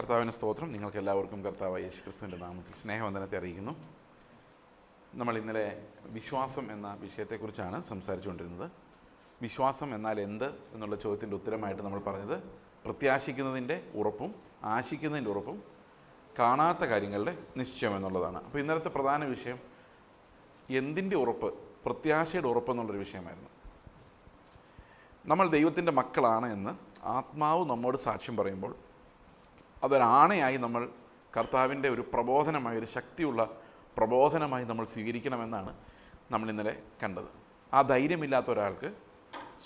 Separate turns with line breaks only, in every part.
കർത്താവിന് സ്തോത്രം. നിങ്ങൾക്ക് എല്ലാവർക്കും കർത്താവായ യേശുക്രിസ്തുവിൻ്റെ നാമത്തിൽ സ്നേഹവന്ദനത്തെ അറിയിക്കുന്നു. നമ്മൾ ഇന്നലെ വിശ്വാസം എന്ന വിഷയത്തെക്കുറിച്ചാണ് സംസാരിച്ചുകൊണ്ടിരുന്നത്. വിശ്വാസം എന്നാൽ എന്ത് എന്നുള്ള ചോദ്യത്തിൻ്റെ ഉത്തരമായിട്ട് നമ്മൾ പറഞ്ഞത് പ്രത്യാശിക്കുന്നതിൻ്റെ ഉറപ്പും ആശിക്കുന്നതിൻ്റെ ഉറപ്പും കാണാത്ത കാര്യങ്ങളുടെ നിശ്ചയം എന്നുള്ളതാണ്. അപ്പോൾ ഇന്നലത്തെ പ്രധാന വിഷയം എന്തിൻ്റെ ഉറപ്പ്, പ്രത്യാശയുടെ ഉറപ്പ് എന്നുള്ളൊരു വിഷയമായിരുന്നു. നമ്മൾ ദൈവത്തിൻ്റെ മക്കളാണ് എന്ന് ആത്മാവ് നമ്മോട് സാക്ഷ്യം പറയുമ്പോൾ അതൊരാണയായി നമ്മൾ കർത്താവിൻ്റെ ഒരു പ്രബോധനമായി, ഒരു ശക്തിയുള്ള പ്രബോധനമായി നമ്മൾ സ്വീകരിക്കണമെന്നാണ് നമ്മൾ ഇന്നലെ കണ്ടത്. ആ ധൈര്യമില്ലാത്ത ഒരാൾക്ക്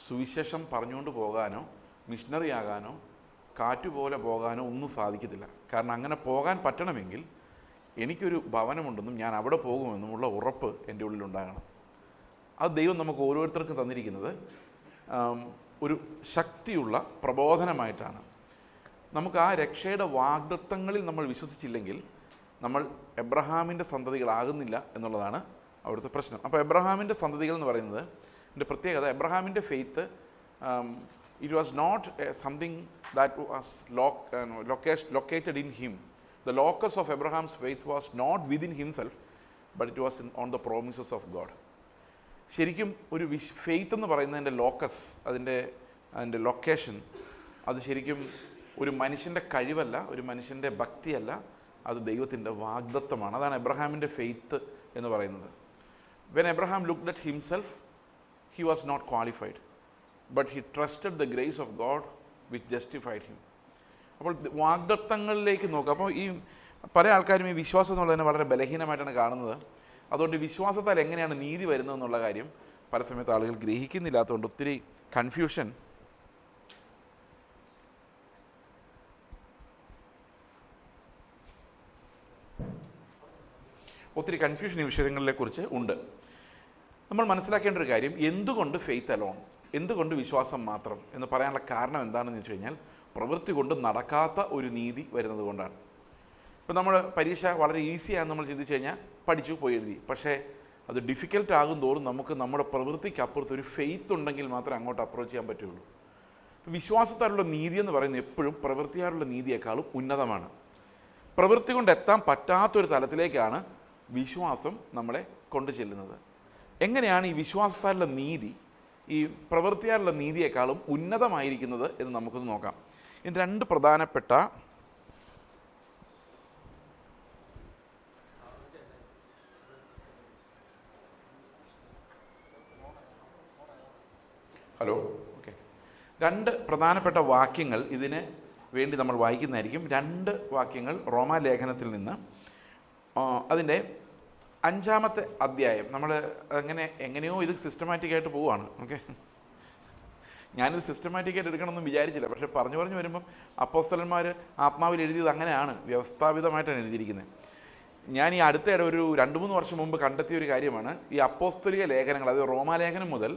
സുവിശേഷം പറഞ്ഞുകൊണ്ട് പോകാനോ മിഷണറി ആകാനോ കാറ്റുപോലെ പോകാനോ ഒന്നും സാധിക്കത്തില്ല. കാരണം അങ്ങനെ പോകാൻ പറ്റണമെങ്കിൽ എനിക്കൊരു ഭവനമുണ്ടെന്നും ഞാൻ അവിടെ പോകുമെന്നുമുള്ള ഉറപ്പ് എൻ്റെ ഉള്ളിലുണ്ടാകണം. അത് ദൈവം നമുക്ക് ഓരോരുത്തർക്കും തന്നിരിക്കുന്നത് ഒരു ശക്തിയുള്ള പ്രബോധനമായിട്ടാണ്. നമുക്ക് ആ രക്ഷയുടെ വാഗ്ദത്തങ്ങളിൽ നമ്മൾ വിശ്വസിച്ചില്ലെങ്കിൽ നമ്മൾ എബ്രഹാമിൻ്റെ സന്തതികളാകുന്നില്ല എന്നുള്ളതാണ് അവിടുത്തെ പ്രശ്നം. അപ്പോൾ എബ്രഹാമിൻ്റെ സന്തതികൾ എന്ന് പറയുന്നത് ഇതിൻ്റെ പ്രത്യേകത, എബ്രഹാമിൻ്റെ faith it was not something that was located in him. The locus of Abraham's faith was not within himself, but it was on the promises of God. ശരിക്കും ഒരു ഫെയ്ത്ത് എന്ന് പറയുന്നതിൻ്റെ ലോക്കസ്, അതിൻ്റെ ലൊക്കേഷൻ, അത് ശരിക്കും ഒരു മനുഷ്യൻ്റെ കഴിവല്ല, ഒരു മനുഷ്യൻ്റെ ഭക്തിയല്ല, അത് ദൈവത്തിൻ്റെ വാഗ്ദത്തമാണ്. അതാണ് എബ്രഹാമിൻ്റെ ഫെയ്ത്ത് എന്ന് പറയുന്നത്. When Abraham looked at himself, he was not qualified, but he trusted the grace of God which justified him. അപ്പോൾ വാഗ്ദത്തങ്ങളിലേക്ക് നോക്കുക. അപ്പോൾ ഈ പല ആൾക്കാരും ഈ വിശ്വാസം എന്നുള്ളതിനെ വളരെ ബലഹീനമായിട്ടാണ് കാണുന്നത്. അതുകൊണ്ട് വിശ്വാസത്താൽ എങ്ങനെയാണ് നീതി വരുന്നതെന്നുള്ള കാര്യം പല സമയത്ത് ആളുകൾ ഗ്രഹിക്കുന്നില്ലാത്തതുകൊണ്ട് ഒത്തിരി കൺഫ്യൂഷൻ ഈ വിഷയങ്ങളെക്കുറിച്ച് ഉണ്ട്. നമ്മൾ മനസ്സിലാക്കേണ്ട ഒരു കാര്യം, എന്തുകൊണ്ട് ഫെയ്ത്ത് അലോൺ, എന്തുകൊണ്ട് വിശ്വാസം മാത്രം എന്ന് പറയാനുള്ള കാരണം എന്താണെന്ന് വെച്ച് കഴിഞ്ഞാൽ പ്രവൃത്തി കൊണ്ട് നടക്കാത്ത ഒരു നീതി വരുന്നത് കൊണ്ടാണ്. ഇപ്പോൾ നമ്മൾ പരീക്ഷ വളരെ ഈസിയാണെന്ന് നമ്മൾ ചിന്തിച്ച് കഴിഞ്ഞാൽ പഠിച്ചു പോയി എഴുതി. പക്ഷേ അത് ഡിഫിക്കൽട്ട് ആകും തോറും നമുക്ക് നമ്മുടെ പ്രവൃത്തിക്ക് അപ്പുറത്ത് ഒരു ഫെയ്ത്ത് ഉണ്ടെങ്കിൽ മാത്രമേ അങ്ങോട്ട് അപ്രോച്ച് ചെയ്യാൻ പറ്റുള്ളൂ. വിശ്വാസത്താലുള്ള നീതി എന്ന് പറയുന്നത് എപ്പോഴും പ്രവൃത്തിയാലുള്ള നീതിയേക്കാളും ഉന്നതമാണ്. പ്രവൃത്തി കൊണ്ട് എത്താൻ പറ്റാത്തൊരു തലത്തിലേക്കാണ് വിശ്വാസം നമ്മളെ കൊണ്ടു ചെല്ലുന്നത്. എങ്ങനെയാണ് ഈ വിശ്വാസത്താലുള്ള നീതി ഈ പ്രവൃത്തിയാലുള്ള നീതിയേക്കാളും ഉന്നതമായിരിക്കുന്നത് എന്ന് നമുക്കൊന്ന് നോക്കാം. ഇതിന് രണ്ട് പ്രധാനപ്പെട്ട രണ്ട് പ്രധാനപ്പെട്ട വാക്യങ്ങൾ ഇതിന് വേണ്ടി നമ്മൾ വായിക്കുന്നതായിരിക്കും. രണ്ട് വാക്യങ്ങൾ റോമാലേഖനത്തിൽ നിന്ന്, അതിൻ്റെ 5-ാമത്തെ അധ്യായം. നമ്മൾ എങ്ങനെയോ ഇത് സിസ്റ്റമാറ്റിക്കായിട്ട് പോവുകയാണ്. ഓക്കെ, ഞാനിത് സിസ്റ്റമാറ്റിക്കായിട്ട് എടുക്കണമെന്നും വിചാരിച്ചില്ല. പക്ഷേ പറഞ്ഞു വരുമ്പം അപ്പോസ്തലന്മാർ ആത്മാവിൽ എഴുതിയത് അങ്ങനെയാണ്, വ്യവസ്ഥാപിതമായിട്ടാണ് എഴുതിയിരിക്കുന്നത്. ഞാൻ ഈ അടുത്തിടെ ഒരു 2-3 വർഷം മുമ്പ് കണ്ടെത്തിയ ഒരു കാര്യമാണ്, ഈ അപ്പോസ്തലിക ലേഖനങ്ങൾ, അതായത് റോമാലേഖനം മുതൽ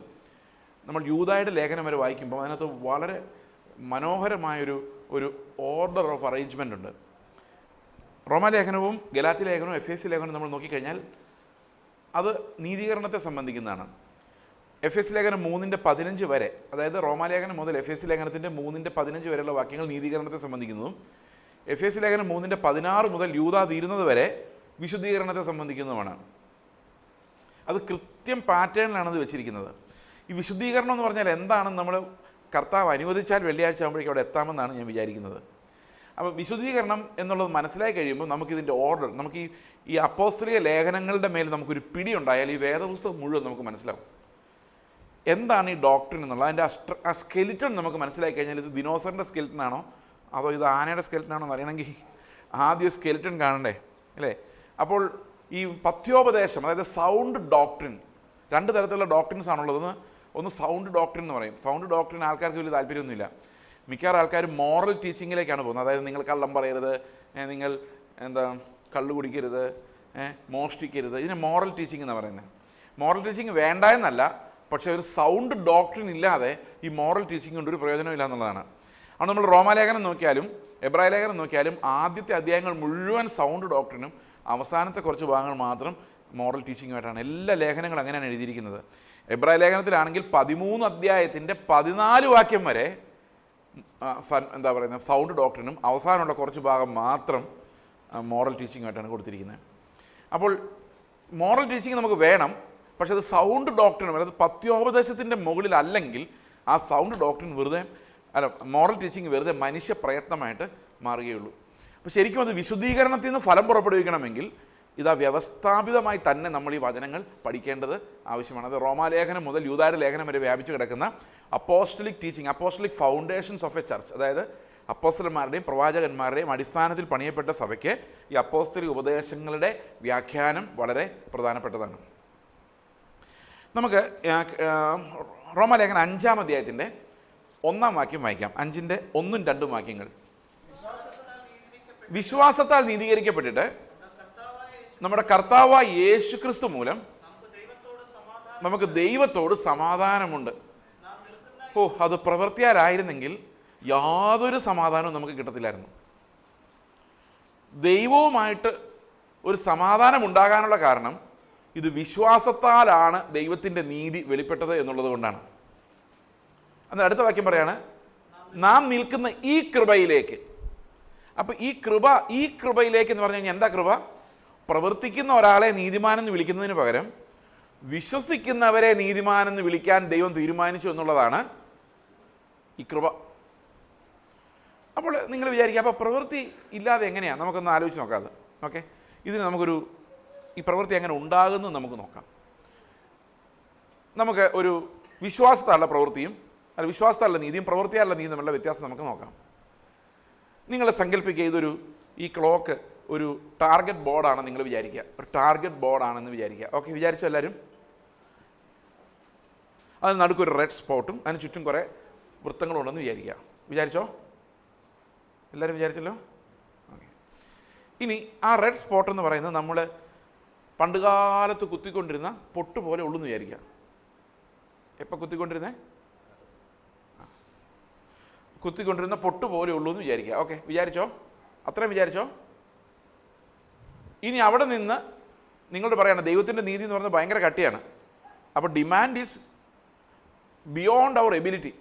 നമ്മൾ യൂദായുടെ ലേഖനം വരെ വായിക്കുമ്പോൾ അതിനകത്ത് വളരെ മനോഹരമായൊരു ഓർഡർ ഓഫ് അറേഞ്ച്മെൻ്റ് ഉണ്ട്. റോമാലേഖനവും ഗലാത്യ ലേഖനവും എഫേസ്യ ലേഖനവും നമ്മൾ നോക്കിക്കഴിഞ്ഞാൽ അത് നീതീകരണത്തെ സംബന്ധിക്കുന്നതാണ്. എഫേസ്യ ലേഖനം 3:15 വരെ, അതായത് റോമാലേഖനം മുതൽ എഫേസ്യ ലേഖനത്തിൻ്റെ 3:15 വരെയുള്ള വാക്യങ്ങൾ നീതീകരണത്തെ സംബന്ധിക്കുന്നതും എഫേസ്യ ലേഖനം 3:16 മുതൽ യൂദാ തീരുന്നത് വരെ വിശുദ്ധീകരണത്തെ സംബന്ധിക്കുന്നതുമാണ്. അത് കൃത്യം പാറ്റേണിലാണ് അത് വെച്ചിരിക്കുന്നത്. ഈ വിശുദ്ധീകരണം എന്ന് പറഞ്ഞാൽ എന്താണെന്ന് നമ്മൾ കർത്താവ് അനുവദിച്ചാൽ വെള്ളിയാഴ്ച ആകുമ്പോഴേക്കും അവിടെ എത്താമെന്നാണ് ഞാൻ വിചാരിക്കുന്നത്. അപ്പോൾ വിശുദ്ധീകരണം എന്നുള്ളത് മനസ്സിലായി കഴിയുമ്പോൾ നമുക്കിതിൻ്റെ ഓർഡർ, നമുക്ക് ഈ അപ്പോസ്തലിക ലേഖനങ്ങളുടെ മേൽ നമുക്കൊരു പിടി ഉണ്ടായാൽ ഈ വേദപുസ്തകം മുഴുവൻ നമുക്ക് മനസ്സിലാവും. എന്താണ് ഈ ഡോക്ട്രിൻ എന്നുള്ളത്, അതിൻ്റെ ആ സ്കെലിറ്റൺ നമുക്ക് മനസ്സിലാക്കി കഴിഞ്ഞാൽ ഇത് ദിനോസറിൻ്റെ സ്കെലിറ്റൻ ആണോ അതോ ഇത് ആനയുടെ സ്കെലിറ്റൻ ആണോ എന്ന് അറിയണമെങ്കിൽ ആദ്യം സ്കെലിറ്റൺ കാണണ്ടേ, അല്ലേ? അപ്പോൾ ഈ പഥ്യോപദേശം, അതായത് സൗണ്ട് ഡോക്ട്രിൻ, രണ്ട് തരത്തിലുള്ള ഡോക്ട്രിൻസ് ആണുള്ളത്. ഒന്ന് സൗണ്ട് ഡോക്ട്രിൻ എന്ന് പറയും. സൗണ്ട് ഡോക്ട്രിൻ ആൾക്കാർക്ക് വലിയ താല്പര്യമൊന്നുമില്ല. മിക്കവാറും ആൾക്കാർ മോറൽ ടീച്ചിങ്ങിലേക്കാണ് പോകുന്നത്. അതായത് നിങ്ങൾ കള്ളം പറയരുത്, നിങ്ങൾ കള്ളു കുടിക്കരുത്, മോഷ്ടിക്കരുത്, ഇതിന് മോറൽ ടീച്ചിങ് എന്ന് പറയുന്നത്. മോറൽ ടീച്ചിങ് വേണ്ട എന്നല്ല, പക്ഷേ ഒരു സൗണ്ട് ഡോക്ട്രിൻ ഇല്ലാതെ ഈ മോറൽ ടീച്ചിങ് കൊണ്ട് ഒരു പ്രയോജനമില്ല എന്നുള്ളതാണ്. അത് നമ്മൾ റോമാലേഖനം നോക്കിയാലും എബ്രായ ലേഖനം നോക്കിയാലും ആദ്യത്തെ അധ്യായങ്ങൾ മുഴുവൻ സൗണ്ട് ഡോക്ട്രിനും അവസാനത്തെ കുറച്ച് ഭാഗങ്ങൾ മാത്രം മോറൽ ടീച്ചിങ്ങുമായിട്ടാണ്. എല്ലാ ലേഖനങ്ങളും അങ്ങനെയാണ് എഴുതിയിരിക്കുന്നത്. എബ്രായ ലേഖനത്തിലാണെങ്കിൽ 13 അധ്യായത്തിൻ്റെ 14 വാക്യം വരെ എന്താ പറയുന്നത്, സൗണ്ട് ഡോക്ടറിനും അവസാനമുള്ള കുറച്ച് ഭാഗം മാത്രം മോറൽ ടീച്ചിങ്ങായിട്ടാണ് കൊടുത്തിരിക്കുന്നത്. അപ്പോൾ മോറൽ ടീച്ചിങ് നമുക്ക് വേണം, പക്ഷെ അത് സൗണ്ട് ഡോക്ടറിനും അതായത് പത്യോപദേശത്തിൻ്റെ മുകളിലല്ലെങ്കിൽ ആ സൗണ്ട് ഡോക്ടറിന് വെറുതെ മോറൽ ടീച്ചിങ് വെറുതെ മനുഷ്യ പ്രയത്നമായിട്ട് മാറുകയുള്ളൂ. അപ്പോൾ ശരിക്കും അത് വിശുദ്ധീകരണത്തിൽ നിന്ന് ഫലം പുറപ്പെടുവിക്കണമെങ്കിൽ ഇതാ വ്യവസ്ഥാപിതമായി തന്നെ നമ്മൾ ഈ വചനങ്ങൾ പഠിക്കേണ്ടത് ആവശ്യമാണ്. അത് റോമാലേഖനം മുതൽ യൂദായുടെ ലേഖനം വരെ വ്യാപിച്ചു കിടക്കുന്ന apostolic teaching, apostolic foundations of A church, അതായത് അപ്പോസ്റ്റലന്മാരുടെയും പ്രവാചകന്മാരുടെയും അടിസ്ഥാനത്തിൽ പണിയപ്പെട്ട സഭയ്ക്ക് ഈ അപ്പോസ്തലിക ഉപദേശങ്ങളുടെ വ്യാഖ്യാനം വളരെ പ്രധാനപ്പെട്ടതാണ്. നമുക്ക് റോമാലേഖനം 5-ാം അധ്യായത്തിൻ്റെ 1-ാം വാക്യം വായിക്കാം. 5-ന്റെ 1ഉം 2ഉം വാക്യങ്ങൾ. വിശ്വാസത്താൽ നീതീകരിക്കപ്പെട്ടിട്ട് നമ്മുടെ കർത്താവായ യേശുക്രിസ്തു മൂലം നമുക്ക് ദൈവത്തോട് സമാധാനമുണ്ട്. അത് പ്രവൃത്തിയാലായിരുന്നെങ്കിൽ യാതൊരു സമാധാനവും നമുക്ക് കിട്ടത്തില്ലായിരുന്നു. ദൈവവുമായിട്ട് ഒരു സമാധാനം ഉണ്ടാകാനുള്ള കാരണം ഇത് വിശ്വാസത്താലാണ് ദൈവത്തിൻ്റെ നീതി വെളിപ്പെട്ടത് എന്നുള്ളത് കൊണ്ടാണ്. അത് അടുത്ത വാക്യം പറയാണ്, നാം നിൽക്കുന്ന ഈ കൃപയിലേക്ക്. അപ്പൊ ഈ കൃപയിലേക്ക് എന്ന് പറഞ്ഞു കഴിഞ്ഞാൽ എന്താ കൃപ? പ്രവർത്തിക്കുന്ന ഒരാളെ നീതിമാനെന്ന് വിളിക്കുന്നതിന് പകരം വിശ്വസിക്കുന്നവരെ നീതിമാനെന്ന് വിളിക്കാൻ ദൈവം തീരുമാനിച്ചു എന്നുള്ളതാണ് ഈ കൃപ. അപ്പോൾ നിങ്ങൾ വിചാരിക്കുക, അപ്പോൾ പ്രവൃത്തി ഇല്ലാതെ എങ്ങനെയാണ്? നമുക്കൊന്ന് ആലോചിച്ച് നോക്കാം അത്. ഓക്കെ, ഇതിന് ഈ പ്രവൃത്തി എങ്ങനെ ഉണ്ടാകുന്നു നമുക്ക് നോക്കാം. നമുക്ക് ഒരു വിശ്വാസത്താലുള്ള പ്രവൃത്തിയും വിശ്വാസത്താലുള്ള നീതിയും പ്രവൃത്തിയാലുള്ള നീതിയും തമ്മിലുള്ള വ്യത്യാസം നമുക്ക് നോക്കാം. നിങ്ങൾ സങ്കല്പിക്കുക, ഈ ക്ലോക്ക് ഒരു ടാർഗറ്റ് ബോർഡാണ് നിങ്ങൾ വിചാരിക്കുക. ഒരു ടാർഗറ്റ് ബോർഡാണെന്ന് വിചാരിക്കുക. ഓക്കെ, വിചാരിച്ചോ എല്ലാവരും? അതിന് നടുക്കൊരു റെഡ് സ്പോട്ടും അതിന് ചുറ്റും കുറേ വൃത്തങ്ങളുണ്ടെന്ന് വിചാരിക്കുക. വിചാരിച്ചോ? എല്ലാവരും വിചാരിച്ചല്ലോ? ഓക്കെ. ഇനി ആ റെഡ് സ്പോട്ട് എന്ന് പറയുന്നത് നമ്മൾ പണ്ടുകാലത്ത് കുത്തിക്കൊണ്ടിരുന്ന പൊട്ട് പോലെ ഉള്ളൂന്ന് വിചാരിക്കുക. എപ്പോൾ കുത്തിക്കൊണ്ടിരുന്നേ? കുത്തിക്കൊണ്ടിരുന്ന പൊട്ട് പോലെ ഉള്ളൂ എന്ന് വിചാരിക്കുക. ഓക്കെ, വിചാരിച്ചോ? അത്രയും വിചാരിച്ചോ? ഇനി അവിടെ നിന്ന് നിങ്ങളോട് പറയണം, ദൈവത്തിൻ്റെ നീതി എന്ന് പറയുന്നത് ഭയങ്കര കട്ടിയാണ്. അപ്പോൾ demand is beyond our ability.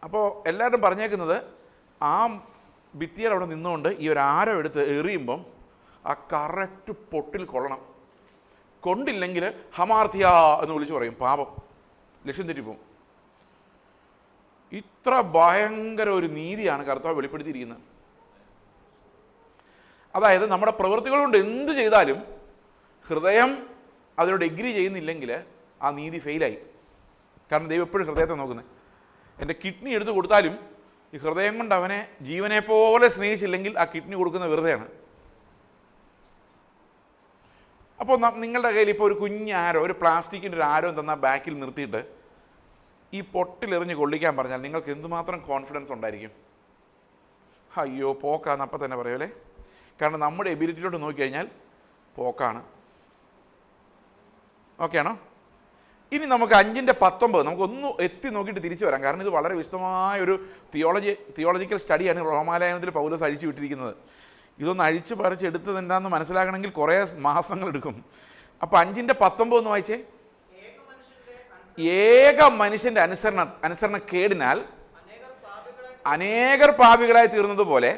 അപ്പോൾ എല്ലാവരും പറഞ്ഞേക്കുന്നത് ആ ഭിത്തിയുടെ അവിടെ നിന്നുകൊണ്ട് ഈ ഒരു ആരം എടുത്ത് എറിയുമ്പം ആ കറക്റ്റ് പൊട്ടിൽ കൊള്ളണം. കൊണ്ടില്ലെങ്കിൽ ഹമാർത്തിയ എന്ന് വിളിച്ച് പറയും, പാപം, ലക്ഷ്യം തെറ്റിപ്പോവും. ഇത്ര ഭയങ്കര ഒരു നീതിയാണ് കർത്താവ് വെളിപ്പെടുത്തിയിരിക്കുന്നത്. അതായത് നമ്മുടെ പ്രവൃത്തികൾ കൊണ്ട് എന്ത് ചെയ്താലും ഹൃദയം അതിനോട് എഗ്രി ചെയ്യുന്നില്ലെങ്കിൽ ആ നീതി ഫെയിലായി. കാരണം ദൈവം എപ്പോഴും ഹൃദയത്തെ നോക്കുന്നത്. എൻ്റെ കിഡ്നി എടുത്ത് കൊടുത്താലും ഈ ഹൃദയം കൊണ്ട് അവനെ ജീവനെ പോലെ സ്നേഹിച്ചില്ലെങ്കിൽ ആ കിഡ്നി കൊടുക്കുന്ന വെറുതെയാണ്. അപ്പോൾ നിങ്ങളുടെ കയ്യിൽ ഇപ്പോൾ ഒരു കുഞ്ഞ് ആരോ, ഒരു പ്ലാസ്റ്റിക്കിൻ്റെ ഒരു ആരോ തന്നാൽ ബാക്കിൽ നിർത്തിയിട്ട് ഈ പൊട്ടിലെറിഞ്ഞ് കൊള്ളിക്കാൻ പറഞ്ഞാൽ നിങ്ങൾക്ക് എന്തുമാത്രം കോൺഫിഡൻസ് ഉണ്ടായിരിക്കും? അയ്യോ പോക്കാന്ന് അപ്പം തന്നെ പറയുമല്ലേ. കാരണം നമ്മുടെ എബിലിറ്റിയിലോട്ട് നോക്കിക്കഴിഞ്ഞാൽ പോക്കാണ്. ഓക്കെ ആണോ? ഇനി നമുക്ക് 5:19 നമുക്കൊന്ന് എത്തി നോക്കിയിട്ട് തിരിച്ചു വരാം. കാരണം ഇത് വളരെ വിശദമായ ഒരു തിയോളജിക്കൽ സ്റ്റഡിയാണ് റോമാലേഖനത്തിൽ പൗലോസ് അഴിച്ചു വിട്ടിരിക്കുന്നത്. ഇതൊന്ന് അഴിച്ചു പറിച്ച് എടുത്തത് എന്താണെന്ന് മനസ്സിലാക്കണമെങ്കിൽ കുറേ മാസങ്ങളെടുക്കും. അപ്പോൾ 5:19 ഒന്ന് വായിച്ചേ. ഏക മനുഷ്യന്റെ അനുസരണക്കേടിനാൽ അനേകർ പാപികളായി തീർന്നതുപോലെ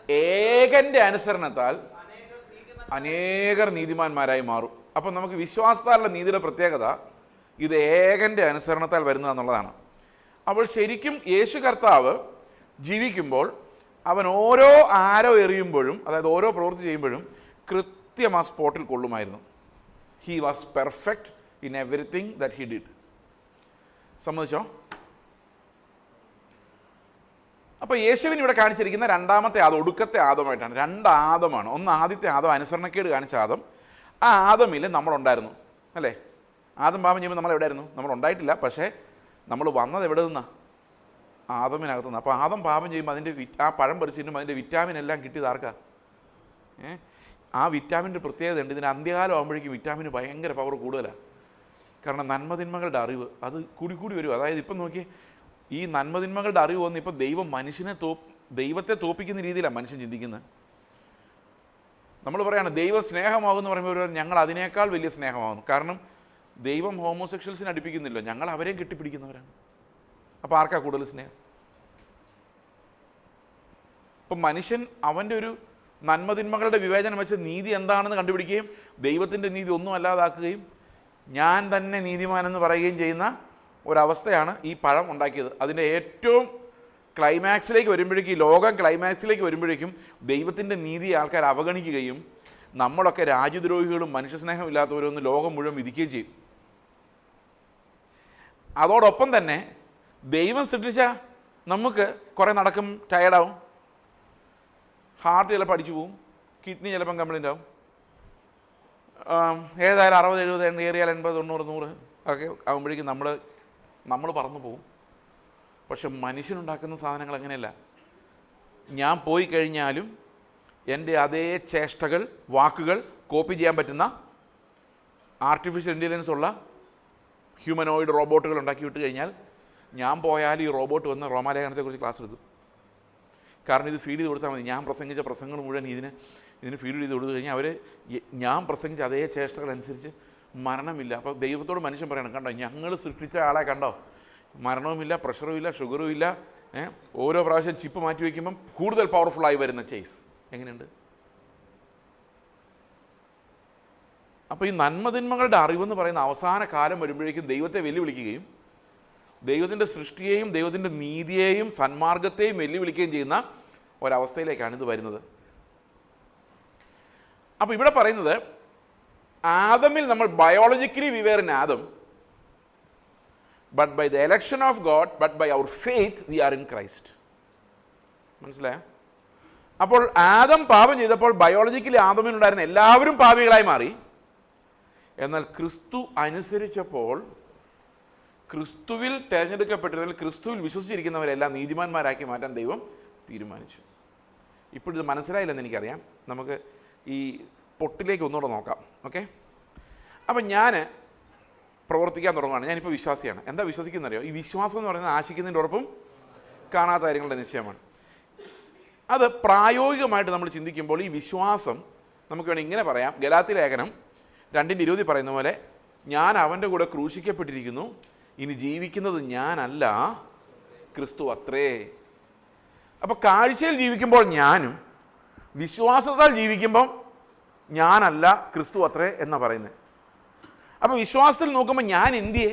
ഏകന്റെ അനുസരണത്താൽ അനേകർ നീതിമാന്മാരായി മാറും. അപ്പം നമുക്ക് വിശ്വാസത്താലുള്ള നീതിയുടെ പ്രത്യേകത ഇത് ഏകന്റെ അനുസരണത്താൽ വരുന്നതെന്നുള്ളതാണ്. അപ്പോൾ ശരിക്കും യേശു കർത്താവ് ജീവിക്കുമ്പോൾ അവൻ ഓരോ ആരോ എറിയുമ്പോഴും, അതായത് ഓരോ പ്രവൃത്തി ചെയ്യുമ്പോഴും കൃത്യം ആ സ്പോട്ടിൽ കൊള്ളുമായിരുന്നു. He was perfect in everything that he did. സമ്മതിച്ചോ? അപ്പോൾ യേശുവിന് ഇവിടെ കാണിച്ചിരിക്കുന്ന രണ്ടാമത്തെ ആദം, ഒടുക്കത്തെ ആദമായിട്ടാണ്. 2 ആദമാണ്. ഒന്ന് ആദ്യത്തെ ആദം, അനുസരണക്കേട് കാണിച്ച ആദം. ആ ആദമിൽ നമ്മളുണ്ടായിരുന്നു, അല്ലേ? ആദം പാപം ചെയ്യുമ്പോൾ നമ്മൾ എവിടെയായിരുന്നു? നമ്മൾ ഉണ്ടായിട്ടില്ല, പക്ഷേ നമ്മൾ വന്നത് എവിടെ നിന്നാണ്? ആദമിനകത്തു നിന്ന്. അപ്പോൾ ആദം പാപം ചെയ്യുമ്പോൾ അതിൻ്റെ ആ പഴം പറിച്ചിട്ടും അതിൻ്റെ വിറ്റാമിൻ എല്ലാം കിട്ടിയത് ആർക്കാ? ആ വിറ്റാമിൻ്റെ പ്രത്യേകത ഉണ്ട്. ഇതിന് അന്ത്യകാലം ആകുമ്പോഴേക്കും വിറ്റാമിന് ഭയങ്കര പവർ കൂടുതലാണ്. കാരണം നന്മതിന്മകളുടെ അറിവ് അത് കൂടി വരും. അതായത് ഇപ്പം നോക്കി, ഈ നന്മതിന്മകളുടെ അറിവ് വന്ന് ഇപ്പം ദൈവം ദൈവത്തെ തോപ്പിക്കുന്ന രീതിയിലാണ് മനുഷ്യൻ ചിന്തിക്കുന്നത്. നമ്മൾ പറയാണ് ദൈവ സ്നേഹമാകുമെന്ന് പറയുമ്പോൾ ഞങ്ങൾ അതിനേക്കാൾ വലിയ സ്നേഹമാകുന്നു. കാരണം ദൈവം ഹോമോസെക്ഷൽസിനെ അടുപ്പിക്കുന്നില്ല, ഞങ്ങൾ അവരെയും കെട്ടിപ്പിടിക്കുന്നവരാണ്. അപ്പോൾ ആർക്കാ കൂടുതൽ സ്നേഹം? അപ്പം മനുഷ്യൻ അവൻ്റെ ഒരു നന്മതിന്മകളുടെ വിവേചനം വെച്ച് നീതി എന്താണെന്ന് കണ്ടുപിടിക്കുകയും ദൈവത്തിൻ്റെ നീതി ഒന്നും അല്ലാതാക്കുകയും ഞാൻ തന്നെ നീതിമാനെന്ന് പറയുകയും ചെയ്യുന്ന ഒരവസ്ഥയാണ് ഈ പഴം ഉണ്ടാക്കിയത്. അതിൻ്റെ ഏറ്റവും ക്ലൈമാക്സിലേക്ക് വരുമ്പോഴേക്കും, ഈ ലോകം ക്ലൈമാക്സിലേക്ക് വരുമ്പോഴേക്കും ദൈവത്തിൻ്റെ നീതി ആൾക്കാർ അവഗണിക്കുകയും നമ്മളൊക്കെ രാജ്യദ്രോഹികളും മനുഷ്യസ്നേഹമില്ലാത്തവരൊന്ന് ലോകം മുഴുവൻ വിധിക്കുകയും ചെയ്യും. അതോടൊപ്പം തന്നെ ദൈവം സൃഷ്ടിച്ച നമുക്ക് കുറേ നടക്കും, ടയർഡാവും, ഹാർട്ട് ചിലപ്പോൾ അടിച്ചു പോവും, കിഡ്നി ചിലപ്പം കംപ്ലൈൻ്റ് ആവും, ഏതായാലും 60-70 ഏറിയാൽ 80-90-100 ഒക്കെ ആകുമ്പോഴേക്കും നമ്മൾ പറന്നു പോവും. പക്ഷെ മനുഷ്യനുണ്ടാക്കുന്ന സാധനങ്ങൾ അങ്ങനെയല്ല. ഞാൻ പോയി കഴിഞ്ഞാലും എൻ്റെ അതേ ചേഷ്ടകൾ, വാക്കുകൾ കോപ്പി ചെയ്യാൻ പറ്റുന്ന ആർട്ടിഫിഷ്യൽ ഇൻ്റലിജൻസ് ഉള്ള ഹ്യൂമനോയിഡ് റോബോട്ടുകൾ ഉണ്ടാക്കി വിട്ട് കഴിഞ്ഞാൽ ഞാൻ പോയാൽ ഈ റോബോട്ട് വന്ന് റോമാലേഖനത്തെക്കുറിച്ച് ക്ലാസ് എടുത്തു. കാരണം ഇത് ഫീഡ് ചെയ്ത് കൊടുത്താൽ മതി. ഞാൻ പ്രസംഗിച്ച പ്രസംഗങ്ങൾ മുഴുവൻ ഇതിന് ഫീഡ് ചെയ്ത് കൊടുത്തു കഴിഞ്ഞാൽ അവർ ഞാൻ പ്രസംഗിച്ച അതേ ചേഷ്ടകളനുസരിച്ച് മരണമില്ല. അപ്പോൾ ദൈവത്തോട് മനുഷ്യൻ പറയണം, കണ്ടോ ഞങ്ങൾ സൃഷ്ടിച്ച ആളെ കണ്ടോ, മരണവുമില്ല, പ്രഷറും ഇല്ല, ഷുഗറും ഇല്ല, ഓരോ പ്രാവശ്യം ചിപ്പ് മാറ്റി വയ്ക്കുമ്പം കൂടുതൽ പവർഫുള്ളായി വരുന്ന ചേസ് എങ്ങനെയുണ്ട്? അപ്പോൾ ഈ നന്മതിന്മകളുടെ അറിവെന്ന് പറയുന്ന അവസാന കാലം വരുമ്പോഴേക്കും ദൈവത്തെ വെല്ലുവിളിക്കുകയും ദൈവത്തിൻ്റെ സൃഷ്ടിയെയും ദൈവത്തിൻ്റെ നീതിയെയും സന്മാർഗത്തെയും വെല്ലുവിളിക്കുകയും ചെയ്യുന്ന ഒരവസ്ഥയിലേക്കാണ് ഇത് വരുന്നത്. അപ്പോൾ ഇവിടെ പറയുന്നത് ആദമിൽ നമ്മൾ biologically we were in Adam, but by the election of God, but by our faith we are in Christ. മനസ്സിലായോ? അപ്പോൾ ആദം പാപം ചെയ്തപ്പോൾ ബയോളജിക്കലി ആദമിനുണ്ടായിരുന്ന എല്ലാവരും പാപികളായി മാറി. എന്നാൽ ക്രിസ്തു അനുസരിച്ചപ്പോൾ ക്രിസ്തുവിൽ തിരഞ്ഞെടുക്കപ്പെട്ടിരുന്നതിൽ ക്രിസ്തുവിൽ വിശ്വസിച്ചിരിക്കുന്നവരെല്ലാം നീതിമാന്മാരാക്കി മാറ്റാൻ ദൈവം തീരുമാനിച്ചു. ഇപ്പോഴിത് മനസ്സിലായില്ലെന്ന് എനിക്കറിയാം. നമുക്ക് ഈ പൊട്ടിലേക്ക് ഒന്നുകൂടെ നോക്കാം. ഓക്കെ, അപ്പം ഞാൻ പ്രവർത്തിക്കാൻ തുടങ്ങുകയാണ്. ഞാനിപ്പോൾ വിശ്വാസിയാണ്. എന്താ വിശ്വസിക്കുന്നറിയോ? ഈ വിശ്വാസം എന്ന് പറയുന്നത് ആശിക്കുന്നതിൻ്റെ ഉറപ്പും കാണാത്ത കാര്യങ്ങളുടെ നിശ്ചയമാണ്. അത് പ്രായോഗികമായിട്ട് നമ്മൾ ചിന്തിക്കുമ്പോൾ ഈ വിശ്വാസം നമുക്ക് വേണമെങ്കിൽ ഇങ്ങനെ പറയാം. ഗലാത്യ ലേഖനം 2:20 പറയുന്ന പോലെ, ഞാൻ അവൻ്റെ കൂടെ ക്രൂശിക്കപ്പെട്ടിരിക്കുന്നു, ഇനി ജീവിക്കുന്നത് ഞാനല്ല, ക്രിസ്തു അത്രേ. അപ്പോൾ കാഴ്ചയിൽ ജീവിക്കുമ്പോൾ ഞാനും വിശ്വാസത്താൽ ജീവിക്കുമ്പം ഞാനല്ല, ക്രിസ്തു അത്രേ എന്നാണ് പറയുന്നത്. അപ്പോൾ വിശ്വാസത്തിൽ നോക്കുമ്പോൾ ഞാൻ എന്തിയെ,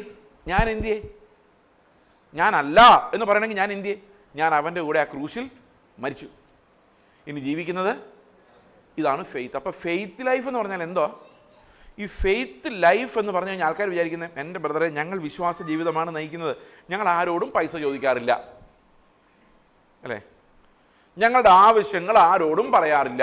ഞാനല്ല എന്ന് പറയണമെങ്കിൽ ഞാൻ എന്തിയെ, ഞാൻ അവൻ്റെ കൂടെ ആ ക്രൂശിൽ മരിച്ചു, ഇനി ജീവിക്കുന്നത് ഇതാണ് ഫെയ്ത്ത്. അപ്പോൾ ഫെയ്ത്ത് ലൈഫ് എന്ന് പറഞ്ഞാൽ എന്തോ? ഈ ഫെയ്ത്ത് ലൈഫ് എന്ന് പറഞ്ഞു കഴിഞ്ഞാൽ ആൾക്കാർ വിചാരിക്കുന്നത്, എൻ്റെ ബ്രദറെ ഞങ്ങൾ വിശ്വാസ ജീവിതമാണ് നയിക്കുന്നത്, ഞങ്ങൾ ആരോടും പൈസ ചോദിക്കാറില്ല, അല്ലേ, ഞങ്ങളുടെ ആവശ്യങ്ങൾ ആരോടും പറയാറില്ല,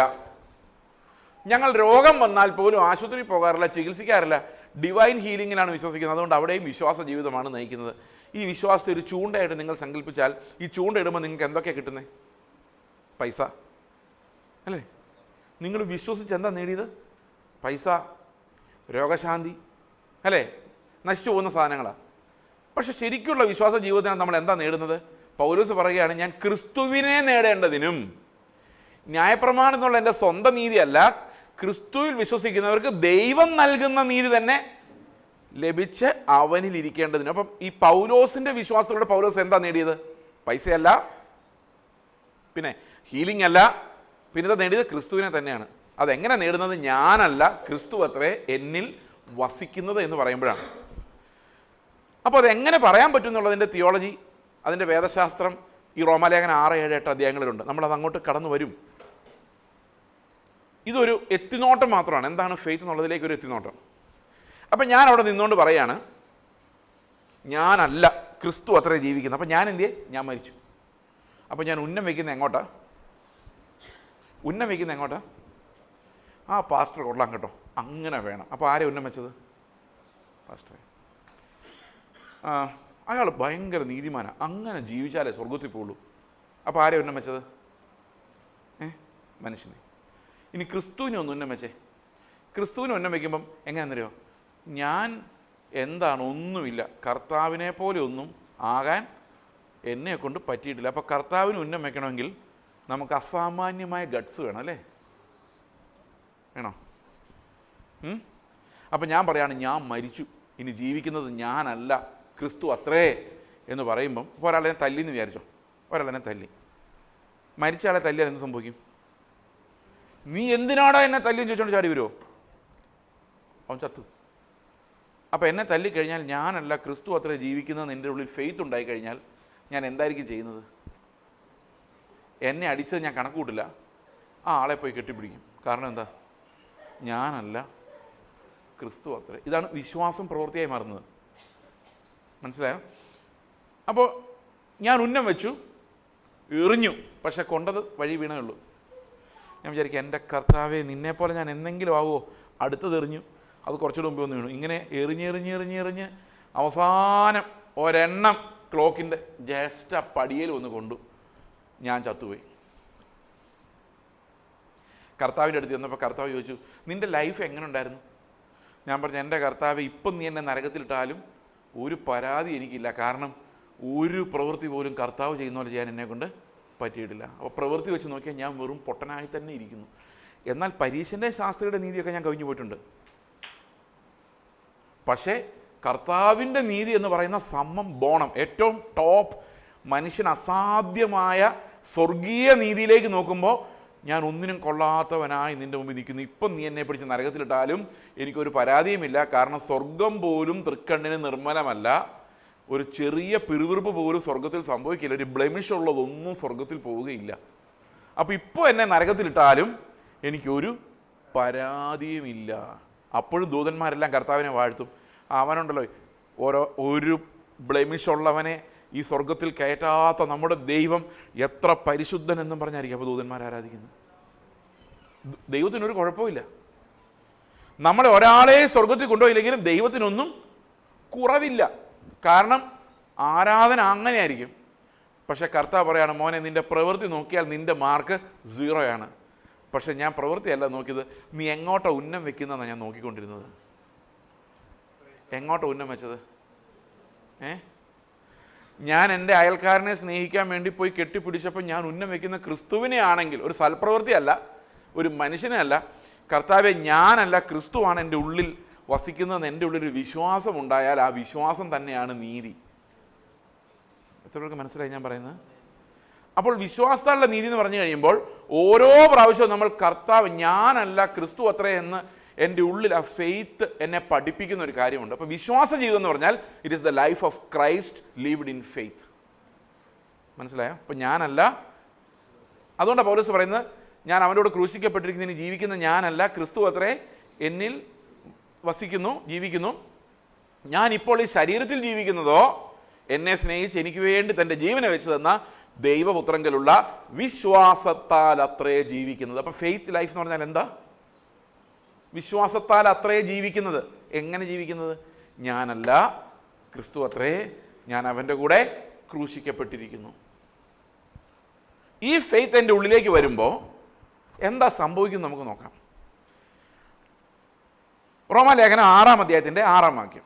ഞങ്ങൾ രോഗം വന്നാൽ പോലും ആശുപത്രിയിൽ പോകാറില്ല, ചികിത്സിക്കാറില്ല, ഡിവൈൻ ഹീലിങ്ങിലാണ് വിശ്വസിക്കുന്നത്, അതുകൊണ്ട് അവിടെയും വിശ്വാസ ജീവിതമാണ് നയിക്കുന്നത്. ഈ വിശ്വാസത്തെ ഒരു ചൂണ്ടയായിട്ട് നിങ്ങൾ സങ്കല്പിച്ചാൽ, ഈ ചൂണ്ട ഇടുമ്പോൾ നിങ്ങൾക്ക് എന്തൊക്കെയാണ് കിട്ടുന്നത്? പൈസ, അല്ലേ? നിങ്ങൾ വിശ്വസിച്ച് എന്താ നേടിയത്? പൈസ, രോഗശാന്തി, അല്ലേ, നശിച്ചു പോകുന്ന സാധനങ്ങളാണ്. പക്ഷെ ശരിക്കുള്ള വിശ്വാസ ജീവിതത്തിനാണ് നമ്മൾ എന്താ നേടുന്നത്? പൗലോസ് പറയുകയാണ്, ഞാൻ ക്രിസ്തുവിനെ നേടേണ്ടതിനും, ന്യായപ്രമാണം എന്നുള്ള എൻ്റെ സ്വന്തം നീതിയല്ല, ക്രിസ്തുവിൽ വിശ്വസിക്കുന്നവർക്ക് ദൈവം നൽകുന്ന നീതി തന്നെ ലഭിച്ച് അവനിൽ ഇരിക്കേണ്ടതിനും. അപ്പം ഈ പൗലോസിൻ്റെ വിശ്വാസത്തിലൂടെ പൗലോസ് എന്താ നേടിയത്? പൈസയല്ല, പിന്നെ ഹീലിംഗ് അല്ല, പിന്നെ നേടിയത് ക്രിസ്തുവിനെ തന്നെയാണ്. അതെങ്ങനെ നേടുന്നത്? ഞാനല്ല, ക്രിസ്തു അത്രേ എന്നിൽ വസിക്കുന്നത് എന്ന് പറയുമ്പോഴാണ്. അപ്പോൾ അതെങ്ങനെ പറയാൻ പറ്റും എന്നുള്ളതിൻ്റെ തിയോളജി, അതിൻ്റെ വേദശാസ്ത്രം ഈ റോമാലേഖനം 6, 7, 8 അധ്യായങ്ങളിലുണ്ട്. നമ്മളത് അങ്ങോട്ട് കടന്നു വരും. ഇതൊരു എത്തിനോട്ടം മാത്രമാണ്. എന്താണ് ഫെയ്ത്ത് എന്നുള്ളതിലേക്ക് ഒരു എത്തിനോട്ടം. അപ്പം ഞാൻ അവിടെ നിന്നുകൊണ്ട് പറയാണ്, ഞാനല്ല, ക്രിസ്തു അത്രേ ജീവിക്കുന്നത്. അപ്പം ഞാൻ എന്തിയെ? ഞാൻ മരിച്ചു. അപ്പം ഞാൻ ഉന്നം വയ്ക്കുന്നത് എങ്ങോട്ടാ? ആ പാസ്റ്റർ കൊള്ളാം കേട്ടോ, അങ്ങനെ വേണം. അപ്പോൾ ആരെ ഉന്നം വെച്ചത്? പാസ്റ്ററെ. അയാൾ ഭയങ്കര നീതിമാനാണ്, അങ്ങനെ ജീവിച്ചാലേ സ്വർഗത്തിൽ പോകുള്ളൂ. അപ്പോൾ ആരെ ഉന്നം വെച്ചത്? മനുഷ്യനെ. ഇനി ക്രിസ്തുവിനെ ഒന്ന് ഉന്നം വെച്ചേ. ക്രിസ്തുവിനെ ഉന്നം വയ്ക്കുമ്പം എങ്ങനെയാണെന്നറിയോ? ഞാൻ എന്താണ്? ഒന്നുമില്ല, കർത്താവിനെ പോലെ ഒന്നും ആകാൻ എന്നെ കൊണ്ട് പറ്റിയിട്ടില്ല. അപ്പോൾ കർത്താവിന് ഉന്നം വയ്ക്കണമെങ്കിൽ നമുക്ക് അസാമാന്യമായ ഗട്ട്സ് വേണം, അല്ലേ? വേണോ? അപ്പം ഞാൻ പറയാണ്, ഞാൻ മരിച്ചു, ഇനി ജീവിക്കുന്നത് ഞാനല്ല, ക്രിസ്തു അത്രേ എന്ന് പറയുമ്പം, ഇപ്പോൾ ഒരാളെ തല്ലിന്ന് വിചാരിച്ചോ, ഒരാളെന്നെ തല്ലി, മരിച്ച ആളെ തല്ലിയാൽ എന്ത് സംഭവിക്കും? നീ എന്തിനാടാ എന്നെ തല്ലിയെന്ന് ചോദിച്ചോണ്ട് ചാടി വരുമോ? അവൻ ചത്തു. അപ്പം എന്നെ തല്ലിക്കഴിഞ്ഞാൽ ഞാനല്ല ക്രിസ്തു അത്ര ജീവിക്കുന്നത് എൻ്റെ ഉള്ളിൽ ഫെയ്ത്ത് ഉണ്ടായിക്കഴിഞ്ഞാൽ ഞാൻ എന്തായിരിക്കും ചെയ്യുന്നത്? എന്നെ അടിച്ചത് ഞാൻ കണക്ക് കൂട്ടില്ല, ആ ആളെ പോയി കെട്ടിപ്പിടിക്കും. കാരണം എന്താ? ഞാനല്ല ക്രിസ്തു അത്ര. ഇതാണ് വിശ്വാസം പ്രവൃത്തിയായി മാറുന്നത്. മനസ്സിലായോ? അപ്പോൾ ഞാൻ ഉന്നം വെച്ചു, എറിഞ്ഞു, പക്ഷെ കൊണ്ടത് വഴി വീണേ ഉള്ളൂ. ഞാൻ വിചാരിക്കും, എൻ്റെ കർത്താവെ, നിന്നെപ്പോലെ ഞാൻ എന്തെങ്കിലും ആവുമോ? അടുത്തത് എറിഞ്ഞു, അത് കുറച്ചുകൂടെ മുമ്പ് വന്ന് വീണു. ഇങ്ങനെ എറിഞ്ഞ് അവസാനം ഒരെണ്ണം ക്ലോക്കിൻ്റെ ജസ്റ്റ് ആ പടിയേൽ വന്ന് കൊണ്ടു, ഞാൻ ചത്തുപോയി. കർത്താവിൻ്റെ അടുത്ത് ചെന്നപ്പോൾ കർത്താവ് ചോദിച്ചു, നിൻ്റെ ലൈഫ് എങ്ങനെ ഉണ്ടായിരുന്നു? ഞാൻ പറഞ്ഞു, എൻ്റെ കർത്താവ്, ഇപ്പം നീ എന്നെ നരകത്തിലിട്ടാലും ഒരു പരാതി എനിക്കില്ല. കാരണം ഒരു പ്രവൃത്തി പോലും കർത്താവ് ചെയ്യുന്ന പോലെ ചെയ്യാൻ എന്നെക്കൊണ്ട് പറ്റിയിട്ടില്ല. അപ്പോൾ പ്രവൃത്തി വെച്ച് നോക്കിയാൽ ഞാൻ വെറും പൊട്ടനായി തന്നെ ഇരിക്കുന്നു. എന്നാൽ പരീശൻ്റെ ശാസ്ത്രിയുടെ നീതിയൊക്കെ ഞാൻ കവിഞ്ഞു പോയിട്ടുണ്ട്. പക്ഷേ കർത്താവിൻ്റെ നീതി എന്ന് പറയുന്ന സമ്മം ബോണം, ഏറ്റവും ടോപ്പ്, മനുഷ്യന് അസാധ്യമായ സ്വർഗീയ നീതിയിലേക്ക് നോക്കുമ്പോൾ ഞാൻ ഒന്നിനും കൊള്ളാത്തവനായി നിൻ്റെ മുമ്പിൽ നിൽക്കുന്നു. ഇപ്പം നീ എന്നെ പിടിച്ച് നരകത്തിലിട്ടാലും എനിക്കൊരു പരാതിയുമില്ല. കാരണം സ്വർഗം പോലും തൃക്കണ്ണിന് നിർമ്മലമല്ല. ഒരു ചെറിയ പിറുവിറുപ്പ് പോലും സ്വർഗത്തിൽ സംഭവിക്കില്ല. ഒരു ബ്ലെമിഷ് ഉള്ളതൊന്നും സ്വർഗത്തിൽ പോവുകയില്ല. അപ്പോൾ ഇപ്പോൾ എന്നെ നരകത്തിലിട്ടാലും എനിക്കൊരു പരാതിയുമില്ല. അപ്പോഴും ദൂതന്മാരെല്ലാം കർത്താവിനെ വാഴ്ത്തും. അവനുണ്ടല്ലോ, ഒരു ബ്ലെമിഷ് ഉള്ളവനെ ഈ സ്വർഗത്തിൽ കയറ്റാത്ത നമ്മുടെ ദൈവം എത്ര പരിശുദ്ധൻ എന്നും പറഞ്ഞായിരിക്കും അപ്പോൾ ദൂതന്മാർ ആരാധിക്കുന്നത്. ദൈവത്തിനൊരു കുഴപ്പമില്ല. നമ്മളെ ഒരാളെ സ്വർഗത്തിൽ കൊണ്ടുപോയില്ലെങ്കിലും ദൈവത്തിനൊന്നും കുറവില്ല. കാരണം ആരാധന അങ്ങനെയായിരിക്കും. പക്ഷെ കർത്താവ് പറയാണ്, മോനെ, നിൻ്റെ പ്രവൃത്തി നോക്കിയാൽ നിൻ്റെ മാർക്ക് 0 പക്ഷെ ഞാൻ പ്രവൃത്തിയല്ല നോക്കിയത്, നീ എങ്ങോട്ടാ ഉന്നം വെക്കുന്നതെന്നാണ് ഞാൻ നോക്കിക്കൊണ്ടിരുന്നത്. എങ്ങോട്ടാ ഉന്നം വെച്ചത്? ഞാൻ എൻ്റെ അയൽക്കാരനെ സ്നേഹിക്കാൻ വേണ്ടി പോയി കെട്ടിപ്പിടിച്ചപ്പോൾ ഞാൻ ഉന്നം വെക്കുന്ന ക്രിസ്തുവിനെ ആണെങ്കിൽ, ഒരു സൽപ്രവൃത്തിയല്ല, ഒരു മനുഷ്യനെ അല്ല, കർത്താവെ, ഞാനല്ല ക്രിസ്തുവാണ് എൻ്റെ ഉള്ളിൽ വസിക്കുന്നതെന്ന് എൻ്റെ ഉള്ളിലൊരു വിശ്വാസം ഉണ്ടായാൽ ആ വിശ്വാസം തന്നെയാണ് നീതി. എത്ര പേർക്ക് മനസ്സിലായി ഞാൻ പറയുന്നത്? അപ്പോൾ വിശ്വാസത്താലുള്ള നീതി എന്ന് പറഞ്ഞു കഴിയുമ്പോൾ ഓരോ പ്രാവശ്യവും നമ്മൾ കർത്താവ്, ഞാനല്ല ക്രിസ്തു അത്രേ എന്ന് എൻ്റെ ഉള്ളിൽ ആ ഫെയ്ത്ത് എന്നെ പഠിപ്പിക്കുന്ന ഒരു കാര്യമുണ്ട്. അപ്പോൾ വിശ്വാസ ജീവിതം എന്ന് പറഞ്ഞാൽ it is the life of Christ lived in faith. മനസ്സിലായോ? അപ്പം ഞാനല്ല, അതുകൊണ്ടാണ് പൗലോസ് പറയുന്നത്, ഞാൻ അവനോട് ക്രൂശിക്കപ്പെട്ടിരിക്കുന്നതിന് ജീവിക്കുന്ന ഞാനല്ല, ക്രിസ്തു അത്രേ എന്നിൽ വസിക്കുന്നു, ജീവിക്കുന്നു. ഞാൻ ഇപ്പോൾ ഈ ശരീരത്തിൽ ജീവിക്കുന്നതോ എന്നെ സ്നേഹിച്ച് എനിക്ക് വേണ്ടി തൻ്റെ ജീവനെ വെച്ച് തന്ന ദൈവപുത്രങ്കലുള്ള വിശ്വാസത്താൽ അത്രേ ജീവിക്കുന്നത്. അപ്പം ഫെയ്ത്ത് ലൈഫ് എന്ന് പറഞ്ഞാൽ എന്താ? വിശ്വാസത്താൽ അത്രേ ജീവിക്കുന്നത്. എങ്ങനെ ജീവിക്കുന്നത്? ഞാനല്ല ക്രിസ്തു അത്രേ, ഞാൻ അവൻ്റെ കൂടെ ക്രൂശിക്കപ്പെട്ടിരിക്കുന്നു. ഈ ഫെയ്ത്ത് എൻ്റെ ഉള്ളിലേക്ക് വരുമ്പോൾ എന്താ സംഭവിക്കുന്നത് നമുക്ക് നോക്കാം. റോമാലേഖനം 6-ാം അധ്യായത്തിൻ്റെ 6-ാം വാക്യം.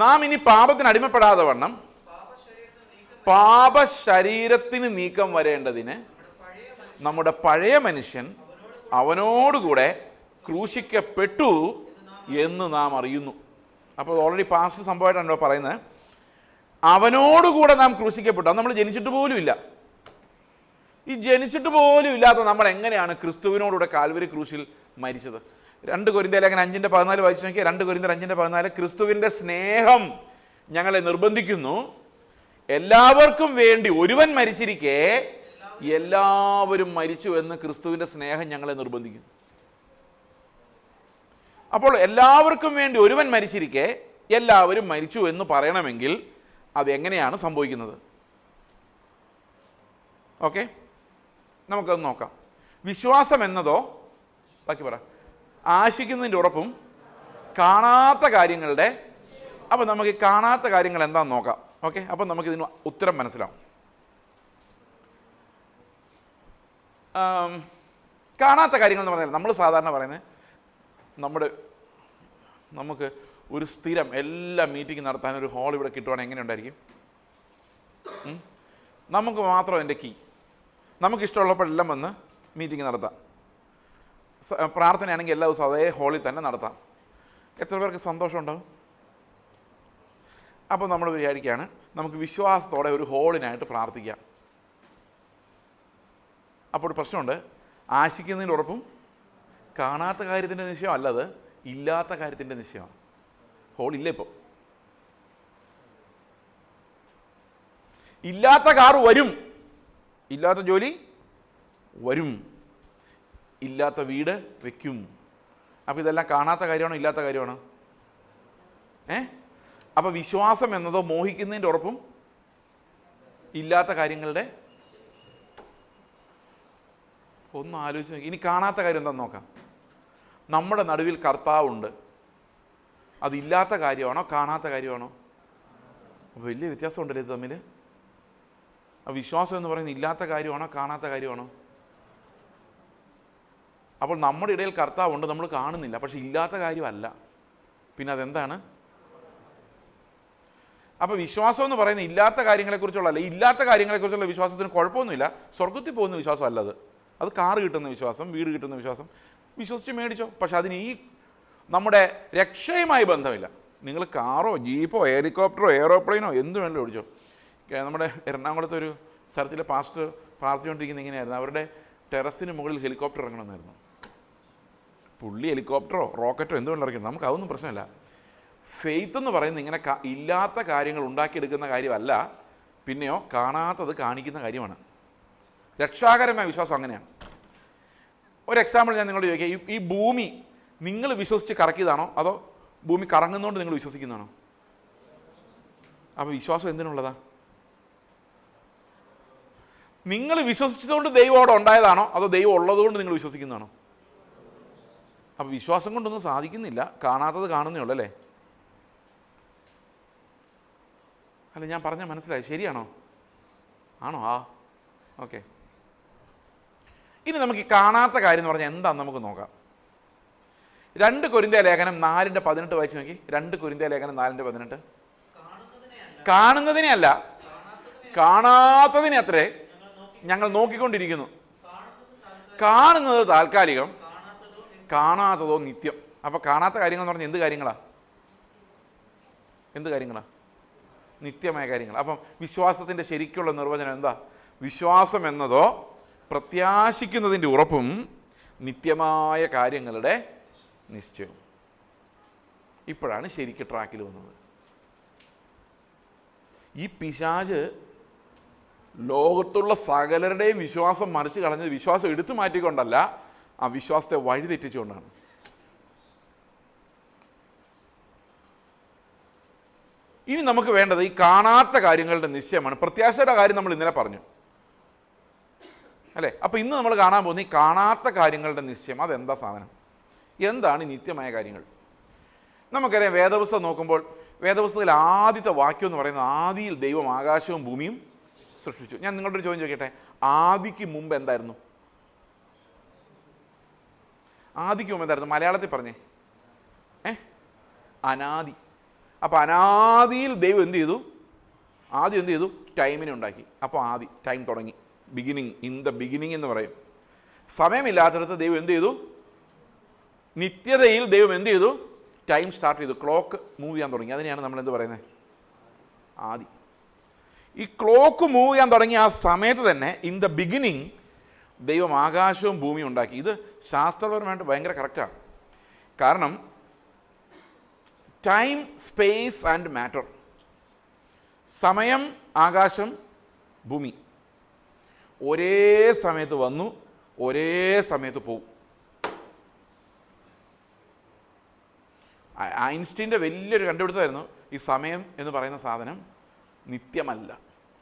നാം ഇനി പാപത്തിന് അടിമപ്പെടാതെ വണ്ണം പാപശരീരത്തിന് നീക്കം വരേണ്ടതിന് നമ്മുടെ പഴയ മനുഷ്യൻ അവനോടുകൂടെ ക്രൂശിക്കപ്പെട്ടു എന്ന് നാം അറിയുന്നു. അപ്പോൾ ഓൾറെഡി പാസ്റ്റ് സംഭവമായിട്ടാണല്ലോ പറയുന്നത്. അവനോടുകൂടെ നാം ക്രൂശിക്കപ്പെട്ടു. അത് നമ്മൾ ജനിച്ചിട്ട് പോലും ഇല്ല. ഈ ജനിച്ചിട്ട് പോലും ഇല്ലാത്ത നമ്മൾ എങ്ങനെയാണ് ക്രിസ്തുവിനോടുകൂടെ കാൽവരി ക്രൂശിൽ മരിച്ചത്? 2 കൊരിന്ത്യർ ലേഖനം 5:14 വായിച്ചു നോക്കിയാൽ, 2 കൊരിന്ത്യർ 5:14, ക്രിസ്തുവിൻ്റെ സ്നേഹം ഞങ്ങളെ നിർബന്ധിക്കുന്നു, എല്ലാവർക്കും വേണ്ടി ഒരുവൻ മരിച്ചിരിക്കെ എല്ലാവരും മരിച്ചു എന്ന് ക്രിസ്തുവിൻ്റെ സ്നേഹം ഞങ്ങളെ നിർബന്ധിക്കുന്നു. അപ്പോൾ എല്ലാവർക്കും വേണ്ടി ഒരുവൻ മരിച്ചിരിക്കെ എല്ലാവരും മരിച്ചു എന്ന് പറയണമെങ്കിൽ അതെങ്ങനെയാണ് സംഭവിക്കുന്നത്? ഓക്കെ, നമുക്കത് നോക്കാം. വിശ്വാസം എന്നതോ, ബാക്കി പറ, ആശിക്കുന്നതിൻ്റെ ഉറപ്പും കാണാത്ത കാര്യങ്ങളുടെ. അപ്പം നമുക്ക് ഈ കാണാത്ത കാര്യങ്ങൾ എന്താണെന്ന് നോക്കാം. ഓക്കെ, അപ്പം നമുക്കിതിന് ഉത്തരം മനസ്സിലാവും. കാണാത്ത കാര്യങ്ങൾ എന്ന് പറഞ്ഞാൽ നമ്മൾ സാധാരണ പറയുന്നത്, നമുക്ക് ഒരു സ്ഥിരം എല്ലാ മീറ്റിംഗ് നടത്താൻ ഒരു ഹാൾ ഇവിടെ കിട്ടുവാണെങ്കിൽ എങ്ങനെ ഉണ്ടായിരിക്കും? നമുക്ക് മാത്രം എൻ്റെ കീ, നമുക്കിഷ്ടമുള്ളപ്പോഴെല്ലാം വന്ന് മീറ്റിംഗ് നടത്താം. പ്രാർത്ഥനയാണെങ്കിൽ എല്ലാ ദിവസവും അതേ ഹാളിൽ തന്നെ നടത്താം. എത്ര പേർക്ക് സന്തോഷം ഉണ്ടാവും? അപ്പോൾ നമ്മൾ വിചാരിക്കുകയാണ് നമുക്ക് വിശ്വാസത്തോടെ ഒരു ഹോളിനായിട്ട് പ്രാർത്ഥിക്കാം. അപ്പോൾ ഒരു പ്രശ്നമുണ്ട്. ആശിക്കുന്നതിൻ്റെ ഉറപ്പും കാണാത്ത കാര്യത്തിൻ്റെ നിശ്ചയം അല്ലത്, ഇല്ലാത്ത കാര്യത്തിൻ്റെ നിശ്ചയമാണ്. ഹോളില്ല. ഇപ്പോൾ ഇല്ലാത്ത കാറ് വരും, ഇല്ലാത്ത ജോലി വരും, ഇല്ലാത്ത വീട് വെക്കും. അപ്പോൾ ഇതെല്ലാം കാണാത്ത കാര്യമാണോ ഇല്ലാത്ത കാര്യമാണോ? അപ്പോൾ വിശ്വാസം എന്നതോ മോഹിക്കുന്നതിൻ്റെ ഉറപ്പും ഇല്ലാത്ത കാര്യങ്ങളുടെ ഒന്ന് ആലോചിച്ച് നോക്കി. ഇനി കാണാത്ത കാര്യം എന്താണെന്ന് നോക്കാം. നമ്മുടെ നടുവിൽ കർത്താവുണ്ട്. അതില്ലാത്ത കാര്യമാണോ കാണാത്ത കാര്യമാണോ? അപ്പോൾ വലിയ വ്യത്യാസം ഉണ്ടല്ലോ ഇത് തമ്മിൽ. വിശ്വാസം എന്ന് പറയുന്നത് ഇല്ലാത്ത കാര്യമാണോ കാണാത്ത കാര്യമാണോ? അപ്പോൾ നമ്മുടെ ഇടയിൽ കർത്താവുണ്ട്, നമ്മൾ കാണുന്നില്ല, പക്ഷെ ഇല്ലാത്ത കാര്യമല്ല. പിന്നെ അതെന്താണ്? അപ്പോൾ വിശ്വാസം എന്ന് പറയുന്നത് ഇല്ലാത്ത കാര്യങ്ങളെക്കുറിച്ചുള്ളതല്ല. ഇല്ലാത്ത കാര്യങ്ങളെക്കുറിച്ചുള്ള വിശ്വാസത്തിന് കുഴപ്പമൊന്നുമില്ല. സ്വർഗത്തിൽ പോകുന്ന വിശ്വാസം അല്ലത്. അത് കാറ് കിട്ടുന്ന വിശ്വാസം, വീട് കിട്ടുന്ന വിശ്വാസം, വിശ്വസിച്ച് മേടിച്ചോ. പക്ഷെ അതിന് ഈ നമ്മുടെ രക്ഷയുമായി ബന്ധമില്ല. നിങ്ങൾ കാറോ ജീപ്പോ ഹെലികോപ്റ്ററോ എയറോപ്ലെയിനോ എന്ത് വേണമെങ്കിലും ഓടിച്ചോ. നമ്മുടെ എറണാകുളത്തെ ഒരു ചർച്ചിലെ പാസ്റ്റർ പ്രാർത്ഥിച്ചുകൊണ്ടിരിക്കുന്നത് ഇങ്ങനെയായിരുന്നു. അവരുടെ ടെറസിന് മുകളിൽ ഹെലികോപ്റ്റർ ഇറങ്ങണമെന്നായിരുന്നു. പുള്ളി ഹെലികോപ്റ്ററോ റോക്കറ്റോ എന്തുകൊണ്ട് ഇറക്കണം, നമുക്ക് അതൊന്നും പ്രശ്നമില്ല. ഫെയ്ത്ത് എന്ന് പറയുന്നത് ഇങ്ങനെ ഇല്ലാത്ത കാര്യങ്ങൾ ഉണ്ടാക്കിയെടുക്കുന്ന കാര്യമല്ല, പിന്നെയോ കാണാത്തത് കാണിക്കുന്ന കാര്യമാണ്. രക്ഷാകരമായ വിശ്വാസം അങ്ങനെയാണ്. ഒരു എക്സാമ്പിൾ ഞാൻ നിങ്ങളോട് ചോദിക്കാം. ഈ ഭൂമി നിങ്ങൾ വിശ്വസിച്ച് കറക്കിയതാണോ അതോ ഭൂമി കറങ്ങുന്നതുകൊണ്ട് നിങ്ങൾ വിശ്വസിക്കുന്നതാണോ? അപ്പോൾ വിശ്വാസം എന്തിനുള്ളതാ? നിങ്ങൾ വിശ്വസിച്ചതുകൊണ്ട് ദൈവം അവിടെ ഉണ്ടായതാണോ അതോ ദൈവം ഉള്ളതുകൊണ്ട് നിങ്ങൾ വിശ്വസിക്കുന്നതാണോ? അപ്പോൾ വിശ്വാസം കൊണ്ടൊന്നും സാധിക്കുന്നില്ല, കാണാത്തത് കാണുന്നേ ഉള്ളൂ അല്ലേ? അല്ല, ഞാൻ പറഞ്ഞാൽ മനസ്സിലായി, ശരിയാണോ? ആണോ? ഓക്കെ. ഇനി നമുക്ക് ഈ കാണാത്ത കാര്യം എന്ന് പറഞ്ഞാൽ എന്താണെന്ന് നമുക്ക് നോക്കാം. 2 കൊരിന്ത്യ ലേഖനം 4:18 വായിച്ചു നോക്കി. 2 കൊരിന്ത്യ ലേഖനം 4:18. കാണുന്നതിനെ അല്ല, കാണാത്തതിനെ അത്രേ ഞങ്ങൾ നോക്കിക്കൊണ്ടിരിക്കുന്നു. കാണുന്നത് താൽക്കാലികം, കാണാത്തതോ നിത്യം. അപ്പൊ കാണാത്ത കാര്യങ്ങൾ എന്ന് പറഞ്ഞാൽ എന്ത് കാര്യങ്ങളാ? നിത്യമായ കാര്യങ്ങൾ. അപ്പം വിശ്വാസത്തിന്റെ ശരിക്കുള്ള നിർവചനം എന്താ? വിശ്വാസം എന്നതോ പ്രത്യാശിക്കുന്നതിൻ്റെ ഉറപ്പും നിത്യമായ കാര്യങ്ങളുടെ നിശ്ചയവും. ഇപ്പോഴാണ് ശരിക്കും ട്രാക്കിൽ വന്നത്. ഈ പിശാച് ലോകത്തുള്ള സകലരുടെയും വിശ്വാസം മറിച്ച് കളഞ്ഞത് വിശ്വാസം എടുത്തു മാറ്റിക്കൊണ്ടല്ല, ആ വിശ്വാസത്തെ വഴിതെറ്റിച്ചുകൊണ്ടാണ്. ഇനി നമുക്ക് വേണ്ടത് ഈ കാണാത്ത കാര്യങ്ങളുടെ നിശ്ചയമാണ്. പ്രത്യാശയുടെ കാര്യം നമ്മൾ ഇന്നലെ പറഞ്ഞു അല്ലേ? അപ്പോൾ ഇന്ന് നമ്മൾ കാണാൻ പോകുന്ന ഈ കാണാത്ത കാര്യങ്ങളുടെ നിശ്ചയം, അതെന്താ സാധനം? എന്താണ് നിത്യമായ കാര്യങ്ങൾ? നമുക്കറിയാം, വേദപുസ്തകം നോക്കുമ്പോൾ വേദപുസ്തകത്തിൽ ആദ്യത്തെ വാക്യം എന്ന് പറയുന്നത് ആദിയിൽ ദൈവം ആകാശവും ഭൂമിയും സൃഷ്ടിച്ചു. ഞാൻ നിങ്ങളുടെ ഒരു ചോദ്യം ചോദിക്കട്ടെ, ആദിക്ക് മുമ്പ് എന്തായിരുന്നു? ആദിക്ക് മുമ്പ് എന്തായിരുന്നു? മലയാളത്തിൽ പറഞ്ഞേ. അനാദി. അപ്പോൾ അനാദിയിൽ ദൈവം എന്ത് ചെയ്തു? ആദ്യം എന്ത് ചെയ്തു? ടൈമിനെ ഉണ്ടാക്കി. അപ്പോൾ ആദി, ടൈം തുടങ്ങി, ബിഗിനിങ്, ഇൻ ദ ബിഗിനിങ് എന്ന് പറയും. സമയമില്ലാത്തടത്ത് ദൈവം എന്ത് ചെയ്തു? നിത്യതയിൽ ദൈവം എന്ത് ചെയ്തു? ടൈം സ്റ്റാർട്ട് ചെയ്തു, ക്ലോക്ക് മൂവ് ചെയ്യാൻ തുടങ്ങി. അതിനെയാണ് നമ്മൾ എന്ത് പറയുന്നത്? ആദി. ഈ ക്ലോക്ക് മൂവ് ചെയ്യാൻ തുടങ്ങിയ ആ സമയത്ത് തന്നെ, ഇൻ ദ ബിഗിനിങ്, ദൈവം ആകാശവും ഭൂമിയും ഉണ്ടാക്കി. ഇത് ശാസ്ത്രപരമായിട്ട് ഭയങ്കര കറക്റ്റാണ്. കാരണം ടൈം, സ്പേസ് ആൻഡ് മാറ്റർ, സമയം, ആകാശം, ഭൂമി ഒരേ സമയത്ത് വന്നു, ഒരേ സമയത്ത് പോകും. ഐൻസ്റ്റീൻ്റെ വലിയൊരു കണ്ടുപിടുത്തമായിരുന്നു ഈ സമയം എന്ന് പറയുന്ന സാധനം നിത്യമല്ല,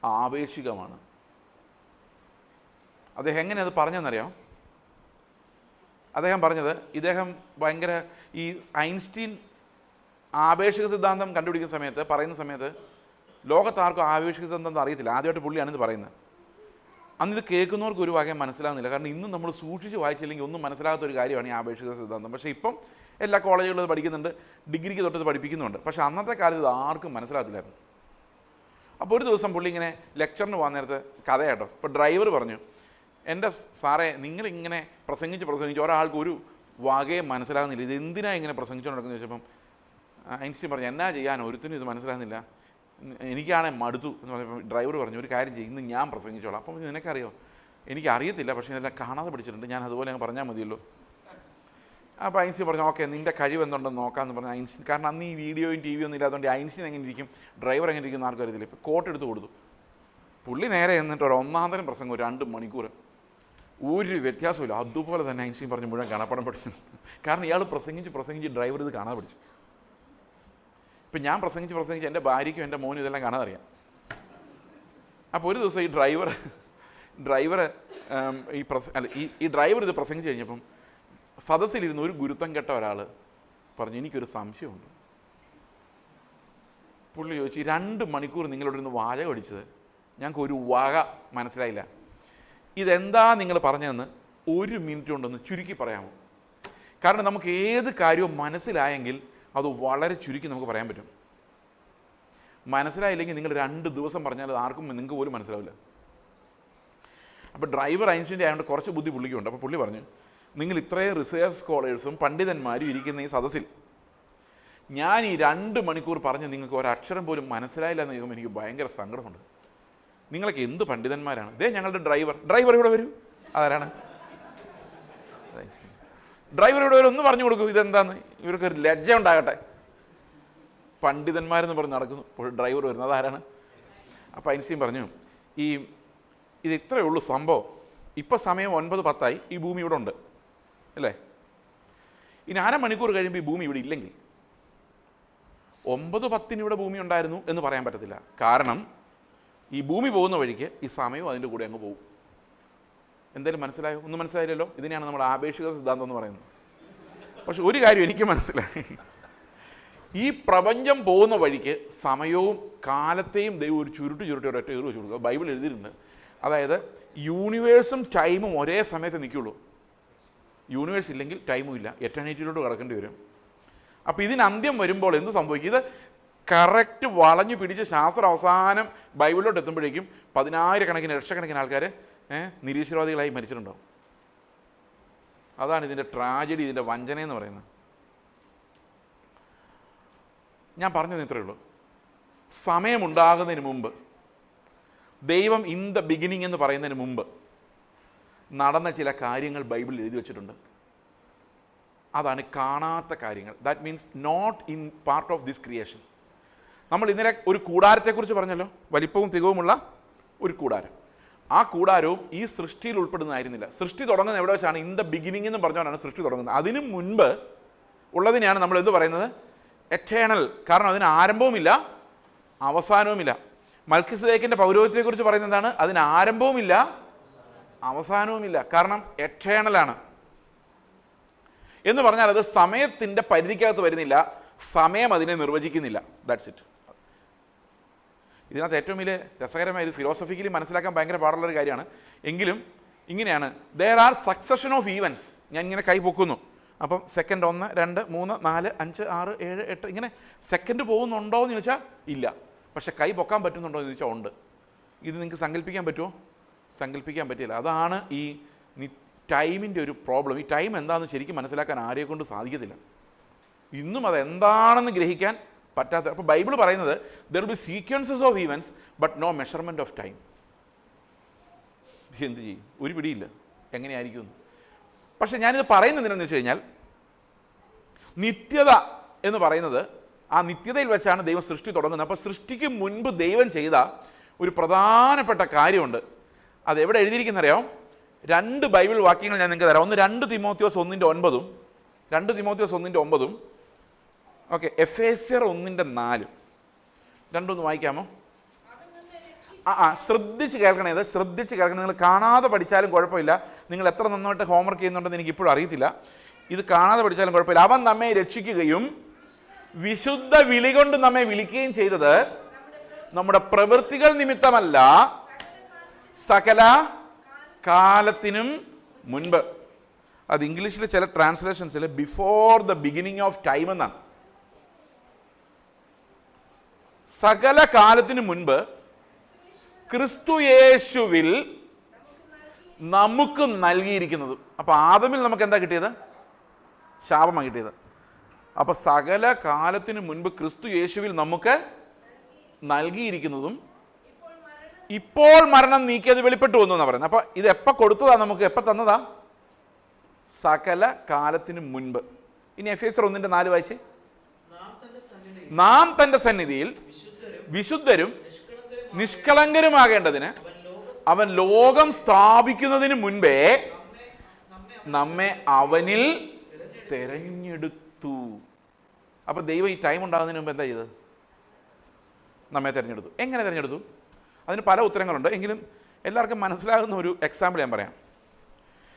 ആപേക്ഷികമാണ്. അദ്ദേഹം എങ്ങനെ അത് പറഞ്ഞെന്നറിയാം? അദ്ദേഹം പറഞ്ഞത്, ഇദ്ദേഹം ഭയങ്കര ഈ ഐൻസ്റ്റീൻ ആപേക്ഷിക സിദ്ധാന്തം കണ്ടുപിടിക്കുന്ന സമയത്ത്, പറയുന്ന സമയത്ത് ലോകത്താർക്കും ആപേക്ഷിക സിദ്ധാന്തം അറിയത്തില്ല. ആദ്യമായിട്ട് പുള്ളിയാണ് ഇത് പറയുന്നത്. അന്ന് ഇത് കേൾക്കുന്നവർക്ക് ഒരു വകയും മനസ്സിലാകുന്നില്ല. കാരണം ഇന്നും നമ്മൾ സൂക്ഷിച്ച് വായിച്ചില്ലെങ്കിൽ ഒന്നും മനസ്സിലാകാത്തൊരു കാര്യമാണ് ഈ ആപേക്ഷിക സിദ്ധാന്തം. പക്ഷേ ഇപ്പം എല്ലാ കോളേജുകളിലും ഇത് പഠിക്കുന്നുണ്ട്, ഡിഗ്രിക്ക് തൊട്ട് പഠിപ്പിക്കുന്നുണ്ട്. പക്ഷേ അന്നത്തെ കാലത്ത് ഇത് ആർക്കും മനസ്സിലാകത്തില്ലായിരുന്നു. അപ്പോൾ ഒരു ദിവസം പുള്ളി ഇങ്ങനെ ലെക്ചറിന് പോകാൻ നേരത്ത് കഥ കേട്ടോ. ഇപ്പോൾ ഡ്രൈവർ പറഞ്ഞു, എൻ്റെ സാറേ നിങ്ങളിങ്ങനെ പ്രസംഗിച്ച് ഒരാൾക്ക് ഒരു വകയും മനസ്സിലാകുന്നില്ല, ഇത് എന്തിനാണ് ഇങ്ങനെ പ്രസംഗിച്ചുകൊണ്ട് നടക്കുന്നത് ചോദിച്ചപ്പം ഐൻസ്റ്റീൻ പറഞ്ഞു, എന്നാ ചെയ്യാൻ, ഒരുത്തിനും ഇത് മനസ്സിലാകുന്നില്ല, എനിക്കാണെ മടുത്തു എന്ന് പറഞ്ഞപ്പോൾ ഡ്രൈവർ പറഞ്ഞു ഒരു കാര്യം ചെയ്യും, ഇന്ന് ഞാൻ പ്രസംഗിച്ചോളാം. അപ്പം നിനക്കറിയോ, എനിക്കറിയത്തില്ല, പക്ഷേ ഇതെല്ലാം കാണാതെ പഠിച്ചിട്ടുണ്ട്, ഞാൻ അതുപോലെ അങ്ങ് പറഞ്ഞാൽ മതിയല്ലോ. അപ്പോൾ ഐൻസ്റ്റീൻ പറഞ്ഞു ഓക്കെ നിൻ്റെ കഴിവ് എന്തുണ്ടെന്ന് നോക്കാമെന്ന് പറഞ്ഞു ഐൻസ്റ്റീൻ. കാരണം അന്ന് ഈ വീഡിയോയും ടി വി ഒന്നും ഇല്ലാത്തതുകൊണ്ട് ഐൻസ്റ്റീൻ എങ്ങനെ ഇരിക്കും, ഡ്രൈവർ എങ്ങനെ ഇരിക്കും ആർക്കും അറിയത്തില്ല. ഇപ്പോൾ കോട്ട് എടുത്ത് കൊടുത്തു. പുള്ളി നേരെ എന്നിട്ട് ഒരു 1.5 തരം പ്രസംഗം 2 മണിക്കൂർ, ഒരു വ്യത്യാസമില്ല. അതുപോലെ തന്നെ ഐൻസ്റ്റീൻ പറഞ്ഞ് മുഴുവൻ കാണാപ്പാടം പഠിച്ചു. കാരണം ഇയാൾ പ്രസംഗിച്ച് ഡ്രൈവർ ഇത് കാണാതെ പഠിച്ചു. ഇപ്പം ഞാൻ പ്രസംഗിച്ച് എൻ്റെ ഭാര്യയ്ക്കും എൻ്റെ മോനും ഇതെല്ലാം കാണാതെ അറിയാം. അപ്പോൾ ഒരു ദിവസം ഈ ഡ്രൈവർ ഈ ഡ്രൈവർ ഇത് പ്രസംഗിച്ച് കഴിഞ്ഞപ്പം സദസ്സിലിരുന്ന് ഒരു ഗുരുത്വം കെട്ട ഒരാൾ പറഞ്ഞു എനിക്കൊരു സംശയമുണ്ട്. പുള്ളി ചോദിച്ചു 2 മണിക്കൂർ നിങ്ങളോട് ഇരുന്ന് വാചകം അടിച്ചത് ഞങ്ങൾക്ക് ഒരു വക മനസ്സിലായില്ല, ഇതെന്താ നിങ്ങൾ പറഞ്ഞതെന്ന് 1 മിനിറ്റ് കൊണ്ടൊന്ന് ചുരുക്കി പറയാമോ? കാരണം നമുക്ക് ഏത് കാര്യവും മനസ്സിലായെങ്കിൽ അത് വളരെ ചുരുക്കി നമുക്ക് പറയാൻ പറ്റും. മനസ്സിലായില്ലെങ്കിൽ നിങ്ങൾ 2 ദിവസം പറഞ്ഞാൽ അത് ആർക്കും നിങ്ങൾക്ക് പോലും മനസ്സിലാവില്ല. അപ്പോൾ ഡ്രൈവർ ഐൻസ്റ്റീൻ്റെ ആയതുകൊണ്ട് കുറച്ച് ബുദ്ധി പുള്ളിക്കുണ്ട്. അപ്പോൾ പുള്ളി പറഞ്ഞു നിങ്ങൾ ഇത്രയും റിസേർച്ച് സ്കോളേഴ്സും പണ്ഡിതന്മാരും ഇരിക്കുന്ന ഈ സദസ്സിൽ ഞാൻ ഈ 2 മണിക്കൂർ പറഞ്ഞ് നിങ്ങൾക്ക് ഒരക്ഷരം പോലും മനസ്സിലായില്ല എന്ന് ചോദിക്കുമ്പോൾ എനിക്ക് ഭയങ്കര സങ്കടമുണ്ട്. നിങ്ങളൊക്കെ എന്ത് പണ്ഡിതന്മാരാണ്. ഇതേ ഞങ്ങളുടെ ഡ്രൈവർ ഇവിടെ വരൂ. അതാരാണ് ഡ്രൈവർ ഇവിടെ വരും, ഒന്ന് പറഞ്ഞു കൊടുക്കൂ ഇതെന്താന്ന്, ഇവർക്ക് ഒരു ലജ്ജ ഉണ്ടാകട്ടെ. പണ്ഡിതന്മാരെന്ന് പറഞ്ഞ് നടക്കുന്നു, ഇപ്പോൾ ഡ്രൈവർ വരുന്നത് അതാരാണ്? അപ്പോൾ ഐൻസ്റ്റീൻ പറഞ്ഞു ഇത് ഇത്രയേ ഉള്ളൂ സംഭവം. ഇപ്പം സമയം 9:10 ഈ ഭൂമി ഇവിടെ ഉണ്ട് അല്ലേ? ഇനി 1/2 മണിക്കൂർ കഴിയുമ്പോൾ ഈ ഭൂമി ഇവിടെ ഇല്ലെങ്കിൽ 9:10 ഇവിടെ ഭൂമി ഉണ്ടായിരുന്നു എന്ന് പറയാൻ പറ്റത്തില്ല. കാരണം ഈ ഭൂമി പോകുന്ന വഴിക്ക് ഈ സമയവും അതിൻ്റെ കൂടെ അങ്ങ് പോകും. എന്തായാലും മനസ്സിലായോ? ഒന്നും മനസ്സിലായില്ലല്ലോ. ഇതിനെയാണ് നമ്മുടെ ആപേക്ഷിക സിദ്ധാന്തം എന്ന് പറയുന്നത്. പക്ഷെ ഒരു കാര്യം എനിക്ക് മനസ്സിലായി, ഈ പ്രപഞ്ചം പോകുന്ന വഴിക്ക് സമയവും കാലത്തെയും ദൈവം ഒരു ചുരുട്ടി ഒരൊറ്റ ഏറ് വെച്ച് കൊടുക്കുക. ബൈബിൾ എഴുതിയിട്ടുണ്ട്. അതായത് യൂണിവേഴ്സും ടൈമും ഒരേ സമയത്ത് നിൽക്കുള്ളൂ. യൂണിവേഴ്സ് ഇല്ലെങ്കിൽ ടൈമും ഇല്ല, എറ്റർണിറ്റിയിലോട്ട് കടക്കേണ്ടി വരും. അപ്പോൾ ഇതിന് അന്ത്യം വരുമ്പോൾ എന്ത് സംഭവിക്കും? ഇത് കറക്റ്റ് വളഞ്ഞു പിടിച്ച് ശാസ്ത്രം അവസാനം ബൈബിളിലോട്ട് എത്തുമ്പോഴേക്കും 10,000 ലക്ഷക്കണക്കിന് ആൾക്കാർ നിരീശ്വരവാദികളായി മരിച്ചിട്ടുണ്ടാവും. അതാണ് ഇതിൻ്റെ ട്രാജഡി, ഇതിൻ്റെ വഞ്ചന എന്ന് പറയുന്നത്. ഞാൻ പറഞ്ഞത് ഇത്രയേ ഉള്ളൂ. സമയമുണ്ടാകുന്നതിന് മുമ്പ്, ദൈവം ഇൻ ദ ബിഗിനിങ് എന്ന് പറയുന്നതിന് മുമ്പ് നടന്ന ചില കാര്യങ്ങൾ ബൈബിളിൽ എഴുതി വെച്ചിട്ടുണ്ട്. അതാണ് കാണാത്ത കാര്യങ്ങൾ. That means not in part of this creation. നമ്മൾ ഇന്നലെ ഒരു കൂടാരത്തെക്കുറിച്ച് പറഞ്ഞല്ലോ, വലിപ്പവും തികവുമുള്ള ഒരു കൂടാരം. ആ കൂടാരവും ഈ സൃഷ്ടിയിൽ ഉൾപ്പെടുന്നതായിരുന്നില്ല. സൃഷ്ടി തുടങ്ങുന്നത് എവിടെ വെച്ചാണ്? ഇൻ ദ ബിഗിനിങ് എന്ന് പറഞ്ഞുകൊണ്ടാണ് സൃഷ്ടി തുടങ്ങുന്നത്. അതിനു മുൻപ് ഉള്ളതിനെയാണ് നമ്മൾ എന്ത് പറയുന്നത്? എറ്റേണൽ. കാരണം അതിന് ആരംഭവുമില്ല അവസാനവുമില്ല. മൽക്കിസദേക്കിൻ്റെ പൗരോഹിത്യത്തെക്കുറിച്ച് പറയുന്നത് എന്താണ്? അതിന് ആരംഭവുമില്ല അവസാനവുമില്ല. കാരണം എറ്റേണലാണ് എന്ന് പറഞ്ഞാൽ അത് സമയത്തിൻ്റെ പരിധിക്കകത്ത് വരുന്നില്ല, സമയം അതിനെ നിർവചിക്കുന്നില്ല. That's it. ഇതിനകത്ത് ഏറ്റവും വലിയ രസകരമായ ഇത് ഫിലോസഫിക്കലി മനസ്സിലാക്കാൻ ഭയങ്കര പാടുള്ളൊരു കാര്യമാണ്. എങ്കിലും ഇങ്ങനെയാണ്, there are succession of events. ഞാൻ ഇങ്ങനെ കൈ പൊക്കുന്നു, അപ്പം സെക്കൻഡ് 1, 2, 3, 4, 5, 6, 7, 8 ഇങ്ങനെ സെക്കൻഡ് പോകുന്നുണ്ടോ എന്ന് ചോദിച്ചാൽ ഇല്ല. പക്ഷെ കൈ പൊക്കാൻ പറ്റുന്നുണ്ടോ എന്ന് ചോദിച്ചാൽ ഉണ്ട്. ഇത് നിങ്ങൾക്ക് സങ്കല്പിക്കാൻ പറ്റുമോ? സങ്കല്പിക്കാൻ പറ്റില്ല. അതാണ് ഈ ടൈമിൻ്റെ ഒരു പ്രോബ്ലം. ഈ ടൈം എന്താണെന്ന് ശരിക്കും മനസ്സിലാക്കാൻ ആരെയെ കൊണ്ട് സാധിക്കത്തില്ല. ഇന്നും അതെന്താണെന്ന് ഗ്രഹിക്കാൻ പറ്റാത്ത. അപ്പോൾ ബൈബിൾ പറയുന്നത് there will be sequences of events but no measurement of time. എന്ത് ചെയ്യും? ഒരു പിടിയില്ല എങ്ങനെയായിരിക്കും. പക്ഷെ ഞാനിത് പറയുന്നത് എന്തിനാണെന്ന് വെച്ച് കഴിഞ്ഞാൽ, നിത്യത എന്ന് പറയുന്നത് ആ നിത്യതയിൽ വെച്ചാണ് ദൈവം സൃഷ്ടി തുടങ്ങുന്നത്. അപ്പോൾ സൃഷ്ടിക്ക് മുൻപ് ദൈവം ചെയ്ത ഒരു പ്രധാനപ്പെട്ട കാര്യമുണ്ട്. അതെവിടെ എഴുതിയിരിക്കുന്നറിയാം? 2 ബൈബിൾ വാക്യങ്ങൾ ഞാൻ നിങ്ങൾക്ക് തരാം. ഒന്ന് 2 തിമോത്തിയോസ് 1:9, 2 തിമോത്തിയോസ് 1:9. ഓക്കെ, എഫേസ്യർ 1:4. രണ്ടൊന്ന് വായിക്കാമോ? ശ്രദ്ധിച്ച് കേൾക്കണേ. ഇത് ശ്രദ്ധിച്ച് കേൾക്കണം. നിങ്ങൾ കാണാതെ പഠിച്ചാലും കുഴപ്പമില്ല. നിങ്ങൾ എത്ര നന്നായിട്ട് ഹോംവർക്ക് ചെയ്യുന്നുണ്ടെന്ന് എനിക്കിപ്പോഴും അറിയത്തില്ല. ഇത് കാണാതെ പഠിച്ചാലും കുഴപ്പമില്ല. അവൻ നമ്മെ രക്ഷിക്കുകയും വിശുദ്ധ വിളി കൊണ്ട് നമ്മെ വിളിക്കുകയും ചെയ്തത് നമ്മുടെ പ്രവൃത്തികൾ നിമിത്തമല്ല, സകല കാലത്തിനും മുൻപ്. അത് ഇംഗ്ലീഷിൽ ചില ട്രാൻസ്ലേഷൻസിൽ before the beginning of time എന്നാണ്. സകല കാലത്തിനു മുൻപ് ക്രിസ്തു യേശുവിൽ നമുക്ക് നൽകിയിരിക്കുന്നത്. അപ്പൊ ആദമിൽ നമുക്ക് എന്താ കിട്ടിയത്? ശാപമാണ് കിട്ടിയത്. അപ്പൊ സകല കാലത്തിനു മുൻപ് ക്രിസ്തു യേശുവിൽ നമുക്ക് നൽകിയിരിക്കുന്നതും ഇപ്പോൾ മരണം നീക്കിയത് വെളിപ്പെട്ടു വന്നു എന്നാണ് പറയുന്നത്. അപ്പൊ ഇത് എപ്പോൾ കൊടുത്തതാ, നമുക്ക് എപ്പോൾ തന്നതാ? സകല കാലത്തിനു മുൻപ്. ഇനി എഫേസ്യർ 1:4 വായിച്ചേ. നാം തന്റെ സന്നിധിയിൽ വിശുദ്ധരും നിഷ്കളങ്കരുമാകേണ്ടതിന് അവൻ ലോകം സ്ഥാപിക്കുന്നതിന് മുൻപേ നമ്മെ അവനിൽ തെരഞ്ഞെടുത്തു. അപ്പൊ ദൈവം ഈ ടൈം ഉണ്ടാകുന്നതിന് മുമ്പ് എന്താ ചെയ്തത്? നമ്മെ തിരഞ്ഞെടുത്തു. എങ്ങനെ തിരഞ്ഞെടുത്തു? അതിന് പല ഉത്തരങ്ങളുണ്ട്. എങ്കിലും എല്ലാവർക്കും മനസ്സിലാകുന്ന ഒരു എക്സാമ്പിൾ ഞാൻ പറയാം.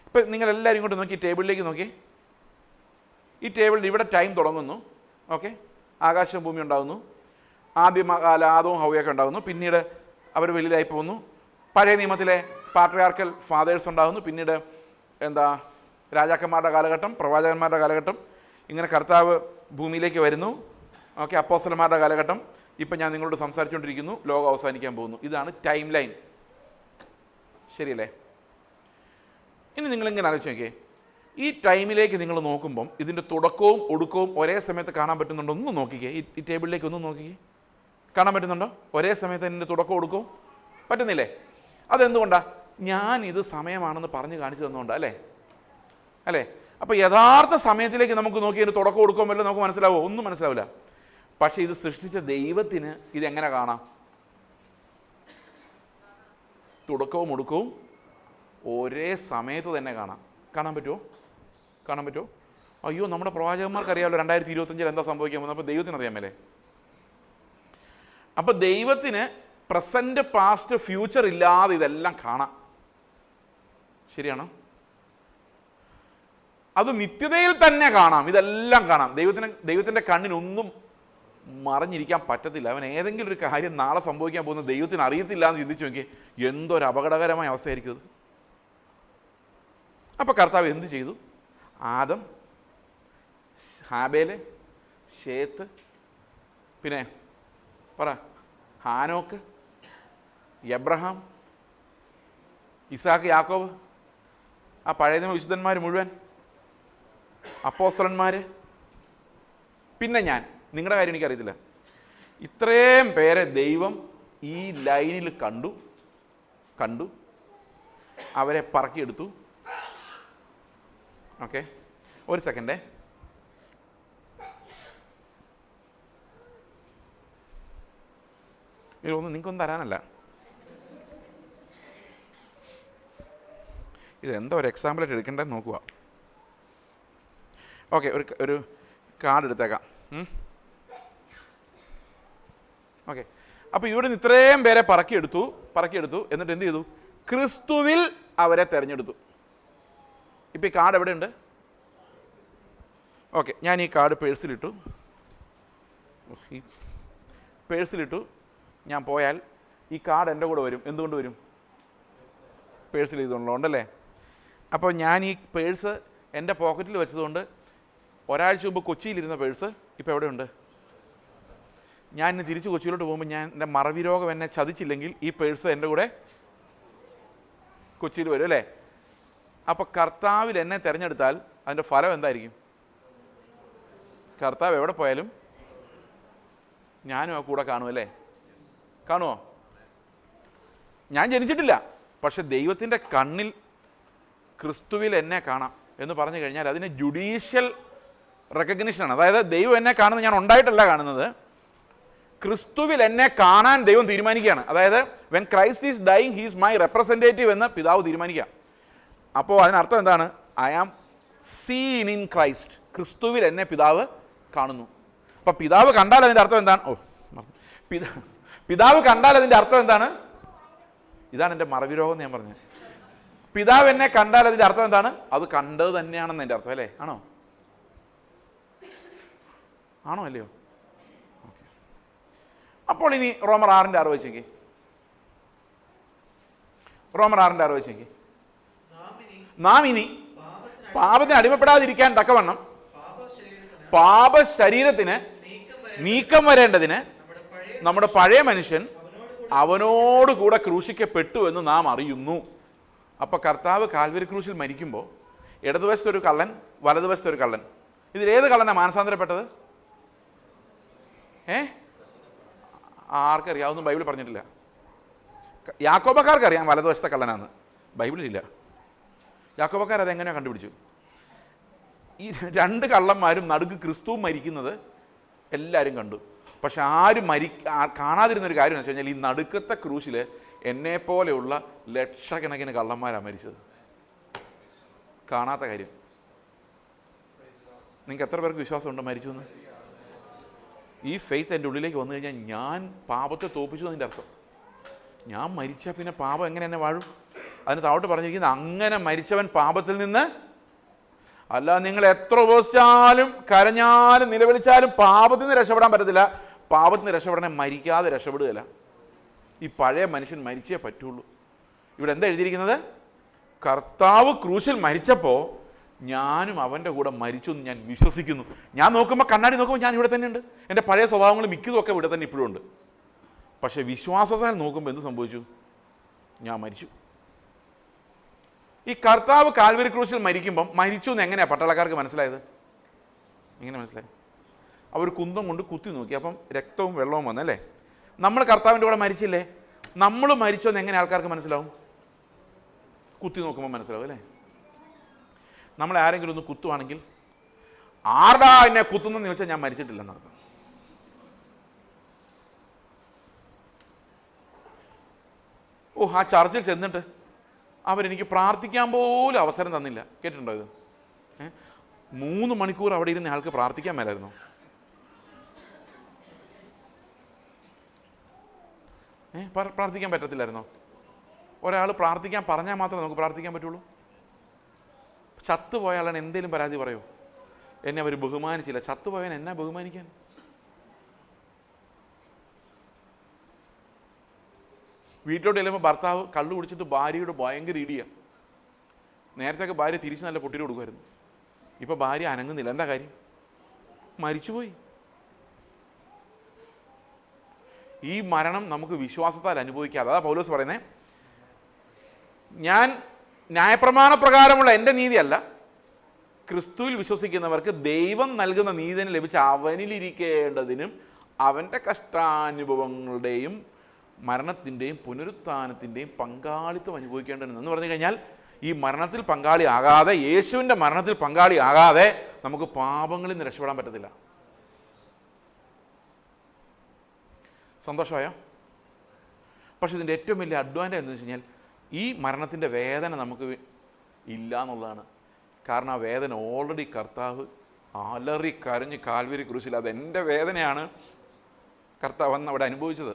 ഇപ്പം നിങ്ങൾ എല്ലാവരും ഇങ്ങോട്ട് നോക്കി, ടേബിളിലേക്ക് നോക്കി. ഈ ടേബിളിൽ ഇവിടെ ടൈം തുടങ്ങുന്നു. ഓക്കെ, ആകാശവും ഭൂമി ഉണ്ടാകുന്നു. ആദ്യകാല ആദവും ഹവ്വയൊക്കെ ഉണ്ടാകുന്നു. പിന്നീട് അവർ വെളിയിലായി പോകുന്നു. പഴയ നിയമത്തിലെ പാട്രിയാർക്കൽ ഫാദേഴ്സ് ഉണ്ടാകുന്നു. പിന്നീട് രാജാക്കന്മാരുടെ കാലഘട്ടം, പ്രവാചകന്മാരുടെ കാലഘട്ടം. ഇങ്ങനെ കർത്താവ് ഭൂമിയിലേക്ക് വരുന്നു. ഓക്കെ, അപ്പോസ്തലന്മാരുടെ കാലഘട്ടം. ഇപ്പം ഞാൻ നിങ്ങളോട് സംസാരിച്ചുകൊണ്ടിരിക്കുന്നു. ലോകം അവസാനിക്കാൻ പോകുന്നു. ഇതാണ് ടൈം ലൈൻ. ശരിയല്ലേ? ഇനി നിങ്ങളിങ്ങനെ ആലോചിച്ച് നോക്കിയേ, ഈ ടൈമിലേക്ക് നിങ്ങൾ നോക്കുമ്പം ഇതിൻ്റെ തുടക്കവും ഒടുക്കവും ഒരേ സമയത്ത് കാണാൻ പറ്റുന്നുണ്ടോ? ഒന്ന് നോക്കിക്കേ. ഈ ടേബിളിലേക്ക് ഒന്ന് നോക്കിക്കേ. കാണാൻ പറ്റുന്നുണ്ടോ? ഒരേ സമയത്ത് ഇതിൻ്റെ തുടക്കവും ഒടുക്കവും പറ്റുന്നില്ലേ? അതെന്തുകൊണ്ടാണ്? ഞാൻ ഇത് സമയമാണെന്ന് പറഞ്ഞ് കാണിച്ചു തന്നുകൊണ്ടാണ്. അല്ലേ? അപ്പോൾ യഥാർത്ഥ സമയത്തിലേക്ക് നമുക്ക് നോക്കി ഇതിന് തുടക്കം ഒടുക്കവും വല്ലതും നമുക്ക് മനസ്സിലാവുമോ? ഒന്നും മനസ്സിലാവില്ല. പക്ഷെ ഇത് സൃഷ്ടിച്ച ദൈവത്തിന് ഇതെങ്ങനെ കാണാം? തുടക്കവും ഒടുക്കവും ഒരേ സമയത്ത് തന്നെ കാണാൻ പറ്റുമോ? അയ്യോ, നമ്മുടെ പ്രവാചകന്മാർക്ക് അറിയാമല്ലോ 2025 എന്താ സംഭവിക്കാൻ പോകുന്നത്. അപ്പോൾ ദൈവത്തിന് അറിയാമല്ലേ? അപ്പോൾ ദൈവത്തിന് പ്രസന്റ്, പാസ്റ്റ്, ഫ്യൂച്ചർ ഇല്ലാതെ ഇതെല്ലാം കാണാം. ശരിയാണോ? അത് നിത്യതയിൽ തന്നെ കാണാം. ഇതെല്ലാം കാണാം. ദൈവത്തിൻ്റെ കണ്ണിനൊന്നും മറഞ്ഞിരിക്കാൻ പറ്റത്തില്ല. അവൻ ഏതെങ്കിലും ഒരു കാര്യം നാളെ സംഭവിക്കാൻ പോകുന്ന ദൈവത്തിന് അറിയത്തില്ല എന്ന് ചിന്തിച്ചു നോക്കി, എന്തൊരു അപകടകരമായ അവസ്ഥയായിരിക്കും അത്. അപ്പോൾ കർത്താവ് എന്ത് ചെയ്തു? ആദം, ഹാബേല്, ശേത്ത്, പിന്നെ ഹാനോക്ക്, എബ്രഹാം, ഇസാക്ക്, യാക്കോബ്, ആ പഴയ നിയമ വിശുദ്ധന്മാർ മുഴുവൻ, അപ്പോസ്തലന്മാർ, പിന്നെ ഞാൻ. നിങ്ങളുടെ കാര്യം എനിക്കറിയത്തില്ല. ഇത്രയും പേരെ ദൈവം ഈ ലൈനിൽ കണ്ടു അവരെ പറക്കിയെടുത്തു. ഓക്കെ, ഒരു സെക്കൻഡേ. ഇതൊന്നും നിങ്ങൾക്കൊന്നും തരാനല്ല. ഇതെന്താ ഒരു എക്സാമ്പിളായിട്ട് എടുക്കേണ്ടതെന്ന് നോക്കുക. ഓക്കെ, ഒരു കാർഡ് എടുത്തേക്കാം. ഓക്കെ, അപ്പോൾ ഇവിടെ നിന്ന് ഇത്രയും പേരെ പറക്കിയെടുത്തു. എന്നിട്ട് എന്ത് ചെയ്തു? ക്രിസ്തുവിൽ അവരെ തിരഞ്ഞെടുത്തു. ഇപ്പം ഈ കാർഡ് എവിടെയുണ്ട്? ഓക്കെ, ഞാൻ ഈ കാർഡ് പേഴ്സിലിട്ടു. ഞാൻ പോയാൽ ഈ കാർഡ് എൻ്റെ കൂടെ വരും. എന്തുകൊണ്ട് വരും? പേഴ്സിൽ ഇതുള്ളതുകൊണ്ടല്ലേ. അപ്പോൾ ഞാൻ ഈ പേഴ്സ് എൻ്റെ പോക്കറ്റിൽ വെച്ചതുകൊണ്ട് ഒരാഴ്ച മുമ്പ് കൊച്ചിയിലിരുന്ന പേഴ്സ് ഇപ്പോൾ എവിടെയുണ്ട്? ഞാൻ ഇന്ന് തിരിച്ച് കൊച്ചിയിലോട്ട് പോകുമ്പോൾ എൻ്റെ മറവി രോഗം എന്നെ ചതിച്ചില്ലെങ്കിൽ ഈ പേഴ്സ് എൻ്റെ കൂടെ കൊച്ചിയിൽ വരും അല്ലേ? അപ്പോൾ കർത്താവിൽ എന്നെ തിരഞ്ഞെടുത്താൽ അതിൻ്റെ ഫലം എന്തായിരിക്കും? കർത്താവ് എവിടെ പോയാലും ഞാനും ആ കൂടെ കാണുമല്ലേ? കാണുമോ? ഞാൻ ജനിച്ചിട്ടില്ല, പക്ഷെ ദൈവത്തിൻ്റെ കണ്ണിൽ ക്രിസ്തുവിൽ എന്നെ കാണാം എന്ന് പറഞ്ഞു കഴിഞ്ഞാൽ അതിന് ജുഡീഷ്യൽ റെക്കഗ്നിഷനാണ്. അതായത് ദൈവം എന്നെ കാണുന്നത് ഞാൻ ഉണ്ടായിട്ടല്ല കാണുന്നത്, ക്രിസ്തുവിൽ എന്നെ കാണാൻ ദൈവം തീരുമാനിക്കുകയാണ്. അതായത് when Christ is dying he's my representative എന്ന് പിതാവ് തീരുമാനിക്കുക. അപ്പോൾ അതിനർത്ഥം എന്താണ്? I am seen in Christ. ക്രിസ്തുവിൽ എന്നെ പിതാവ് കാണുന്നു. അപ്പം പിതാവ് കണ്ടാൽ അതിൻ്റെ അർത്ഥം എന്താണ്? പിതാവ് കണ്ടാൽ അതിൻ്റെ അർത്ഥം എന്താണ്? ഇതാണ് എൻ്റെ മറവി രോഗം എന്ന് ഞാൻ പറഞ്ഞത്. പിതാവ് എന്നെ കണ്ടാൽ അതിൻ്റെ അർത്ഥം എന്താണ്? അത് കണ്ടത് തന്നെയാണെന്ന് എൻ്റെ അർത്ഥം അല്ലേ? ആണോ അല്ലയോ? ഓക്കെ, അപ്പോൾ ഇനി റോമർ 6:6 വെച്ചേക്ക്. നാം ഇനി പാപത്തിന് അടിമപ്പെടാതിരിക്കാൻ തക്കവണ്ണം പാപശരീരത്തിന് നീക്കം വരേണ്ടതിന് നമ്മുടെ പഴയ മനുഷ്യൻ അവനോട് കൂടെ ക്രൂശിക്കപ്പെട്ടു എന്ന് നാം അറിയുന്നു. അപ്പോൾ കർത്താവ് കാൽവരി ക്രൂശിൽ മരിക്കുമ്പോൾ ഇടതുവശത്തൊരു കള്ളൻ, വലതുവശത്തൊരു കള്ളൻ. ഇതിലേത് കള്ളനാണ് മാനസാന്തരപ്പെട്ടത്? ആർക്കറിയാം? അതൊന്നും ബൈബിളിൽ പറഞ്ഞിട്ടില്ല. യാക്കോബക്കാർക്കറിയാം വലതുവശത്തെ കള്ളനാന്ന്, ബൈബിളിലില്ല. യാക്കോബക്കാർ അതെങ്ങനെയാണ് കണ്ടുപിടിച്ചു? ഈ രണ്ട് കള്ളന്മാരും നടുക്ക് ക്രിസ്തുവും മരിക്കുന്നത് എല്ലാവരും കണ്ടു. പക്ഷെ ആരും കാണാതിരുന്നൊരു കാര്യം എന്ന് വെച്ച് കഴിഞ്ഞാൽ, ഈ നടുക്കത്തെ ക്രൂശിൽ എന്നെപ്പോലെയുള്ള ലക്ഷക്കണക്കിന് കള്ളന്മാരാണ് മരിച്ചത്. കാണാത്ത കാര്യം. നിങ്ങൾക്ക് എത്ര പേർക്ക് വിശ്വാസമുണ്ട് മരിച്ചു എന്ന്? ഈ ഫെയ്ത്ത് എൻ്റെ ഉള്ളിലേക്ക് വന്നു കഴിഞ്ഞാൽ ഞാൻ പാപത്തെ തോൽപ്പിച്ചു എന്നതിൻ്റെ അർത്ഥം. ഞാൻ മരിച്ചാൽ പിന്നെ പാപം എങ്ങനെ എന്നെ വാഴും? അതിന് താഴോട്ട് പറഞ്ഞിരിക്കുന്നത്, അങ്ങനെ മരിച്ചവൻ പാപത്തിൽ നിന്ന് അല്ല. നിങ്ങൾ എത്ര ഉപവസിച്ചാലും കരഞ്ഞാലും നിലവിളിച്ചാലും പാപത്തിൽ നിന്ന് രക്ഷപ്പെടാൻ പറ്റത്തില്ല. പാപത്തിൽ നിന്ന് രക്ഷപ്പെടണേ മരിക്കാതെ രക്ഷപ്പെടുകയില്ല. ഈ പഴയ മനുഷ്യൻ മരിച്ചേ പറ്റുള്ളൂ. ഇവിടെ എന്താ എഴുതിയിരിക്കുന്നത്? കർത്താവ് ക്രൂശിൽ മരിച്ചപ്പോൾ ഞാനും അവൻ്റെ കൂടെ മരിച്ചു എന്ന് ഞാൻ വിശ്വസിക്കുന്നു. ഞാൻ നോക്കുമ്പോൾ, കണ്ണാടി നോക്കുമ്പോൾ ഞാൻ ഇവിടെ തന്നെ ഉണ്ട്. എൻ്റെ പഴയ സ്വഭാവങ്ങൾ മിക്കതുമൊക്കെ ഇവിടെ തന്നെ ഇപ്പോഴും ഉണ്ട്. പക്ഷെ വിശ്വാസത്താൽ നോക്കുമ്പോൾ എന്ത് സംഭവിച്ചു? ഞാൻ മരിച്ചു. ഈ കർത്താവ് കാൽവരി ക്രൂശിൽ മരിക്കുമ്പം മരിച്ചു എന്ന് എങ്ങനെയാണ് പട്ടാളക്കാർക്ക് മനസ്സിലായത്? എങ്ങനെ മനസ്സിലായി? അവർ കുന്തം കൊണ്ട് കുത്തി നോക്കി, അപ്പം രക്തവും വെള്ളവും വന്നല്ലേ. നമ്മൾ കർത്താവിൻ്റെ കൂടെ മരിച്ചില്ലേ? നമ്മൾ മരിച്ചോ എന്ന് എങ്ങനെ ആൾക്കാർക്ക് മനസ്സിലാവും? കുത്തി നോക്കുമ്പോൾ മനസ്സിലാവും അല്ലേ. നമ്മളെ ആരെങ്കിലും ഒന്ന് കുത്തുവാണെങ്കിൽ, ആർടാ എന്നെ കുത്തുന്നെന്ന് ചോദിച്ചാൽ ഞാൻ മരിച്ചിട്ടില്ലെന്നർത്ഥം. ആ ചർച്ചിൽ ചെന്നിട്ട് അവരെനിക്ക് പ്രാർത്ഥിക്കാൻ പോലും അവസരം തന്നില്ല. കേട്ടിട്ടുണ്ടോ ഇത്? 3 മണിക്കൂർ അവിടെ ഇരുന്ന് ആൾക്ക് പ്രാർത്ഥിക്കാൻ മേലായിരുന്നോ? പ്രാർത്ഥിക്കാൻ പറ്റത്തില്ലായിരുന്നോ? ഒരാൾ പ്രാർത്ഥിക്കാൻ പറഞ്ഞാൽ മാത്രമേ നമുക്ക് പ്രാർത്ഥിക്കാൻ പറ്റുള്ളൂ. ചത്തുപോയാലാണ് എന്തേലും പരാതി പറയോ? എന്നെ അവർ ബഹുമാനിച്ചില്ല. ചത്തുപോയാൻ എന്നാ ബഹുമാനിക്കാൻ? വീട്ടിലോട്ട് ചെല്ലുമ്പോൾ ഭർത്താവ് കള്ളു കുടിച്ചിട്ട് ഭാര്യയോട് ഭയങ്കര ഇടിയാണ്. നേരത്തെയൊക്കെ ഭാര്യ തിരിച്ച് നല്ല പൊട്ടിട്ട് കൊടുക്കുമായിരുന്നു. ഇപ്പം ഭാര്യ അനങ്ങുന്നില്ല. എന്താ കാര്യം? മരിച്ചുപോയി. ഈ മരണം നമുക്ക് വിശ്വാസത്താൽ അനുഭവിക്കാതെ, അതാ പൗലോസ് പറയുന്നത്, ഞാൻ ന്യായപ്രമാണ പ്രകാരമുള്ള എൻ്റെ നീതിയല്ല, ക്രിസ്തുവിൽ വിശ്വസിക്കുന്നവർക്ക് ദൈവം നൽകുന്ന നീതിനെ ലഭിച്ച അവനിലിരിക്കേണ്ടതിനും അവൻ്റെ കഷ്ടാനുഭവങ്ങളുടെയും മരണത്തിൻ്റെയും പുനരുത്ഥാനത്തിൻ്റെയും പങ്കാളിത്തം അനുഭവിക്കേണ്ടതെന്ന് എന്ന് പറഞ്ഞു കഴിഞ്ഞാൽ, ഈ മരണത്തിൽ പങ്കാളിയാകാതെ, യേശുവിൻ്റെ മരണത്തിൽ പങ്കാളിയാകാതെ നമുക്ക് പാപങ്ങളിൽ നിന്ന് രക്ഷപ്പെടാൻ പറ്റത്തില്ല. സന്തോഷമായോ? പക്ഷെ ഇതിൻ്റെ ഏറ്റവും വലിയ അഡ്വാൻറ്റേജ് എന്ന് വെച്ച് കഴിഞ്ഞാൽ, ഈ മരണത്തിൻ്റെ വേദന നമുക്ക് ഇല്ല എന്നുള്ളതാണ്. കാരണം ആ വേദന ഓൾറെഡി കർത്താവ് അലറി കരഞ്ഞ് കാൽവരി ക്രൂശിൽ, അതെൻ്റെ വേദനയാണ് കർത്താവ് അന്ന് അവിടെ അനുഭവിച്ചത്.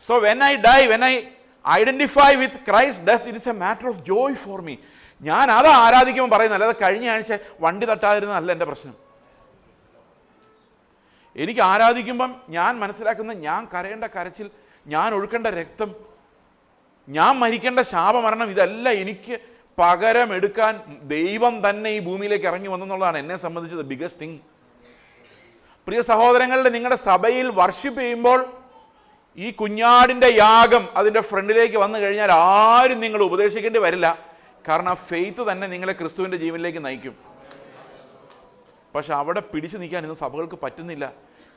So when I die, when I identify with Christ's death, it is a matter of joy for me. ഞാൻ അത് ആരാധിക്കുമ്പോൾ പറയുന്നല്ല, അത് കഴിഞ്ഞ ആഴ്ച വണ്ടി തട്ടാതിരുന്നതല്ല എൻ്റെ പ്രശ്നം. എനിക്ക് ആരാധിക്കുമ്പം ഞാൻ മനസ്സിലാക്കുന്ന, ഞാൻ കരയേണ്ട കരച്ചിൽ, ഞാൻ ഒഴുക്കേണ്ട രക്തം, ഞാൻ മരിക്കേണ്ട ശാപമരണം, ഇതെല്ലാം എനിക്ക് പകരം എടുക്കാൻ ദൈവം തന്നെ ഈ ഭൂമിയിലേക്ക് ഇറങ്ങി വന്നെന്നുള്ളതാണ് എന്നെ സംബന്ധിച്ചത് ബിഗസ്റ്റ് തിങ്. പ്രിയ സഹോദരങ്ങളുടെ, നിങ്ങളുടെ സഭയിൽ വർഷിപ്പ് ചെയ്യുമ്പോൾ ഈ കുഞ്ഞാടിൻ്റെ യാഗം അതിൻ്റെ ഫ്രണ്ടിലേക്ക് വന്നു കഴിഞ്ഞാൽ ആരും നിങ്ങൾ ഉപദേശിക്കേണ്ടി വരില്ല. കാരണം ആ ഫെയ്ത്ത് തന്നെ നിങ്ങളെ ക്രിസ്തുവിൻ്റെ ജീവനിലേക്ക് നയിക്കും. പക്ഷെ അവിടെ പിടിച്ചു നിൽക്കാൻ ഇന്ന് സഭകൾക്ക് പറ്റുന്നില്ല.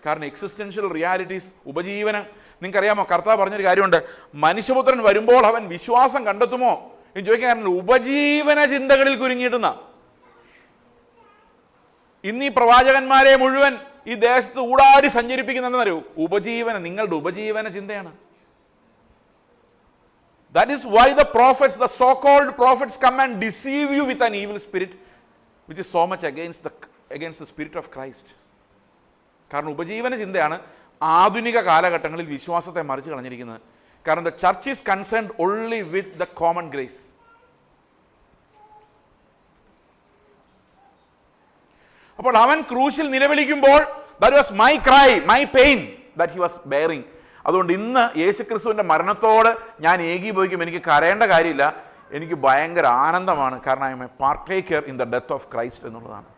കാരണം എക്സിസ്റ്റൻഷ്യൽ റിയാലിറ്റീസ്, ഉപജീവനം. നിങ്ങൾക്കറിയാമോ, കർത്താവ് പറഞ്ഞൊരു കാര്യമുണ്ട്, മനുഷ്യപുത്രൻ വരുമ്പോൾ അവൻ വിശ്വാസം കണ്ടെത്തുമോ എന്ന് ചോദിക്കാൻ കാരണം ഉപജീവന ചിന്തകളിൽ കുരുങ്ങിയിട്ടുന്ന ഇന്ന് ഈ പ്രവാചകന്മാരെ മുഴുവൻ ഈ ദേശത്ത് ഊടാടി സഞ്ചരിപ്പിക്കുന്നതെന്നറിയോ? ഉപജീവന, നിങ്ങളുടെ ഉപജീവന ചിന്തയാണ്. That is why the prophets, the so-called prophets, come and deceive you with an evil spirit, which is so much against the spirit of Christ. കാരണം ഉപജീവന ചിന്തയാണ് ആധുനിക കാലഘട്ടങ്ങളിൽ വിശ്വാസത്തെ മറിച്ച് കളഞ്ഞിരിക്കുന്നത്. കാരണം the church is concerned only with the common grace. അപ്പോൾ അവൻ ക്രൂശിൽ നിലവിളിക്കുമ്പോൾ, that was my cry, my pain that he was bearing. അതുകൊണ്ട് ഇന്ന് യേശുക്രിസ്തുവിൻ്റെ മരണത്തോട് ഞാൻ ഏകീഭവിക്കും. എനിക്ക് കരയേണ്ട കാര്യമില്ല, എനിക്ക് ഭയങ്കര ആനന്ദമാണ്. കാരണം I am a partaker in the death of Christ എന്നുള്ളതാണ്.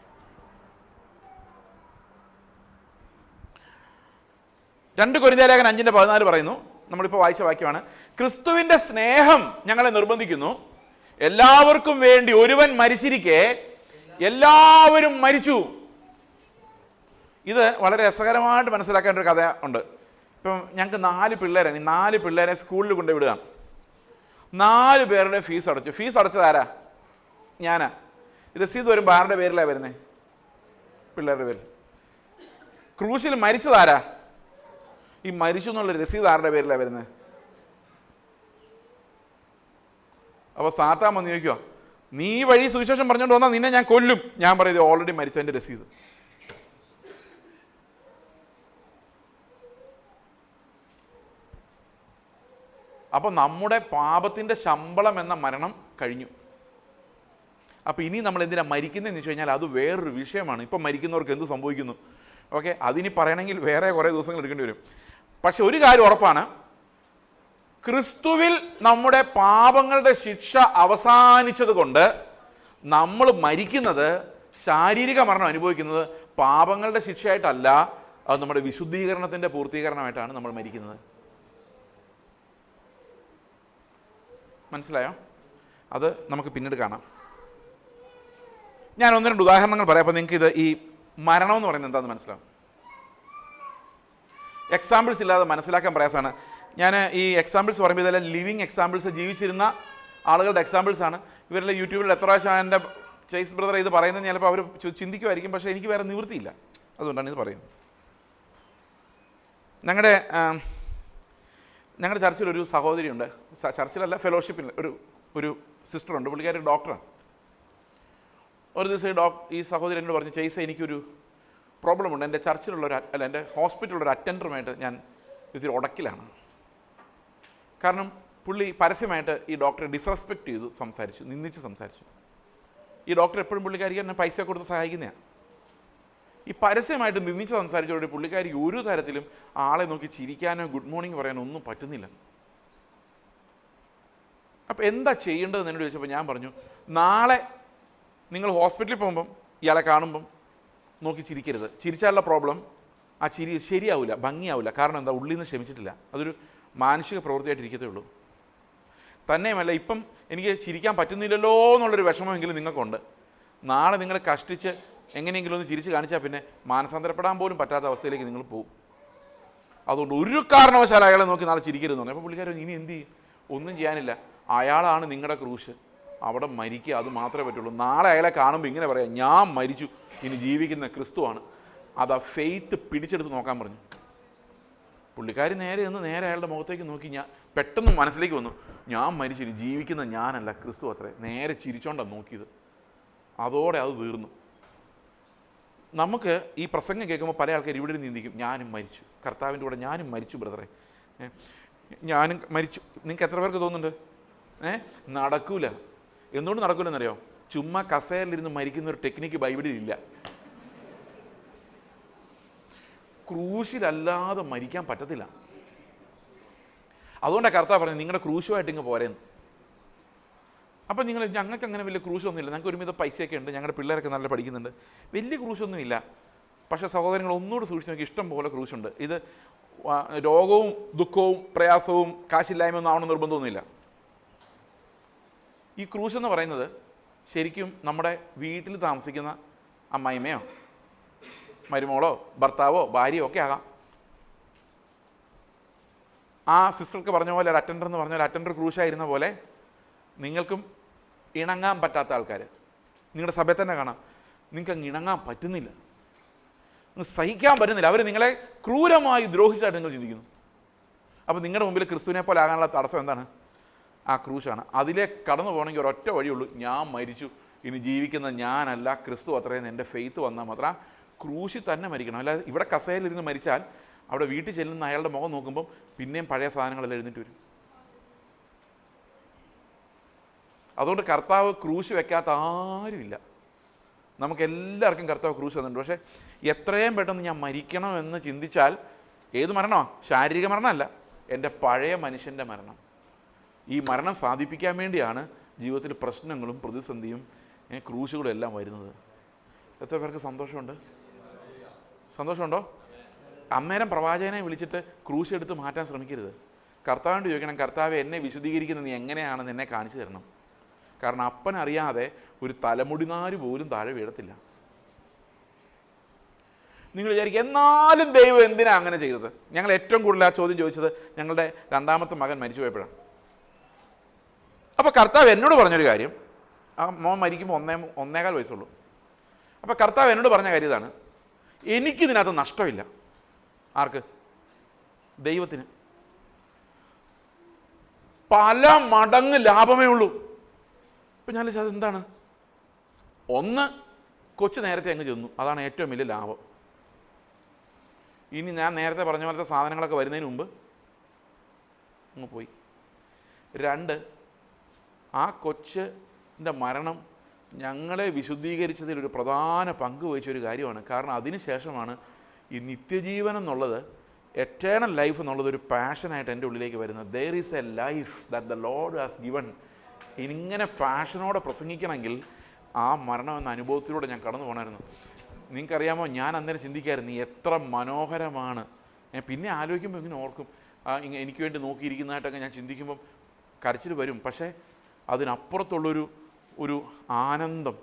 2 കൊരിന്ത്യർ ലേഖനം 5:14 പറയുന്നു, നമ്മളിപ്പോൾ വായിച്ച വാക്യമാണ്, ക്രിസ്തുവിൻ്റെ സ്നേഹം ഞങ്ങളെ നിർബന്ധിക്കുന്നു, എല്ലാവർക്കും വേണ്ടി ഒരുവൻ മരിച്ചിരിക്കെ എല്ലാവരും മരിച്ചു. ഇത് വളരെ രസകരമായിട്ട് മനസ്സിലാക്കേണ്ട ഒരു കഥ ഉണ്ട്. ഇപ്പം ഞങ്ങൾക്ക് 4 പിള്ളേരാണ്. ഈ 4 പിള്ളേരെ സ്കൂളിൽ കൊണ്ടുവിടുകയാണ്. 4 പേരുടെ ഫീസ് അടച്ചു. ഫീസ് അടച്ചത് ആരാ? ഞാനാ. രസീത് വരുമ്പോൾ ആരുടെ പേരിലാണ് വരുന്നത്? പിള്ളേരുടെ പേരിൽ. ക്രൂശിൽ മരിച്ചതാരാ? ഈ മരിച്ചു എന്നുള്ള രസീത് ആരുടെ പേരിലാണ് വരുന്നത്? അപ്പോൾ സാത്താൻ വന്ന് ചോദിക്കുക, നീ വഴി സുവിശേഷം പറഞ്ഞുകൊണ്ട് വന്നാൽ നിന്നെ ഞാൻ കൊല്ലും. ഞാൻ പറയുന്നത് ഓൾറെഡി മരിച്ചതിൻ്റെ രസീത്. അപ്പോൾ നമ്മുടെ പാപത്തിൻ്റെ ശമ്പളം എന്ന മരണം കഴിഞ്ഞു. അപ്പോൾ ഇനി നമ്മൾ എന്തിനാ മരിക്കുന്നതെന്ന് വെച്ച് കഴിഞ്ഞാൽ അത് വേറൊരു വിഷയമാണ്. ഇപ്പം മരിക്കുന്നവർക്ക് എന്ത് സംഭവിക്കുന്നു, ഓക്കെ, അതിനി പറയണമെങ്കിൽ വേറെ കുറേ ദിവസങ്ങൾ എടുക്കേണ്ടി വരും. പക്ഷെ ഒരു കാര്യം ഉറപ്പാണ്, ക്രിസ്തുവിൽ നമ്മുടെ പാപങ്ങളുടെ ശിക്ഷ അവസാനിച്ചത് കൊണ്ട് നമ്മൾ മരിക്കുന്നത്, ശാരീരിക മരണം അനുഭവിക്കുന്നത് പാപങ്ങളുടെ ശിക്ഷയായിട്ടല്ല, അത് നമ്മുടെ വിശുദ്ധീകരണത്തിൻ്റെ പൂർത്തീകരണമായിട്ടാണ് നമ്മൾ മരിക്കുന്നത്. മനസ്സിലായോ? അത് നമുക്ക് പിന്നീട് കാണാം. ഞാൻ 1-2 ഉദാഹരണങ്ങൾ പറയാം. അപ്പോൾ നിങ്ങൾക്ക് ഇത് ഈ മരണം എന്ന് പറയുന്നത് എന്താണെന്ന് മനസ്സിലാവും. എക്സാമ്പിൾസ് ഇല്ലാതെ മനസ്സിലാക്കാൻ പ്രയാസമാണ്. ഞാൻ ഈ എക്സാമ്പിൾസ് പറയുമ്പോൾ ഇതെല്ലാം ലിവിങ് എക്സാമ്പിൾസ്, ജീവിച്ചിരുന്ന ആളുകളുടെ എക്സാമ്പിൾസ് ആണ്. ഇവരെല്ലാം യൂട്യൂബിൽ എത്ര പ്രാവശ്യം എൻ്റെ ചേസ് ബ്രദർ ഇത് പറയുന്നത് ചിലപ്പോൾ അവർ ചിന്തിക്കുമായിരിക്കും, പക്ഷേ എനിക്ക് വേറെ നിവൃത്തിയില്ല, അതുകൊണ്ടാണ് ഇത് പറയുന്നത്. ഞങ്ങളുടെ ചർച്ചിലൊരു സഹോദരിയുണ്ട്. ചർച്ചിലല്ല, ഫെലോഷിപ്പിൽ ഒരു സിസ്റ്ററുണ്ട്. പുള്ളിക്കാരി ഡോക്ടറാണ്. ഒരു ദിവസം ഈ സഹോദരി എന്നോട് പറഞ്ഞു, ചേസ് എനിക്കൊരു പ്രോബ്ലം ഉണ്ട്. എൻ്റെ എൻ്റെ ഹോസ്പിറ്റലിലൊരു അറ്റൻഡറുമായിട്ട് ഞാൻ ഇത്തിരി ഉടക്കിലാണ്. കാരണം പുള്ളി പരസ്യമായിട്ട് ഈ ഡോക്ടറെ ഡിസ്റെസ്പെക്റ്റ് ചെയ്തു സംസാരിച്ചു, നിന്ദിച്ച് സംസാരിച്ചു. ഈ ഡോക്ടർ എപ്പോഴും പുള്ളിക്കാരിക്ക് എന്നെ പൈസ കൊടുത്ത് സഹായിക്കുന്നതാണ്. ഈ പരസ്യമായിട്ട് നിന്ദിച്ച് സംസാരിച്ചതോടെ പുള്ളിക്കാരിക്ക് ഒരു തരത്തിലും ആളെ നോക്കി ചിരിക്കാനോ ഗുഡ് മോർണിംഗ് പറയാനോ ഒന്നും പറ്റുന്നില്ല. അപ്പോൾ എന്താ ചെയ്യേണ്ടതെന്ന് എന്നോട് ചോദിച്ചപ്പോൾ ഞാൻ പറഞ്ഞു, നാളെ നിങ്ങൾ ഹോസ്പിറ്റലിൽ പോകുമ്പം ഇയാളെ കാണുമ്പം നോക്കി ചിരിക്കരുത്. ചിരിച്ചാലുള്ള പ്രോബ്ലം, ആ ചിരി ശരിയാവില്ല, ഭംഗിയാവില്ല. കാരണം എന്താ, ഉള്ളിൽ നിന്ന് ക്ഷമിച്ചിട്ടില്ല. അതൊരു മാനുഷിക പ്രവൃത്തിയായിട്ട് ഇരിക്കത്തേ ഉള്ളൂ. തന്നെയുമല്ല, ഇപ്പം എനിക്ക് ചിരിക്കാൻ പറ്റുന്നില്ലല്ലോ എന്നുള്ളൊരു വിഷമമെങ്കിലും നിങ്ങൾക്കുണ്ട്. നാളെ നിങ്ങൾ കഷ്ടിച്ച് എങ്ങനെയെങ്കിലും ഒന്ന് ചിരിച്ച് കാണിച്ചാൽ പിന്നെ മാനസാന്തരപ്പെടാൻ പോലും പറ്റാത്ത അവസ്ഥയിലേക്ക് നിങ്ങൾ പോകും. അതുകൊണ്ട് ഒരു കാരണവശാലും അയാളെ നോക്കി നാളെ ചിരിക്കരുതെന്ന് പറഞ്ഞു. അപ്പോൾ പുള്ളിക്കാരൻ ഇനി എന്ത് ചെയ്യും? ഒന്നും ചെയ്യാനില്ല. അയാളാണ് നിങ്ങളുടെ ക്രൂശ്, അവിടെ മരിക്കുക, അത് മാത്രമേ പറ്റുള്ളൂ. നാളെ അയാളെ കാണുമ്പോൾ ഇങ്ങനെ പറയാം, ഞാൻ മരിച്ചു, ഇനി ജീവിക്കുന്ന ക്രിസ്തുവാണ്. അതാ ഫെയ്ത്ത് പിടിച്ചെടുത്ത് നോക്കാൻ പറഞ്ഞു. പുള്ളിക്കാരി നേരെ അയാളുടെ മുഖത്തേക്ക് നോക്കി. ഞാൻ പെട്ടെന്ന് മനസ്സിലേക്ക് വന്നു, ഞാൻ മരിച്ചു, ഇനി ജീവിക്കുന്ന ഞാനല്ല, ക്രിസ്തു അത്രേ. നേരെ ചിരിച്ചോണ്ടാണ് നോക്കിയത്. അതോടെ അത് തീർന്നു. നമുക്ക് ഈ പ്രസംഗം കേൾക്കുമ്പോൾ പല ആൾക്കാർ ഇവിടെ നീന്തിക്കും, ഞാനും മരിച്ചു, കർത്താവിൻ്റെ കൂടെ ഞാനും മരിച്ചു ബ്രദറെ, ഞാനും മരിച്ചു. നിങ്ങൾക്ക് എത്ര പേർക്ക് തോന്നുന്നുണ്ട്? നടക്കൂല. എന്തുകൊണ്ട് നടക്കൂലെന്നറിയോ? ചുമ്മാ കസേരയിലിരുന്ന് മരിക്കുന്ന ഒരു ടെക്നിക്ക് ബൈബിളിൽ ഇല്ല. ക്രൂശിലല്ലാതെ മരിക്കാൻ പറ്റത്തില്ല. അതുകൊണ്ടാണ് കർത്താവ് പറഞ്ഞത്, നിങ്ങളുടെ ക്രൂശുമായിട്ട് ഇങ്ങ് പോരെന്ന്. അപ്പം ഞങ്ങൾക്ക് അങ്ങനെ വലിയ ക്രൂശൊന്നുമില്ല. ഞങ്ങൾക്ക് ഒരുമിത പൈസയൊക്കെ ഉണ്ട്, ഞങ്ങളുടെ പിള്ളേരൊക്കെ നല്ല പഠിക്കുന്നുണ്ട്, വലിയ ക്രൂശൊന്നുമില്ല. പക്ഷേ സഹോദരങ്ങൾ ഒന്നുകൂടെ സൂക്ഷിച്ച് നോക്കി, ഇഷ്ടം പോലെ ക്രൂശുണ്ട്. ഇത് രോഗവും ദുഃഖവും പ്രയാസവും കാശില്ലായ്മയൊന്നും ആവണമെന്ന് നിർബന്ധമൊന്നുമില്ല. ഈ ക്രൂശ് എന്ന് പറയുന്നത് ശരിക്കും നമ്മുടെ വീട്ടിൽ താമസിക്കുന്ന അമ്മായിമ്മയോ മരുമോളോ ഭർത്താവോ ഭാര്യയോ ഒക്കെ ആകാം. ആ സിസ്റ്റർക്ക് പറഞ്ഞ പോലെ, ഒരു അറ്റൻഡർ എന്ന് പറഞ്ഞാൽ അറ്റൻഡർ ക്രൂശായിരുന്ന പോലെ നിങ്ങൾക്കും ഇണങ്ങാൻ പറ്റാത്ത ആൾക്കാർ നിങ്ങളുടെ സഭയിൽ തന്നെ കാണാം. നിങ്ങൾക്ക് അങ്ങ് ഇണങ്ങാൻ പറ്റുന്നില്ല, സഹിക്കാൻ പറ്റുന്നില്ല. അവർ നിങ്ങളെ ക്രൂരമായി ദ്രോഹിച്ചായിട്ട് നിങ്ങൾ ചിന്തിക്കുന്നു. അപ്പോൾ നിങ്ങളുടെ മുമ്പിൽ ക്രിസ്തുവിനെ പോലെ ആകാനുള്ള തടസ്സം എന്താണ്? ആ ക്രൂശാണ്. അതിലേക്ക് കടന്നു പോകണമെങ്കിൽ ഒരൊറ്റ വഴിയുള്ളൂ, ഞാൻ മരിച്ചു, ഇനി ജീവിക്കുന്ന ഞാനല്ല, ക്രിസ്തു അത്രയും എൻ്റെ ഫെയ്ത്ത് വന്നാൽ മാത്രം ക്രൂശിൽ തന്നെ മരിക്കണം. അല്ലാതെ ഇവിടെ കസേരയിലിരുന്ന് മരിച്ചാൽ അവിടെ വീട്ടിൽ ചെല്ലുന്ന അയാളുടെ മുഖം നോക്കുമ്പം പിന്നെയും പഴയ സാധനങ്ങളെല്ലാം എഴുന്നേറ്റ് വരും. അതുകൊണ്ട് കർത്താവ് ക്രൂശ് വെക്കാത്ത ആരുമില്ല. നമുക്കെല്ലാവർക്കും കർത്താവ് ക്രൂശ് തന്നിട്ടുണ്ട്. പക്ഷേ എത്രയും പെട്ടെന്ന് ഞാൻ മരിക്കണമെന്ന് ചിന്തിച്ചാൽ, ഏത് മരണമാണ്? ശാരീരിക മരണമല്ല, എൻ്റെ പഴയ മനുഷ്യൻ്റെ മരണം. ഈ മരണം സാധിപ്പിക്കാൻ വേണ്ടിയാണ് ജീവിതത്തിൽ പ്രശ്നങ്ങളും പ്രതിസന്ധിയും ക്രൂശുകളും എല്ലാം വരുന്നത്. എത്ര പേർക്ക് സന്തോഷമുണ്ട്? സന്തോഷമുണ്ടോ? അന്നേരം പ്രവാചകനെ വിളിച്ചിട്ട് ക്രൂശ് എടുത്ത് മാറ്റാൻ ശ്രമിക്കരുത്. കർത്താവിനോട് ചോദിക്കണം, കർത്താവെ എന്നെ വിശുദ്ധീകരിക്കുന്നത് നീ എങ്ങനെയാണെന്ന് എന്നെ കാണിച്ചു തരണം. കാരണം അപ്പനറിയാതെ ഒരു തലമുടിനാര് പോലും താഴെ വീഴത്തില്ല. നിങ്ങൾ വിചാരിക്കും എന്നാലും ദൈവം എന്തിനാ അങ്ങനെ ചെയ്തത്? ഞങ്ങൾ ഏറ്റവും കൂടുതൽ ആ ചോദ്യം ചോദിച്ചത് ഞങ്ങളുടെ രണ്ടാമത്തെ മകൻ മരിച്ചു പോയപ്പോഴാണ്. അപ്പോൾ കർത്താവ് എന്നോട് പറഞ്ഞൊരു കാര്യം, ആ മോൻ മരിക്കുമ്പോൾ 1.25 വയസ്സുള്ളൂ. അപ്പോൾ കർത്താവ് എന്നോട് പറഞ്ഞ കാര്യം ഇതാണ്, എനിക്കിതിനകത്ത് നഷ്ടമില്ല. ആർക്ക്? ദൈവത്തിന് പല മടങ്ങ് ലാഭമേ ഉള്ളൂ. അപ്പം ഞാൻ ചോദിച്ചത് എന്താണ്? ഒന്ന്, കൊച്ചു നേരത്തെ അങ്ങ് ചെന്നു, അതാണ് ഏറ്റവും വലിയ ലാഭം. ഇനി ഞാൻ നേരത്തെ പറഞ്ഞ പോലത്തെ സാധനങ്ങളൊക്കെ വരുന്നതിന് മുമ്പ് അങ്ങ് പോയി. 2, ആ കൊച്ചിൻ്റെ മരണം ഞങ്ങളെ വിശുദ്ധീകരിച്ചതിൽ ഒരു പ്രധാന പങ്ക് വഹിച്ചൊരു കാര്യമാണ്. കാരണം അതിന് ശേഷമാണ് ഈ നിത്യജീവൻ എന്നുള്ളത്, എറ്റേണൽ ലൈഫ് എന്നുള്ളത് ഒരു പാഷനായിട്ട് എൻ്റെ ഉള്ളിലേക്ക് വരുന്നത്. There is a life that the Lord has given. ഇങ്ങനെ പാഷനോടെ പ്രസംഗിക്കണമെങ്കിൽ ആ മരണം എന്ന അനുഭവത്തിലൂടെ ഞാൻ കടന്നു പോകണമായിരുന്നു. നിങ്ങൾക്കറിയാമോ, ഞാൻ അന്നേരം ചിന്തിക്കായിരുന്നു എത്ര മനോഹരമാണ്. ഞാൻ പിന്നെ ആലോചിക്കുമ്പോൾ ഇങ്ങനെ ഓർക്കും, എനിക്ക് വേണ്ടി നോക്കിയിരിക്കുന്നതായിട്ടൊക്കെ ഞാൻ ചിന്തിക്കുമ്പം കരച്ചിൽ വരും. പക്ഷേ അതിനപ്പുറത്തുള്ളൊരു ആനന്ദം.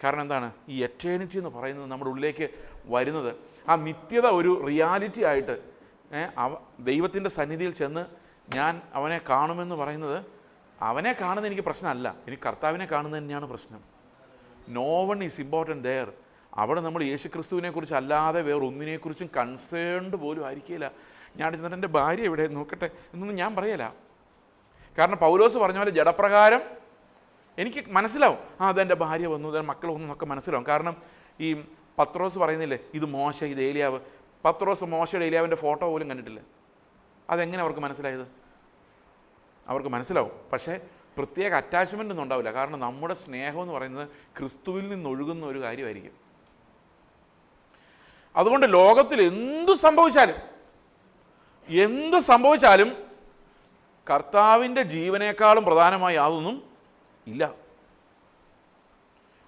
കാരണം എന്താണ്? ഈ എറ്റേണിറ്റി എന്ന് പറയുന്നത് നമ്മുടെ ഉള്ളിലേക്ക് വരുന്നത്, ആ നിത്യത ഒരു റിയാലിറ്റി ആയിട്ട് ദൈവത്തിൻ്റെ സന്നിധിയിൽ ചെന്ന് ഞാൻ അവനെ കാണുമെന്ന് പറയുന്നത്, അവനെ കാണുന്നത് എനിക്ക് പ്രശ്നമല്ല, എനിക്ക് കർത്താവിനെ കാണുന്നത് തന്നെയാണ് പ്രശ്നം. No one is important there. അവിടെ നമ്മൾ യേശുക്രിസ്തുവിനെ കുറിച്ച് അല്ലാതെ വേറെ ഒന്നിനെക്കുറിച്ചും കൺസേൺഡ് പോലും ആയിരിക്കില്ല. ഞാൻ ചെന്നിട്ട് എൻ്റെ ഭാര്യ എവിടെ നോക്കട്ടെ എന്നൊന്നും ഞാൻ പറയല. കാരണം പൗലോസ് പറഞ്ഞ പോലെ ജഡപ്രകാരം എനിക്ക് മനസ്സിലാവും, അതെൻ്റെ ഭാര്യ വന്നു, അതെ മക്കൾ വന്നു എന്നൊക്കെ മനസ്സിലാവും. കാരണം ഈ പത്രോസ് പറയുന്നില്ലേ, ഇത് മോശ, ഇത് ഏലിയാവ്. പത്രോസ് മോശയുടെ ഏലിയാവിൻ്റെ ഫോട്ടോ പോലും കണ്ടിട്ടില്ല. അതെങ്ങനെ അവർക്ക് മനസ്സിലായത്? അവർക്ക് മനസ്സിലാവും, പക്ഷേ പ്രത്യേക അറ്റാച്ച്മെൻ്റ് ഒന്നും ഉണ്ടാവില്ല. കാരണം നമ്മുടെ സ്നേഹം എന്ന് പറയുന്നത് ക്രിസ്തുവിൽ നിന്നൊഴുകുന്ന ഒരു കാര്യമായിരിക്കും. അതുകൊണ്ട് ലോകത്തിൽ എന്ത് സംഭവിച്ചാലും കർത്താവിൻ്റെ ജീവനേക്കാളും പ്രധാനമായി യാതൊന്നും ഇല്ല.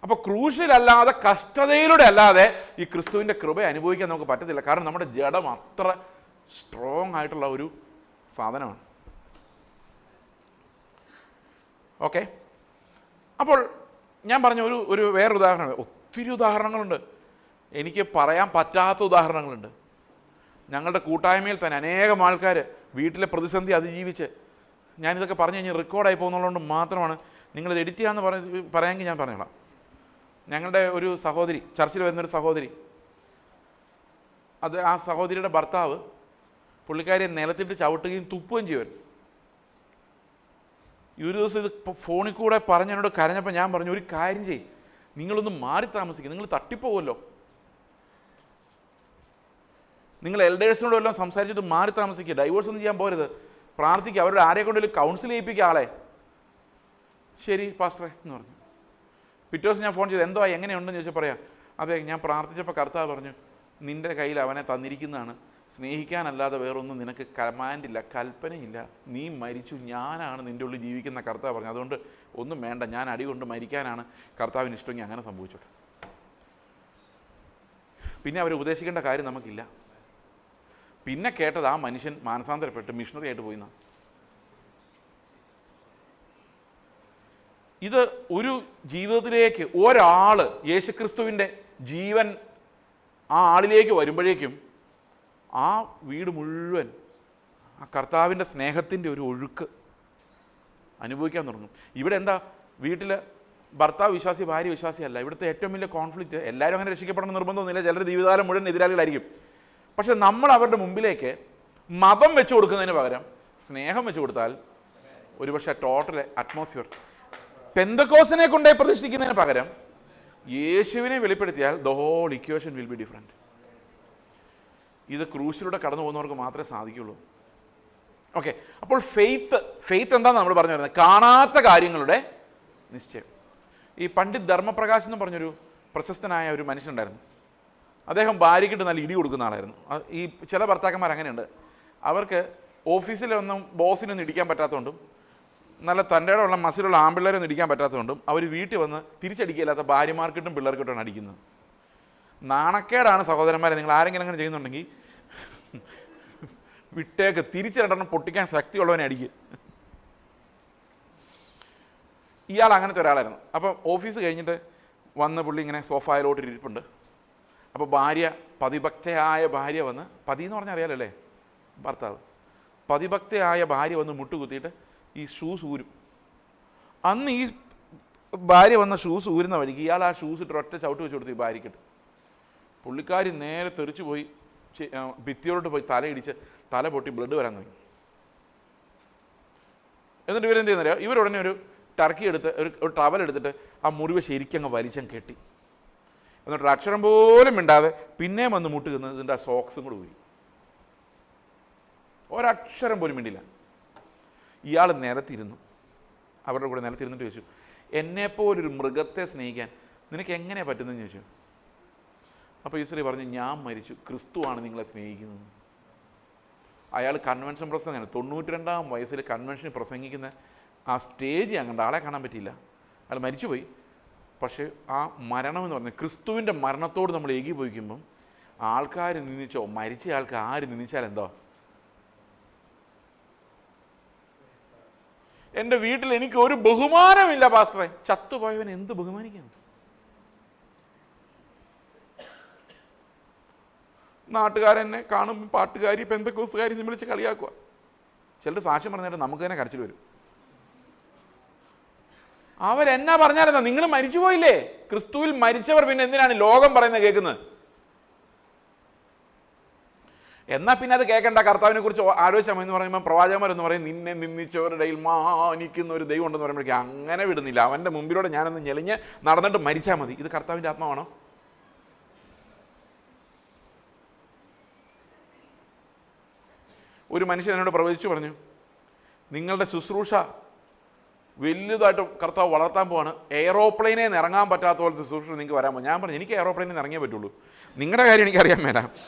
അപ്പോൾ ക്രൂശിലല്ലാതെ, കഷ്ടതയിലൂടെ അല്ലാതെ ഈ ക്രിസ്തുവിൻ്റെ കൃപ അനുഭവിക്കാൻ നമുക്ക് പറ്റത്തില്ല. കാരണം നമ്മുടെ ജഡം അത്ര സ്ട്രോങ് ആയിട്ടുള്ള ഒരു സാധനമാണ്. ഓക്കെ, അപ്പോൾ ഞാൻ പറഞ്ഞ ഒരു വേറൊരു ഉദാഹരണം, ഒത്തിരി ഉദാഹരണങ്ങളുണ്ട്, എനിക്ക് പറയാൻ പറ്റാത്ത ഉദാഹരണങ്ങളുണ്ട്. ഞങ്ങളുടെ കൂട്ടായ്മയിൽ തന്നെ അനേകം ആൾക്കാർ വീട്ടിലെ പ്രതിസന്ധി അതിജീവിച്ച്, ഞാനിതൊക്കെ പറഞ്ഞു കഴിഞ്ഞാൽ റെക്കോർഡായി പോകുന്നതുകൊണ്ട് മാത്രമാണ്, നിങ്ങളിത് എഡിറ്റ് ചെയ്യാമെന്ന് പറയാമെങ്കിൽ ഞാൻ പറഞ്ഞോളാം. ഞങ്ങളുടെ ഒരു സഹോദരി, ചർച്ചിൽ വരുന്നൊരു സഹോദരി, ആ സഹോദരിയുടെ ഭർത്താവ് പുള്ളിക്കാരിയെ നിലത്തിട്ട് ചവിട്ടുകയും തുപ്പുകയും ചെയ്യുമായിരുന്നു. ഈ ഒരു ദിവസം ഇത് ഫോണിൽ കൂടെ പറഞ്ഞതിനോട് കരഞ്ഞപ്പോൾ ഞാൻ പറഞ്ഞു, ഒരു കാര്യം ചെയ്യും, നിങ്ങളൊന്ന് മാറി താമസിക്കുക, നിങ്ങൾ തട്ടിപ്പോകുമല്ലോ, നിങ്ങൾ എൽഡേഴ്സിനോടും എല്ലാം സംസാരിച്ചിട്ട് മാറി താമസിക്കുക, ഡൈവോഴ്സ് ഒന്നും ചെയ്യാൻ പോരുത്, പ്രാർത്ഥിക്കുക, അവരുടെ ആരെ കൊണ്ടെങ്കിലും കൗൺസിൽ ചെയ്യിപ്പിക്കുക ആളെ. ശരി പാസ്റ്ററെ എന്ന് പറഞ്ഞു. പിറ്റേ ദിവസം ഞാൻ ഫോൺ ചെയ്ത്, എന്തോ എങ്ങനെയുണ്ടെന്ന് ചോദിച്ചാൽ പറയാം, അതെ ഞാൻ പ്രാർത്ഥിച്ചപ്പോൾ കർത്താവ് പറഞ്ഞു, നിൻ്റെ കയ്യിൽ അവനെ തന്നിരിക്കുന്നതാണ്, സ്നേഹിക്കാനല്ലാതെ വേറൊന്നും നിനക്ക് കമാൻഡില്ല, കൽപ്പനയില്ല, നീ മരിച്ചു, ഞാനാണ് നിൻ്റെ ഉള്ളിൽ ജീവിക്കുന്ന കർത്താവ് പറഞ്ഞു, അതുകൊണ്ട് ഒന്നും വേണ്ട, ഞാൻ അടി കൊണ്ട് മരിക്കാനാണ് കർത്താവിന് ഇഷ്ടമെങ്കിൽ അങ്ങനെ സംഭവിച്ചോട്ടെ. പിന്നെ അവരെ ഉപദേശിക്കേണ്ട കാര്യം നമുക്കില്ല. പിന്നെ കേട്ടത് ആ മനുഷ്യൻ മാനസാന്തരപ്പെട്ട് മിഷണറി ആയിട്ട് പോയിന്നാ. ഇത് ഒരു ജീവിതത്തിലേക്ക് ഒരാൾ യേശുക്രിസ്തുവിൻ്റെ ജീവൻ ആ ആളിലേക്ക് വരുമ്പോഴേക്കും ആ വീട് മുഴുവൻ ആ കർത്താവിൻ്റെ സ്നേഹത്തിൻ്റെ ഒരു ഒഴുക്ക് അനുഭവിക്കാൻ തുടങ്ങും. ഇവിടെ എന്താ, വീട്ടിൽ ഭർത്താവ് വിശ്വാസി, ഭാര്യ വിശ്വാസിയല്ല. ഇവിടുത്തെ ഏറ്റവും വലിയ കോൺഫ്ലിക്റ്റ്, എല്ലാവരും അങ്ങനെ രക്ഷിക്കപ്പെടണം നിർബന്ധമൊന്നുമില്ല, ചിലർ ജീവിതകാലം മുഴുവൻ എതിരാളികളായിരിക്കും. പക്ഷെ നമ്മൾ അവരുടെ മുമ്പിലേക്ക് മതം വെച്ച് കൊടുക്കുന്നതിന് പകരം സ്നേഹം വെച്ച് കൊടുത്താൽ ഒരുപക്ഷെ ടോട്ടൽ അറ്റ്മോസ്ഫിയർ, പെന്തക്കോസിനെ കൊണ്ടേ പ്രതിഷ്ഠിക്കുന്നതിന് പകരം യേശുവിനെ വെളിപ്പെടുത്തിയാൽ the whole equation will be different. ഇത് ക്രൂശിലൂടെ കടന്നു പോകുന്നവർക്ക് മാത്രമേ സാധിക്കുള്ളൂ. ഓക്കെ, അപ്പോൾ ഫെയ്ത്ത് എന്താണെന്ന് നമ്മൾ പറഞ്ഞു വരുന്നത്? കാണാത്ത കാര്യങ്ങളുടെ നിശ്ചയം. ഈ പണ്ഡിറ്റ് ധർമ്മപ്രകാശ് എന്ന് പറഞ്ഞൊരു പ്രശസ്തനായ ഒരു മനുഷ്യനുണ്ടായിരുന്നു. അദ്ദേഹം ഭാര്യയ്ക്കിട്ട് നല്ല ഇടി കൊടുക്കുന്ന ആളായിരുന്നു. ഈ ചില ഭർത്താക്കന്മാർ അങ്ങനെയുണ്ട്, അവർക്ക് ഓഫീസിലൊന്നും ബോസിനൊന്നും ഇടിക്കാൻ പറ്റാത്തതുകൊണ്ടും നല്ല തൻ്റെ ഉള്ള മസിലുള്ള ആമ്പിള്ളേരെ ഒന്നും ഇടിക്കാൻ പറ്റാത്തതുകൊണ്ടും അവർ വീട്ടിൽ വന്ന് തിരിച്ചടിക്കില്ലാത്ത ഭാര്യമാർക്കിട്ടും പിള്ളേർക്കിട്ടുമാണ് അടിക്കുന്നത്. നാണക്കേടാണ് സഹോദരന്മാരെ, നിങ്ങൾ ആരെങ്കിലും അങ്ങനെ ചെയ്യുന്നുണ്ടെങ്കിൽ വിട്ടേക്ക്, തിരിച്ച് രണ്ടെണ്ണം പൊട്ടിക്കാൻ ശക്തിയുള്ളവനെ അടിക്കുക. ഇയാൾ അങ്ങനത്തെ ഒരാളായിരുന്നു. അപ്പം ഓഫീസ് കഴിഞ്ഞിട്ട് വന്ന് പുള്ളി ഇങ്ങനെ സോഫയിലോട്ട് ഇരിപ്പുണ്ട്. അപ്പോൾ ഭാര്യ പതിഭക്തയായ ഭാര്യ വന്ന്, പതി എന്ന് പറഞ്ഞാൽ അറിയാലല്ലേ ഭർത്താവ്, പതിഭക്തയായ ഭാര്യ വന്ന് മുട്ടുകുത്തിയിട്ട് ഈ ഷൂസ് ഊരും. അന്ന് ഈ ഭാര്യ വന്ന ഷൂസ് ഊരുന്ന വഴിക്ക് ഇയാൾ ആ ഷൂസ് ഇട്ട് ഒറ്റ ചവിട്ട് വെച്ച് കൊടുത്തു ഈ ഭാര്യയ്ക്കിട്ട്. പുള്ളിക്കാരി നേരെ തെറിച്ച് പോയി ഭിത്തിയോട്ട് പോയി തലയിടിച്ച് തല പൊട്ടി ബ്ലഡ് വരാൻ തുടങ്ങി. എന്നിട്ട് ഇവരെന്ത് ചെയ്യുന്നറിയാം, ഇവരുടനെ ഒരു ടർക്കി എടുത്ത് ഒരു ടവൽ എടുത്തിട്ട് ആ മുറിവ് ശരിക്കങ്ങ് വലിച്ചങ്ങ് കെട്ടി. എന്നിട്ട് അക്ഷരം പോലും മിണ്ടാതെ പിന്നെയും വന്ന് മുട്ടുകുന്നത് ഇതിൻ്റെ ആ സോക്സും കൂടെ ഊരി. ഒരക്ഷരം പോലും മിണ്ടില്ല. ഇയാൾ നിലത്തിരുന്നു, അവരുടെ കൂടെ നിലത്തിരുന്നിട്ട് ചോദിച്ചു, എന്നെപ്പോലൊരു മൃഗത്തെ സ്നേഹിക്കാൻ നിനക്ക് എങ്ങനെ പറ്റുന്നതെന്ന് ചോദിച്ചു. അപ്പോൾ ഈ സ്ത്രീ പറഞ്ഞു, ഞാൻ മരിച്ചു, ക്രിസ്തുവാണ് നിങ്ങളെ സ്നേഹിക്കുന്നത്. അയാൾ കൺവെൻഷൻ പ്രസംഗമാണ്, 92-ാം വയസ്സിൽ കൺവെൻഷന് പ്രസംഗിക്കുന്ന ആ സ്റ്റേജ് അങ്ങോട്ട് ആളെ കാണാൻ പറ്റിയില്ല. അയാൾ മരിച്ചുപോയി. പക്ഷേ ആ മരണം എന്ന് പറഞ്ഞാൽ ക്രിസ്തുവിൻ്റെ മരണത്തോട് നമ്മൾ ഏകീഭവിക്കുമ്പം ആൾക്കാർ നിന്ദിച്ചോ, മരിച്ച ആൾക്ക് ആര് നിന്ദിച്ചാൽ എന്തോ. എൻ്റെ വീട്ടിൽ എനിക്ക് ഒരു ബഹുമാനമില്ല പാസ്റ്ററെ. ചത്തുപോയവൻ എന്ത് ബഹുമാനിക്കണം? നാട്ടുകാരെന്നെ കാണുമ്പോൾ പാട്ടുകാരി പെന്തക്കോസുകാരി എന്ന് വിളിച്ച് കളിയാക്കുക. ചിലർ സാക്ഷ്യം പറഞ്ഞിട്ട് നമുക്ക് തന്നെ കരച്ചിൽ വരും. അവരെന്നാ പറഞ്ഞാലെന്താ, നിങ്ങൾ മരിച്ചുപോയില്ലേ? ക്രിസ്തുവിൽ മരിച്ചവർ പിന്നെ എന്തിനാണ് ലോകം പറയുന്നത് കേൾക്കുന്നത്? എന്നാൽ പിന്നെ അത് കേൾക്കണ്ട, കർത്താവിനെ കുറിച്ച് ആലോചിച്ചാൽ എന്ന് പറയുമ്പോൾ പ്രവാചകന്മാരെന്ന് പറയും, നിന്നെ നിന്ദിച്ചവരുടെ ഇടയിൽ മാനിക്കുന്ന ഒരു ദൈവം ഉണ്ടെന്ന് പറയുമ്പോഴേക്കും അങ്ങനെ വിടുന്നില്ല. അവൻ്റെ മുമ്പിലൂടെ ഞാനൊന്ന് ഞെളിഞ്ഞ് നടന്നിട്ട് മരിച്ചാൽ മതി. ഇത് കർത്താവിൻ്റെ ആത്മാവാണോ? ഒരു മനുഷ്യൻ എന്നോട് പ്രവചിച്ചു പറഞ്ഞു, നിങ്ങളുടെ ശുശ്രൂഷ വലുതായിട്ട് കർത്താവ് വളർത്താൻ പോവാണ്, എയറോപ്ലെയിനിൽ നിന്ന് ഇറങ്ങാൻ പറ്റാത്ത പോലത്തെ ശുശ്രൂഷ നിങ്ങൾക്ക് വരാൻ പോകും. ഞാൻ പറഞ്ഞു, എനിക്ക് എയറോപ്ലെയിനിൽ നിന്ന് ഇറങ്ങിയേ പറ്റുള്ളൂ, നിങ്ങളുടെ കാര്യം എനിക്കറിയാൻ മേല.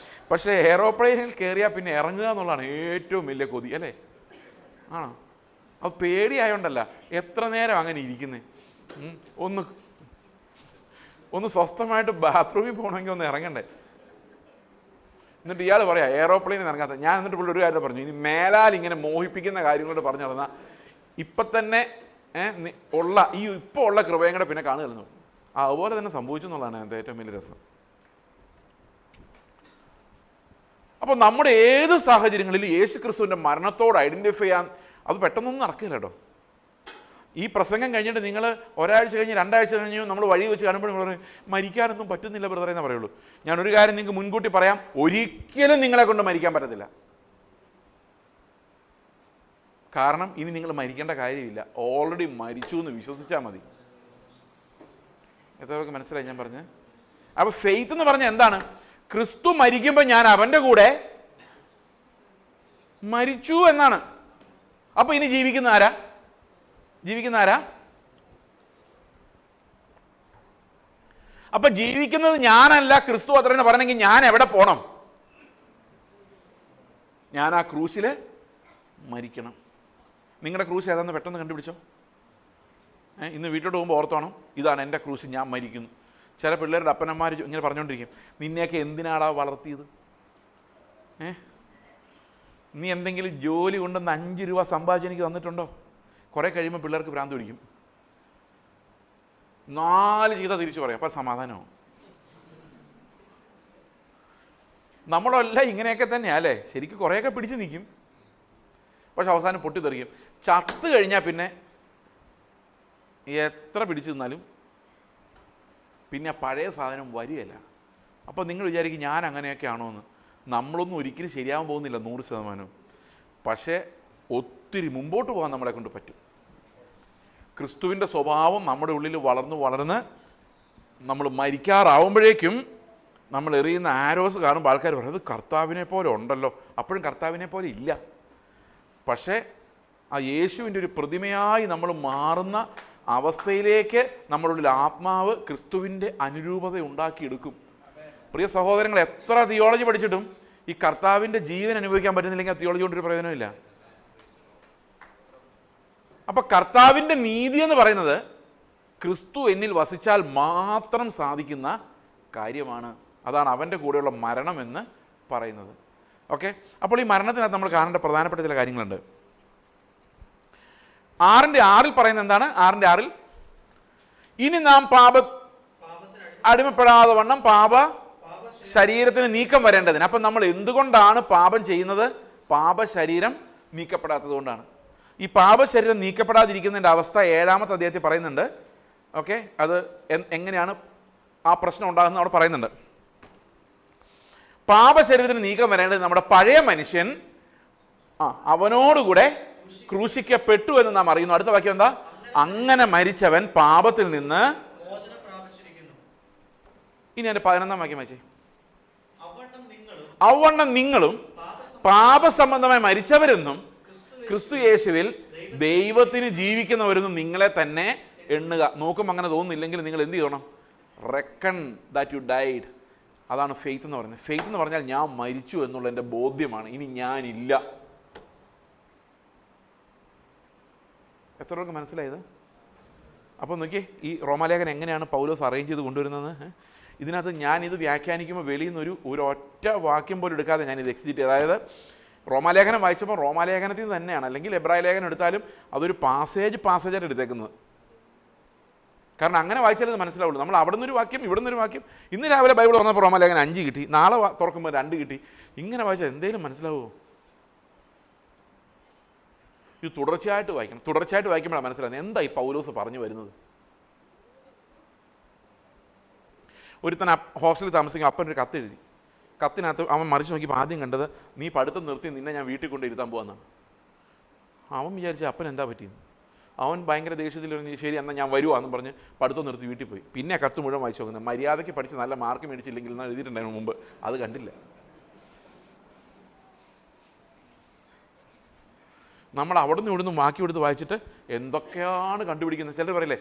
പക്ഷേ എയറോപ്ലെയിനിൽ കയറിയാൽ പിന്നെ ഇറങ്ങുക എന്നുള്ളതാണ് ഏറ്റവും വലിയ കൊതി, അല്ലേ? ആണോ? അത് പേടിയായോണ്ടല്ല, എത്ര നേരം അങ്ങനെ ഇരിക്കുന്നേ. ഒന്ന് സ്വസ്ഥമായിട്ട് ബാത്റൂമിൽ പോകണമെങ്കിൽ ഒന്ന് ഇറങ്ങണ്ടേ? എന്നിട്ട് ഇയാൾ പറയാം എയറോപ്ലെയിനിൽ ഇറങ്ങാത്ത. ഞാൻ എന്നിട്ട് പുള്ളി ഒരു കാര്യം പറഞ്ഞു, ഇനി മേലാൽ ഇങ്ങനെ മോഹിപ്പിക്കുന്ന കാര്യങ്ങളോട് പറഞ്ഞു നടന്നാൽ ഇപ്പം തന്നെ ഇപ്പോൾ ഉള്ള കൃപയും കൂടെ പിന്നെ കാണുകയെന്നു. അതുപോലെ തന്നെ സംഭവിച്ചു എന്നുള്ളതാണ് എൻ്റെ ഏറ്റവും വലിയ രസം. അപ്പോൾ നമ്മുടെ ഏത് സാഹചര്യങ്ങളിലും യേശു ക്രിസ്തുവിൻ്റെ മരണത്തോട് ഐഡൻറ്റിഫൈ ചെയ്യാൻ അത് പെട്ടെന്നൊന്നും നടക്കില്ല കേട്ടോ. ഈ പ്രസംഗം കഴിഞ്ഞിട്ട് നിങ്ങൾ ഒരാഴ്ച കഴിഞ്ഞ് 2 ആഴ്ച കഴിഞ്ഞ് നമ്മൾ വഴി വെച്ച് കാണുമ്പോൾ നിങ്ങൾ പറയും, മരിക്കാനൊന്നും പറ്റുന്നില്ല ബ്രദറെ എന്നേ പറയുള്ളൂ. ഞാനൊരു കാര്യം നിങ്ങൾക്ക് മുൻകൂട്ടി പറയാം, ഒരിക്കലും നിങ്ങളെ കൊണ്ട് മരിക്കാൻ പറ്റത്തില്ല. കാരണം ഇനി നിങ്ങൾ മരിക്കേണ്ട കാര്യമില്ല, ഓൾറെഡി മരിച്ചു എന്ന് വിശ്വസിച്ചാൽ മതി. എത്രയൊക്കെ മനസ്സിലായി ഞാൻ പറഞ്ഞത്? അപ്പോൾ ഫെയ്ത്ത് എന്ന് പറഞ്ഞാൽ എന്താണ്? ക്രിസ്തു മരിക്കുമ്പോൾ ഞാൻ അവൻ്റെ കൂടെ മരിച്ചു എന്നാണ്. അപ്പോൾ ഇനി ജീവിക്കുന്ന ആരാ? അപ്പൊ ജീവിക്കുന്നത് ഞാനല്ല, ക്രിസ്തു അത്രയെന്ന് പറയണമെങ്കിൽ ഞാൻ എവിടെ പോണം? ഞാൻ ആ ക്രൂശിൽ മരിക്കണം. നിങ്ങളുടെ ക്രൂശ് ഏതാണെന്ന് പെട്ടെന്ന് കണ്ടുപിടിച്ചോ. ഇന്ന് വീട്ടിലോട്ട് പോകുമ്പോൾ ഓർത്തോണം, ഇതാണ് എൻ്റെ ക്രൂശ്, ഞാൻ മരിക്കുന്നു. ചില പിള്ളേരുടെ അപ്പനന്മാർ ഇങ്ങനെ പറഞ്ഞുകൊണ്ടിരിക്കും, നിന്നെയൊക്കെ എന്തിനാടാ വളർത്തിയത്? നീ എന്തെങ്കിലും ജോലി കൊണ്ടുവന്ന് 5 രൂപ സമ്പാദിച്ച് എനിക്ക് തന്നിട്ടുണ്ടോ? കുറേ കഴിയുമ്പോൾ പിള്ളേർക്ക് ഭ്രാന്ത് പിടിക്കും, 4 ചീത്ത തിരിച്ചു പറയും, അപ്പം സമാധാനമാവും. നമ്മളെല്ലാം ഇങ്ങനെയൊക്കെ തന്നെയാ അല്ലേ? ശരിക്കും കുറേയൊക്കെ പിടിച്ച് നിൽക്കും, പക്ഷെ അവസാനം പൊട്ടിത്തെറിക്കും. ചത്ത് കഴിഞ്ഞാൽ പിന്നെ എത്ര പിടിച്ചു നിന്നാലും പിന്നെ പഴയ സാധനം വരികയില്ല. അപ്പോൾ നിങ്ങൾ വിചാരിക്കും ഞാൻ അങ്ങനെയൊക്കെ ആണോ എന്ന്. നമ്മളൊന്നും ഒരിക്കലും ശരിയാവാൻ പോകുന്നില്ല 100%. പക്ഷേ ഒത്തിരി മുമ്പോട്ട് പോകാൻ നമ്മളെ കൊണ്ട് പറ്റും. ക്രിസ്തുവിൻ്റെ സ്വഭാവം നമ്മുടെ ഉള്ളിൽ വളർന്ന് നമ്മൾ മരിക്കാറാവുമ്പോഴേക്കും നമ്മൾ എറിയുന്ന ആരോസ് കാണുമ്പോൾ ആൾക്കാർ പറയും, അത് കർത്താവിനെ പോലെ ഉണ്ടല്ലോ. അപ്പോഴും കർത്താവിനെ പോലെ ഇല്ല. പക്ഷേ ആ യേശുവിൻ്റെ ഒരു പ്രതിമയായി നമ്മൾ മാറുന്ന അവസ്ഥയിലേക്ക് നമ്മുടെ ഉള്ളിൽ ആത്മാവ് ക്രിസ്തുവിൻ്റെ അനുരൂപത ഉണ്ടാക്കിയെടുക്കും. പ്രിയ സഹോദരങ്ങൾ, എത്ര തിയോളജി പഠിച്ചിട്ടും ഈ കർത്താവിൻ്റെ ജീവൻ അനുഭവിക്കാൻ പറ്റുന്നില്ലെങ്കിൽ ആ തിയോളജി കൊണ്ടൊരു പ്രയോജനമില്ല. അപ്പം കർത്താവിൻ്റെ നീതി എന്ന് പറയുന്നത് ക്രിസ്തു എന്നിൽ വസിച്ചാൽ മാത്രം സാധിക്കുന്ന കാര്യമാണ്. അതാണ് അവൻ്റെ കൂടെയുള്ള മരണം എന്ന് പറയുന്നത്. ഓക്കെ, അപ്പോൾ ഈ മരണത്തിനകത്ത് നമ്മൾ കാണേണ്ട പ്രധാനപ്പെട്ട ചില കാര്യങ്ങളുണ്ട്. 6:6 പറയുന്നത് എന്താണ്? 6:6 ഇനി നാം അടിമപ്പെടാതെ വണ്ണം ശരീരത്തിന് നീക്കം വരേണ്ടതിന്. അപ്പം നമ്മൾ എന്തുകൊണ്ടാണ് പാപം ചെയ്യുന്നത്? പാപശരീരം നീക്കപ്പെടാത്തത് കൊണ്ടാണ്. ഈ പാപശരീരം നീക്കപ്പെടാതിരിക്കുന്നതിൻ്റെ അവസ്ഥ 7-ാമത്തെ അധ്യായത്തിൽ പറയുന്നുണ്ട്. ഓക്കെ, അത് എങ്ങനെയാണ് ആ പ്രശ്നം ഉണ്ടാകുന്നത് അവിടെ പറയുന്നുണ്ട്. പാപശരീരത്തിന് നീക്കം വരേണ്ടത് നമ്മുടെ പഴയ മനുഷ്യൻ അവനോടുകൂടെ ക്രൂശിക്കപ്പെട്ടു എന്ന് നാം അറിയുന്നു. അടുത്ത വാക്യം എന്താ? അങ്ങനെ മരിച്ചവൻ പാപത്തിൽ നിന്ന്. ഇനി എൻ്റെ 11-ാം വാക്യം വായിച്ചേ. അവണ്ണം നിങ്ങളും പാപസംബന്ധമായി മരിച്ചവരെന്നും ക്രിസ്തു യേശുവിൽ ദൈവത്തിന് ജീവിക്കുന്നവരെന്നും നിങ്ങളെ തന്നെ എണ്ണുക. നോക്കുമ്പോൾ അങ്ങനെ തോന്നുന്നില്ലെങ്കിൽ നിങ്ങൾ എന്ത് ചെയ്യണം? Reckon that you died. അതാണ് ഫെയ്ത്ത് എന്ന് പറയുന്നത്. ഫെയ്ത്ത് എന്ന് പറഞ്ഞാൽ ഞാൻ മരിച്ചു എന്നുള്ള എൻ്റെ ബോധ്യമാണ്, ഇനി ഞാനില്ല. എത്ര പേർക്ക് മനസ്സിലായത്? അപ്പോൾ നോക്കിയേ, ഈ റോമാലേഖനം എങ്ങനെയാണ് പൗലോസ് അറേഞ്ച് ചെയ്ത് കൊണ്ടുവരുന്നത്. ഇതിനകത്ത് ഞാനിത് വ്യാഖ്യാനിക്കുമ്പോൾ വെളിയിൽ നിന്ന് ഒരു ഒറ്റ വാക്യം പോലും എടുക്കാതെ ഞാനിത് എക്സിറ്റ്. അതായത് റോമാലേഖനം വായിച്ചപ്പോൾ റോമാലേഖനത്തിൽ നിന്ന് തന്നെയാണ്, അല്ലെങ്കിൽ എബ്രായ ലേഖനം എടുത്താലും അതൊരു പാസേജായിട്ട് എടുത്തേക്കുന്നത്. കാരണം അങ്ങനെ വായിച്ചാലേ ഇത് മനസ്സിലാവുള്ളൂ. നമ്മൾ അവിടെ നിന്നൊരു വാക്യം, ഇവിടെ നിന്നൊരു വാക്യം. ഇന്ന് രാവിലെ ബൈബിൾ തുറന്നപ്പോൾ റോമാലേഖനം 5 കിട്ടി, നാളെ തുറക്കുമ്പോൾ 2 കിട്ടി. ഇങ്ങനെ വായിച്ചാൽ എന്തെങ്കിലും മനസ്സിലാവുമോ? ഇത് തുടർച്ചയായിട്ട് വായിക്കണം. തുടർച്ചയായിട്ട് വായിക്കുമ്പോഴാണ് മനസ്സിലാകുന്നത് എന്താ ഈ പൗലോസ് പറഞ്ഞു വരുന്നത്. ഒരുത്തൻ ഹോസ്റ്റലിൽ താമസിക്കും. അപ്പനൊരു കത്തെഴുതി. കത്തിനകത്ത് അവൻ മറിച്ച് നോക്കിയപ്പോൾ ആദ്യം കണ്ടത്, നീ പഠിത്തം നിർത്തി, നിന്നെ ഞാൻ വീട്ടിൽ കൊണ്ട് ഇരുത്താൻ പോകാമെന്നാണ്. അവൻ വിചാരിച്ച അപ്പൻ എന്താ പറ്റിയെന്ന്. അവൻ ഭയങ്കര ദേഷ്യത്തിൽ ശരി എന്നാൽ ഞാൻ വരുവാന്ന് പറഞ്ഞ് പഠിത്തം നിർത്തി വീട്ടിൽ പോയി. പിന്നെ കത്ത് മുഴുവൻ വായിച്ചു നോക്കുന്നത്. മര്യാദയ്ക്ക് പഠിച്ച് നല്ല മാർക്ക് മേടിച്ചില്ലെങ്കിൽ എന്നാൽ എഴുതിയിട്ടുണ്ടായിരുന്നു മുമ്പ്, അത് കണ്ടില്ല. നമ്മൾ അവിടെ നിന്ന് ഇവിടുന്ന് വാക്കി എടുത്ത് വായിച്ചിട്ട് എന്തൊക്കെയാണ് കണ്ടുപിടിക്കുന്നത്. ചിലർ പറയില്ലേ,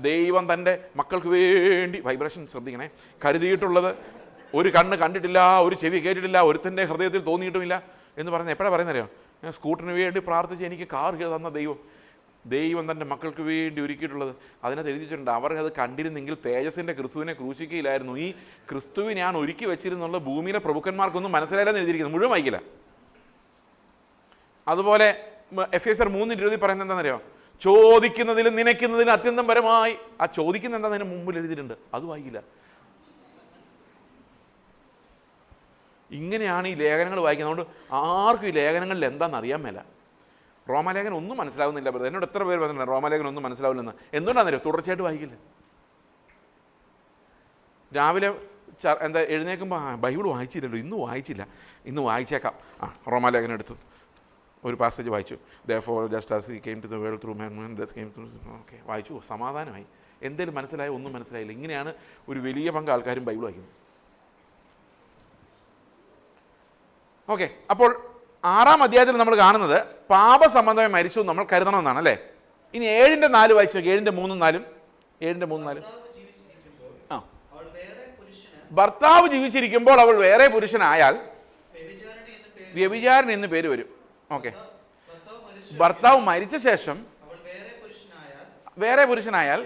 ദൈവം തൻ്റെ മക്കൾക്ക് വേണ്ടി, വൈബ്രേഷൻ ശ്രദ്ധിക്കണേ, കരുതിയിട്ടുള്ളത് ഒരു കണ്ണ് കണ്ടിട്ടില്ല, ഒരു ചെവി കേട്ടിട്ടില്ല, ഒരുത്തൻ്റെ ഹൃദയത്തിൽ തോന്നിയിട്ടുമില്ല എന്ന് പറയുന്നത് എപ്പോഴാണ് പറയുന്നറിയോ? സ്കൂട്ടറിന് വേണ്ടി പ്രാർത്ഥിച്ച് എനിക്ക് കാർ തന്ന ദൈവം തൻ്റെ മക്കൾക്ക് വേണ്ടി ഒരുക്കിയിട്ടുള്ളത്. അതിനകത്ത് എഴുതിയിട്ടുണ്ട്, അവർക്കത് കണ്ടിരുന്നെങ്കിൽ തേജസ്സിൻ്റെ ക്രിസ്തുവിനെ ക്രൂശിക്കുകയില്ലായിരുന്നു. ഈ ക്രിസ്തുവിനെ ഞാൻ ഒരുക്കി വെച്ചിരുന്നുള്ള ഭൂമിയിലെ പ്രഭുക്കന്മാർക്കൊന്നും മനസ്സിലായില്ലെന്ന് എഴുതിയിരിക്കുന്നത്. മുഴുവൻ വായിക്കില്ല. അതുപോലെ എഫേസ്യർ 3:20 പറയുന്നത് എന്താണെന്നറിയോ? ചോദിക്കുന്നതിലും നനയ്ക്കുന്നതിലും അത്യന്തം പരമായി. ആ ചോദിക്കുന്ന എന്താണെന്ന് മുമ്പിൽ എഴുതിയിട്ടുണ്ട്, അത് വായിക്കില്ല. ഇങ്ങനെയാണ് ഈ ലേഖനങ്ങൾ വായിക്കുന്നത്. അതുകൊണ്ട് ആർക്കും ഈ ലേഖനങ്ങളിൽ എന്താണെന്ന് അറിയാൻ മേല. റോമാലേഖനം ഒന്നും മനസ്സിലാവുന്നില്ല. എന്നോട് എത്ര പേര് പറഞ്ഞിട്ടുണ്ട് റോമാലേഖനം ഒന്നും മനസ്സിലാവില്ലെന്ന്. എന്തുകൊണ്ടാണെന്നറിയോ? തുടർച്ചയായിട്ട് വായിക്കില്ല. രാവിലെ എഴുന്നേൽക്കുമ്പോൾ ബൈബിൾ വായിച്ചില്ലല്ലോ, ഇന്ന് വായിച്ചേക്കാം. റോമാലേഖനം എടുത്തു ഒരു പാസേജ് വായിച്ചു. Therefore just as he came to the world through man, death came through. Okay, വായിച്ചു, സമാധാനമായി. എന്തേലും മനസ്സിലായോ? ഒന്നും മനസ്സിലായില്ല. ഇങ്ങനെയാണ് ഒരു വലിയ പങ്ക് ആൾക്കാരും ബൈബിൾ വായിക്കുന്നത്. ഓക്കെ, അപ്പോൾ 6-ാം അധ്യായത്തിൽ നമ്മൾ കാണുന്നത് പാപസംബന്ധമായി മരിച്ചു നമ്മൾ കരുതണമെന്നാണ് അല്ലേ. ഇനി 7:4 വായിച്ചു. 7:3-4. 7:3-4. ഭർത്താവ് ജീവിച്ചിരിക്കുമ്പോൾ അവൾ വേറെ പുരുഷനായാൽ വ്യഭിചാരിണി എന്ന് പേര് വരും. ഓക്കെ, ഭർത്താവ് മരിച്ച ശേഷം വേറെ പുരുഷനായാൽ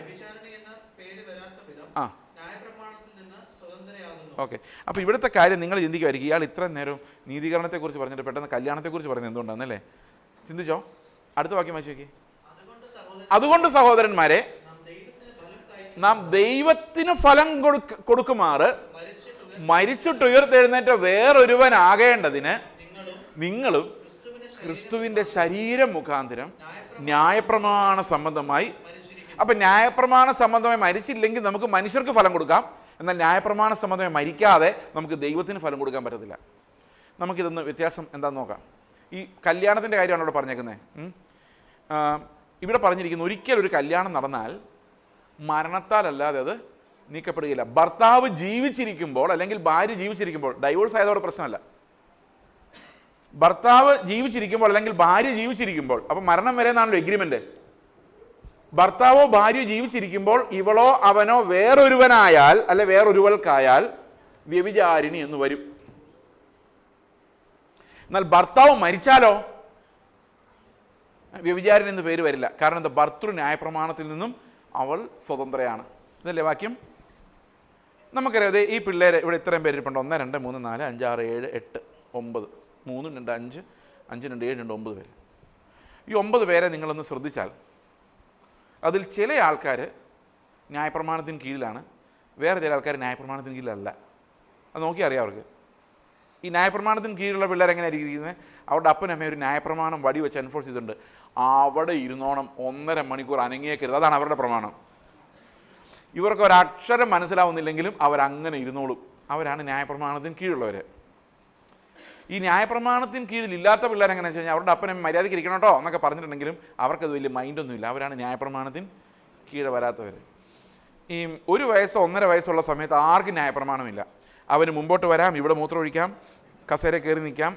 ഓക്കെ. അപ്പോൾ ഇവിടുത്തെ കാര്യം നിങ്ങൾ ചിന്തിക്കുമായിരിക്കും, ഇയാൾ ഇത്ര നേരം നീതീകരണത്തെക്കുറിച്ച് പറഞ്ഞിട്ട് പെട്ടെന്ന് കല്യാണത്തെക്കുറിച്ച് പറഞ്ഞത് എന്തുകൊണ്ടാണെന്നല്ലേ ചിന്തിച്ചോ? അടുത്ത വാക്യം വായിച്ചു നോക്കി. അതുകൊണ്ട് സഹോദരന്മാരെ, നാം ദൈവത്തിന് ഫലം കൊടുക്കുമാറ് മരിച്ചിട്ട് ഉയർത്തെഴുന്നേറ്റ വേറൊരുവനാകേണ്ടതിന് നിങ്ങളും ക്രിസ്തുവിൻ്റെ ശരീരം മുഖാന്തരം ന്യായപ്രമാണ സംബന്ധമായി. അപ്പം ന്യായപ്രമാണ സംബന്ധമായി മരിച്ചില്ലെങ്കിൽ നമുക്ക് മനുഷ്യർക്ക് ഫലം കൊടുക്കാം, എന്നാൽ ന്യായപ്രമാണ സംബന്ധമായി മരിക്കാതെ നമുക്ക് ദൈവത്തിന് ഫലം കൊടുക്കാൻ പറ്റത്തില്ല. നമുക്കിതൊന്ന് വ്യത്യാസം എന്താണെന്ന് നോക്കാം. ഈ കല്യാണത്തിൻ്റെ കാര്യമാണ് ഇവിടെ പറഞ്ഞേക്കുന്നത്. ഇവിടെ പറഞ്ഞിരിക്കുന്നു, ഒരിക്കൽ ഒരു കല്യാണം നടന്നാൽ മരണത്താലല്ലാതെ അത് നീക്കപ്പെടുകയില്ല. ഭർത്താവ് ജീവിച്ചിരിക്കുമ്പോൾ അല്ലെങ്കിൽ ഭാര്യ ജീവിച്ചിരിക്കുമ്പോൾ, ഡൈവോഴ്സ് ആയതോടെ പ്രശ്നമല്ല, ഭർത്താവ് ജീവിച്ചിരിക്കുമ്പോൾ അല്ലെങ്കിൽ ഭാര്യ ജീവിച്ചിരിക്കുമ്പോൾ, അപ്പം മരണം വരെ എന്നാണല്ലോ എഗ്രിമെന്റ്. ഭർത്താവോ ഭാര്യയോ ജീവിച്ചിരിക്കുമ്പോൾ ഇവളോ അവനോ വേറൊരുവനായാൽ അല്ലെ വേറൊരുവൾക്കായാൽ വ്യഭിചാരിണി എന്ന് വരും. എന്നാൽ ഭർത്താവ് മരിച്ചാലോ വ്യഭിചാരിണി എന്ന് പേര് വരില്ല. കാരണം എന്താ? ഭർത്തൃ ന്യായപ്രമാണത്തിൽ നിന്നും അവൾ സ്വതന്ത്രയാണ്. ഇതല്ലേ വാക്യം? നമുക്കറിയാതെ ഈ പിള്ളേരെ ഇവിടെ ഇത്രയും പേര് ഇരിപ്പുണ്ട്. 1, 2, 3, 4, 5, 6, 7, 8, 9. 3, 2, 5, 5, 2, 7, 2, 9 പേര്. ഈ 9 പേരെ നിങ്ങളൊന്ന് ശ്രദ്ധിച്ചാൽ അതിൽ ചില ആൾക്കാർ ന്യായപ്രമാണത്തിന് കീഴിലാണ്, വേറെ ചില ആൾക്കാർ ന്യായപ്രമാണത്തിന് കീഴിലല്ല. അത് നോക്കി അറിയാം അവർക്ക്. ഈ ന്യായപ്രമാണത്തിന് കീഴിലുള്ള പിള്ളേർ എങ്ങനെയായിരിക്കും ഇരിക്കുന്നത്? അവരുടെ അപ്പനും അമ്മയും ഒരു ന്യായപ്രമാണം വടി വെച്ച് എൻഫോഴ്സ് ചെയ്തിട്ടുണ്ട്. അവിടെ ഇരുന്നോണം 1.5 മണിക്കൂർ അനങ്ങിയേക്കരുത്, അതാണ് അവരുടെ പ്രമാണം. ഇവർക്ക് ഒരക്ഷരം മനസ്സിലാവുന്നില്ലെങ്കിലും അവരങ്ങനെ ഇരുന്നോളും. അവരാണ് ന്യായപ്രമാണത്തിന് കീഴുള്ളവർ. ഈ ന്യായപ്രമാണത്തിന് കീഴിലില്ലാത്ത പിള്ളേർ എങ്ങനെയാണെന്ന് വെച്ച് കഴിഞ്ഞാൽ അവരുടെ അപ്പനും മര്യാദയ്ക്ക് ഇരിക്കണം കേട്ടോ എന്നൊക്കെ പറഞ്ഞിട്ടുണ്ടെങ്കിലും അവർക്കത് വലിയ മൈൻഡൊന്നുമില്ല. അവരാണ് ന്യായപ്രമാണത്തിന് കീഴെ വരാത്തവർ. ഈ 1 വയസ്സോ 1.5 വയസ്സുള്ള സമയത്ത് ആർക്കും ന്യായപ്രമാണമില്ല. അവന് മുമ്പോട്ട് വരാം, ഇവിടെ മൂത്രം ഒഴിക്കാം, കസേര കയറി നിൽക്കാം.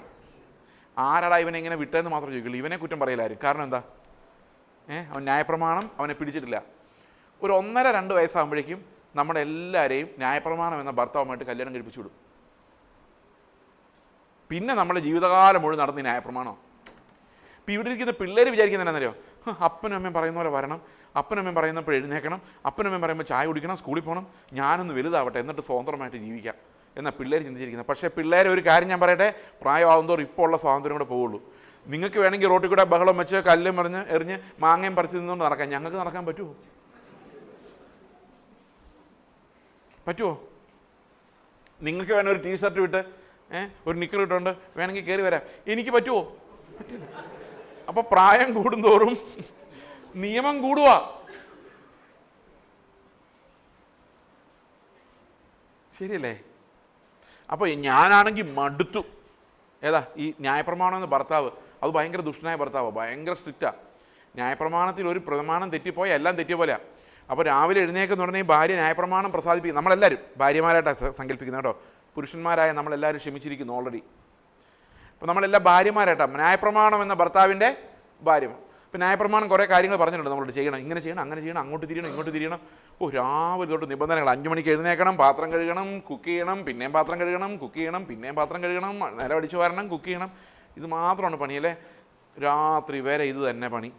ആരാടാ ഇവനെ ഇങ്ങനെ വിട്ടതെന്ന് മാത്രം ചോദിക്കുള്ളൂ. ഇവനെ കുറ്റം പറയലാരും. കാരണം എന്താ? അവൻ ന്യായപ്രമാണം അവനെ പിടിച്ചിട്ടില്ല. ഒരു 1.5-2 വയസ്സാകുമ്പോഴേക്കും നമ്മളെല്ലാവരെയും ന്യായപ്രമാണം എന്ന ഭർത്താവുമായിട്ട് കല്യാണം കഴിപ്പിച്ചു വിടും. പിന്നെ നമ്മുടെ ജീവിതകാലം മുഴുവൻ നടന്ന ന്യായപ്രമാണം. ഇപ്പം ഇവിടെ ഇരിക്കുന്ന പിള്ളേർ വിചാരിക്കുന്നത് എന്താണെന്നറിയോ? അപ്പനും അമ്മയും പറയുന്ന പോലെ വരണം, അപ്പനും അമ്മയും പറയുന്നപ്പോൾ എഴുന്നേക്കണം, അപ്പനും അമ്മയും പറയുമ്പോൾ ചായ കുടിക്കണം, സ്കൂളിൽ പോകണം, ഞാനൊന്ന് വലുതാവട്ടെ എന്നിട്ട് സ്വതന്ത്രമായിട്ട് ജീവിക്കാം എന്നാണ് പിള്ളേർ ചിന്തിച്ചിരിക്കുന്നത്. പക്ഷേ പിള്ളേരെ ഒരു കാര്യം ഞാൻ പറയട്ടെ, പ്രായമാകുന്നതോറും ഇപ്പോൾ ഉള്ള സ്വാതന്ത്ര്യം കൂടെ പോവുള്ളൂ. നിങ്ങൾക്ക് വേണമെങ്കിൽ റോട്ടിൽ കൂടെ ബഹളം വെച്ച് കല്ലും എറിഞ്ഞ് മാങ്ങയും പറിച്ച് നിന്നുകൊണ്ട് നടക്കാം. ഞങ്ങൾക്ക് നടക്കാൻ പറ്റുമോ? നിങ്ങൾക്ക് വേണേൽ ഒരു ടീഷർട്ട് വിട്ട് ഒരു നിക്കർ ഇട്ടുകൊണ്ട് വേണമെങ്കിൽ കയറി വരാം. എനിക്ക് പറ്റുമോ? പറ്റില്ല. അപ്പൊ പ്രായം കൂടുന്തോറും നിയമം കൂടുക. ശരിയല്ലേ? അപ്പൊ ഞാനാണെങ്കിൽ മടുത്തു. ഏതാ ഈ ന്യായപ്രമാണം എന്ന ഭർത്താവ്? അത് ഭയങ്കര ദുഷ്ടനായ ഭർത്താവ്, ഭയങ്കര സ്ട്രിക്റ്റാ. ന്യായപ്രമാണത്തിൽ ഒരു പ്രമാണം തെറ്റിപ്പോയാൽ എല്ലാം തെറ്റിയ പോലെയാ. അപ്പോൾ രാവിലെ എഴുന്നേക്കെന്ന് പറഞ്ഞാൽ ഭാര്യ ന്യായപ്രമാണം പ്രസാദിപ്പിക്കും. നമ്മളെല്ലാവരും ഭാര്യമാരായിട്ടാണ് സങ്കല്പിക്കുന്നത് കേട്ടോ. പുരുഷന്മാരായ നമ്മളെല്ലാവരും ക്ഷമിച്ചിരിക്കുന്നു ഓൾറെഡി. അപ്പോൾ നമ്മളെല്ലാം ഭാര്യമാരായിട്ടാണ്. ന്യായപ്രമാണം എന്ന ഭർത്താവിൻ്റെ ഭാര്യ. ഇപ്പം ന്യായപ്രമാണം കുറേ കാര്യങ്ങൾ പറഞ്ഞിട്ടുണ്ട് നമ്മളോട്. ചെയ്യണം, ഇങ്ങനെ ചെയ്യണം, അങ്ങനെ ചെയ്യണം, അങ്ങോട്ട് തിരിയണം, ഇങ്ങോട്ട് തിരിയണം. രാവിലെ തൊട്ട് നിബന്ധനകൾ. 5 മണിക്ക് എഴുന്നേക്കണം, പാത്രം കഴുകണം, കുക്ക് ചെയ്യണം, പിന്നെയും പാത്രം കഴുകണം, കുക്ക് ചെയ്യണം, പിന്നെയും പാത്രം കഴുകണം, നിലവടിച്ച് വരണം, കുക്ക് ചെയ്യണം. ഇത് മാത്രമാണ് പണിയല്ലേ? രാത്രി വരെ ഇത് തന്നെ പണി.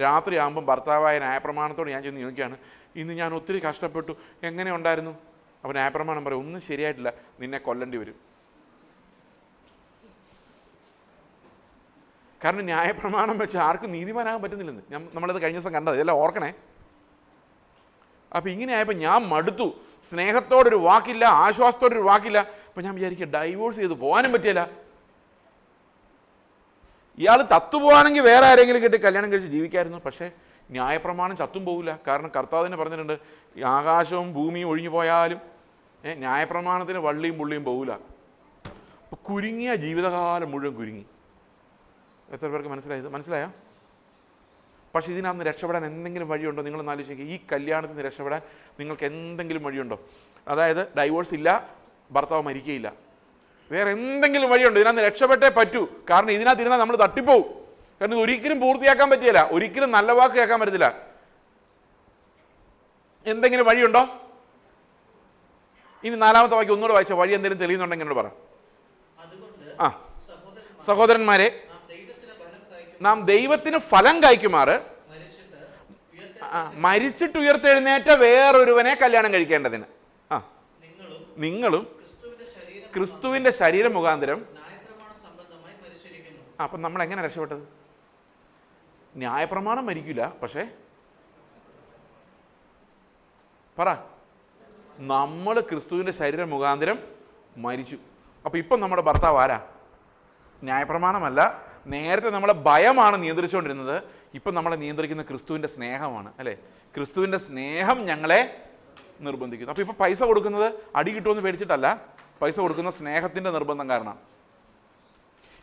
രാത്രി ആകുമ്പം ഭർത്താവായ ന്യായപ്രമാണത്തോട് ഞാൻ ചെന്ന് ചോദിക്കുകയാണ്, ഇന്ന് ഞാൻ ഒത്തിരി കഷ്ടപ്പെട്ടു, എങ്ങനെ ഉണ്ടായിരുന്നു? അപ്പോൾ ന്യായപ്രമാണം പറയും, ഒന്നും ശരിയായിട്ടില്ല, നിന്നെ കൊല്ലേണ്ടി വരും. കാരണം ന്യായപ്രമാണം വെച്ച് ആർക്കും നീതിമാനാകാൻ പറ്റുന്നില്ലെന്ന് നമ്മളത് കഴിഞ്ഞ ദിവസം കണ്ടത്. ഇതെല്ലാം ഓർക്കണേ. അപ്പം ഇങ്ങനെ ആയപ്പോൾ ഞാൻ മടുത്തു. സ്നേഹത്തോടൊരു വാക്കില്ല, ആശ്വാസത്തോടൊരു വാക്കില്ല. അപ്പം ഞാൻ വിചാരിക്കുക ഡൈവോഴ്സ് ചെയ്ത് പോകാനും പറ്റില്ല. ഇയാൾ ചത്തുപോകാണെങ്കിൽ വേറെ ആരെങ്കിലും കിട്ടി കല്യാണം കഴിച്ച് ജീവിക്കായിരുന്നു. പക്ഷേ ന്യായപ്രമാണം ചത്തും പോകില്ല. കാരണം കർത്താവിനെ പറഞ്ഞിട്ടുണ്ട്, ആകാശവും ഭൂമിയും ഒഴിഞ്ഞു പോയാലും ന്യായപ്രമാണത്തിന് വള്ളിയും പുള്ളിയും പോകില്ല. അപ്പോൾ കുരുങ്ങിയ ജീവിതകാലം മുഴുവൻ കുരുങ്ങി. എത്ര പേർക്ക് മനസ്സിലായോ? പക്ഷേ ഇതിനകത്ത് രക്ഷപ്പെടാൻ എന്തെങ്കിലും വഴിയുണ്ടോ? നിങ്ങളൊന്ന് ആലോചിക്കുക. ഈ കല്യാണത്തിൽ നിന്ന് രക്ഷപ്പെടാൻ നിങ്ങൾക്ക് എന്തെങ്കിലും വഴിയുണ്ടോ? അതായത് ഡൈവോഴ്സ് ഇല്ല, ഭർത്താവ് മരിക്കുകയില്ല, വേറെ എന്തെങ്കിലും വഴിയുണ്ടോ? ഇതിനകത്ത് രക്ഷപ്പെട്ടേ പറ്റൂ. കാരണം ഇതിനകത്ത് ഇരുന്നാൽ നമ്മൾ തട്ടിപ്പോവും. കാരണം ഒരിക്കലും പൂർത്തിയാക്കാൻ പറ്റില്ല, ഒരിക്കലും നല്ല വാക്ക് കേൾക്കാൻ പറ്റത്തില്ല. എന്തെങ്കിലും വഴിയുണ്ടോ? ഇനി 4-ാമത്തെ വാക്യം ഒന്നുകൂടെ വായിച്ച വഴി എന്തെങ്കിലും തെളിയുന്നുണ്ടെങ്കിൽ എന്നോട് പറ. സഹോദരന്മാരെ, നാം ദൈവത്തിന് ഫലം കായ്ക്കുമാറ് മരിച്ചിട്ട് ഉയർത്തെഴുന്നേറ്റ വേറൊരുവനെ കല്യാണം കഴിക്കേണ്ടതിന് നിങ്ങളും ക്രിസ്തുവിന്റെ ശരീരം മുഖാന്തരം. അപ്പം നമ്മൾ എങ്ങനെ രക്ഷപ്പെട്ടത്? ന്യായപ്രമാണം മരിക്കില്ല, പക്ഷേ പറ, നമ്മൾ ക്രിസ്തുവിന്റെ ശരീരം മുഖാന്തരം മരിച്ചു. അപ്പൊ ഇപ്പം നമ്മുടെ ഭർത്താവ് ആരാ? ന്യായപ്രമാണമല്ല. നേരത്തെ നമ്മളെ ഭയമാണ് നിയന്ത്രിച്ചുകൊണ്ടിരുന്നത്. ഇപ്പം നമ്മളെ നിയന്ത്രിക്കുന്ന ക്രിസ്തുവിന്റെ സ്നേഹമാണ്, അല്ലേ? ക്രിസ്തുവിന്റെ സ്നേഹം ഞങ്ങളെ നിർബന്ധിക്കുന്നു. അപ്പൊ ഇപ്പൊ പൈസ കൊടുക്കുന്നത് അടി കിട്ടുമെന്ന് പേടിച്ചിട്ടല്ല, പൈസ കൊടുക്കുന്ന സ്നേഹത്തിന്റെ നിർബന്ധം കാരണം.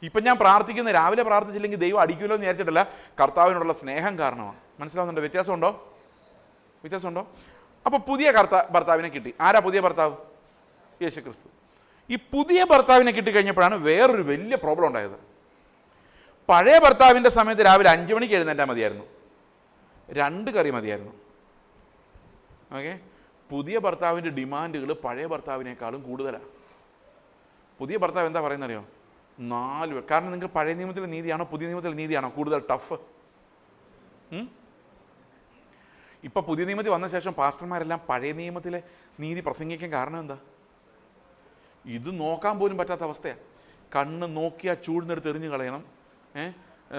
ഇപ്പം ഞാൻ പ്രാർത്ഥിക്കുന്ന, രാവിലെ പ്രാർത്ഥിച്ചില്ലെങ്കിൽ ദൈവം അടിക്കുമല്ലോ എന്ന് വിചാരിച്ചിട്ടല്ല, കർത്താവിനോടുള്ള സ്നേഹം കാരണമാണ്. മനസ്സിലാവുന്നുണ്ടോ? വ്യത്യാസമുണ്ടോ? അപ്പൊ പുതിയ ഭർത്താവിനെ കിട്ടി. ആരാ പുതിയ ഭർത്താവ്? യേശു ക്രിസ്തു. ഈ പുതിയ ഭർത്താവിനെ കിട്ടിക്കഴിഞ്ഞപ്പോഴാണ് വേറൊരു വലിയ പ്രോബ്ലം ഉണ്ടായത്. പഴയ ഭർത്താവിൻ്റെ സമയത്ത് രാവിലെ 5 മണിക്ക് എഴുന്നേറ്റാൽ മതിയായിരുന്നു, 2 കറി മതിയായിരുന്നു. ഓക്കെ. പുതിയ ഭർത്താവിൻ്റെ ഡിമാൻഡുകൾ പഴയ ഭർത്താവിനേക്കാളും കൂടുതലാണ്. പുതിയ ഭർത്താവ് എന്താ പറയുന്നത് അറിയോ? 4. കാരണം നിങ്ങൾ പഴയ നിയമത്തിലെ നീതിയാണോ പുതിയ നിയമത്തിലെ നീതിയാണോ കൂടുതൽ ടഫ്? ഇപ്പൊ പുതിയ നിയമത്തിൽ വന്ന ശേഷം പാസ്റ്റർമാരെല്ലാം പഴയ നിയമത്തിലെ നീതി പ്രസംഗിക്കാൻ കാരണം എന്താ? ഇത് നോക്കാൻ പോലും പറ്റാത്ത അവസ്ഥയാണ്. കണ്ണ് നോക്കിയാൽ ചൂടിനെടുത്ത് എറിഞ്ഞു കളയണം.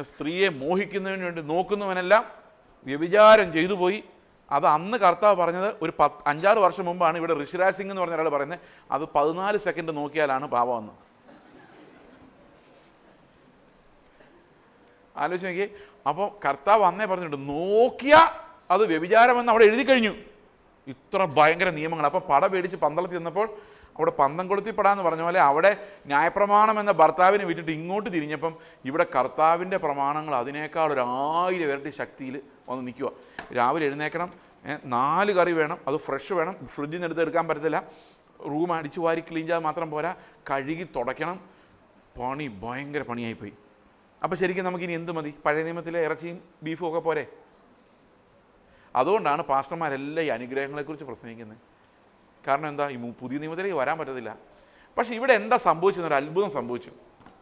സ്ത്രീയെ മോഹിക്കുന്നതിന് വേണ്ടി നോക്കുന്നവനെല്ലാം വ്യഭിചാരം ചെയ്തു പോയി. അത് അന്ന് കർത്താവ് പറഞ്ഞത് ഒരു 5-6 വർഷം മുമ്പാണ്. ഇവിടെ ഋഷിരാജ് സിംഗ് എന്ന് പറഞ്ഞ ഒരാൾ പറയുന്നത് അത് 14 സെക്കൻഡ് നോക്കിയാലാണ് പാപമെന്ന്. ആലോചിച്ച് നോക്കി. അപ്പോൾ കർത്താവ് അന്നേ പറഞ്ഞിട്ടുണ്ട് നോക്കിയാൽ അത് വ്യഭിചാരമെന്ന് അവിടെ എഴുതി കഴിഞ്ഞു. ഇത്ര ഭയങ്കര നിയമങ്ങൾ. അപ്പോൾ പട പേടിച്ച് പന്തളത്തിൽ ചെന്നപ്പോൾ അവിടെ പന്തം കൊളുത്തിപ്പെടാന്ന് പറഞ്ഞ പോലെ അവിടെ ന്യായപ്രമാണം എന്ന ഭർത്താവിനെ വിട്ടിട്ട് ഇങ്ങോട്ട് തിരിഞ്ഞപ്പം ഇവിടെ കർത്താവിൻ്റെ പ്രമാണങ്ങൾ അതിനേക്കാൾ 1000 ഇരട്ടി ശക്തിയിൽ വന്ന് നിൽക്കുക. രാവിലെ എഴുന്നേക്കണം, 4 കറി വേണം, അത് ഫ്രഷ് വേണം, ഫ്രിഡ്ജിൽ നിന്ന് എടുക്കാൻ പറ്റത്തില്ല, റൂം അടിച്ചു വാരി ക്ലീൻ ചെയ്താൽ മാത്രം പോരാ, കഴുകി തുടയ്ക്കണം. പണി ഭയങ്കര പണിയായിപ്പോയി. അപ്പോൾ ശരിക്കും നമുക്കിനി എന്ത് മതി? പഴയ നിയമത്തിലെ ഇറച്ചിയും ബീഫും ഒക്കെ പോരെ? അതുകൊണ്ടാണ് പാസ്റ്റർമാരെല്ലാം ഈ അനുഗ്രഹങ്ങളെക്കുറിച്ച് പ്രസംഗിക്കുന്നത്. കാരണം എന്താ? ഈ പുതിയ നിയമത്തിലേക്ക് വരാൻ പറ്റത്തില്ല. പക്ഷെ ഇവിടെ എന്താ സംഭവിച്ചെന്നൊരു അത്ഭുതം സംഭവിച്ചു.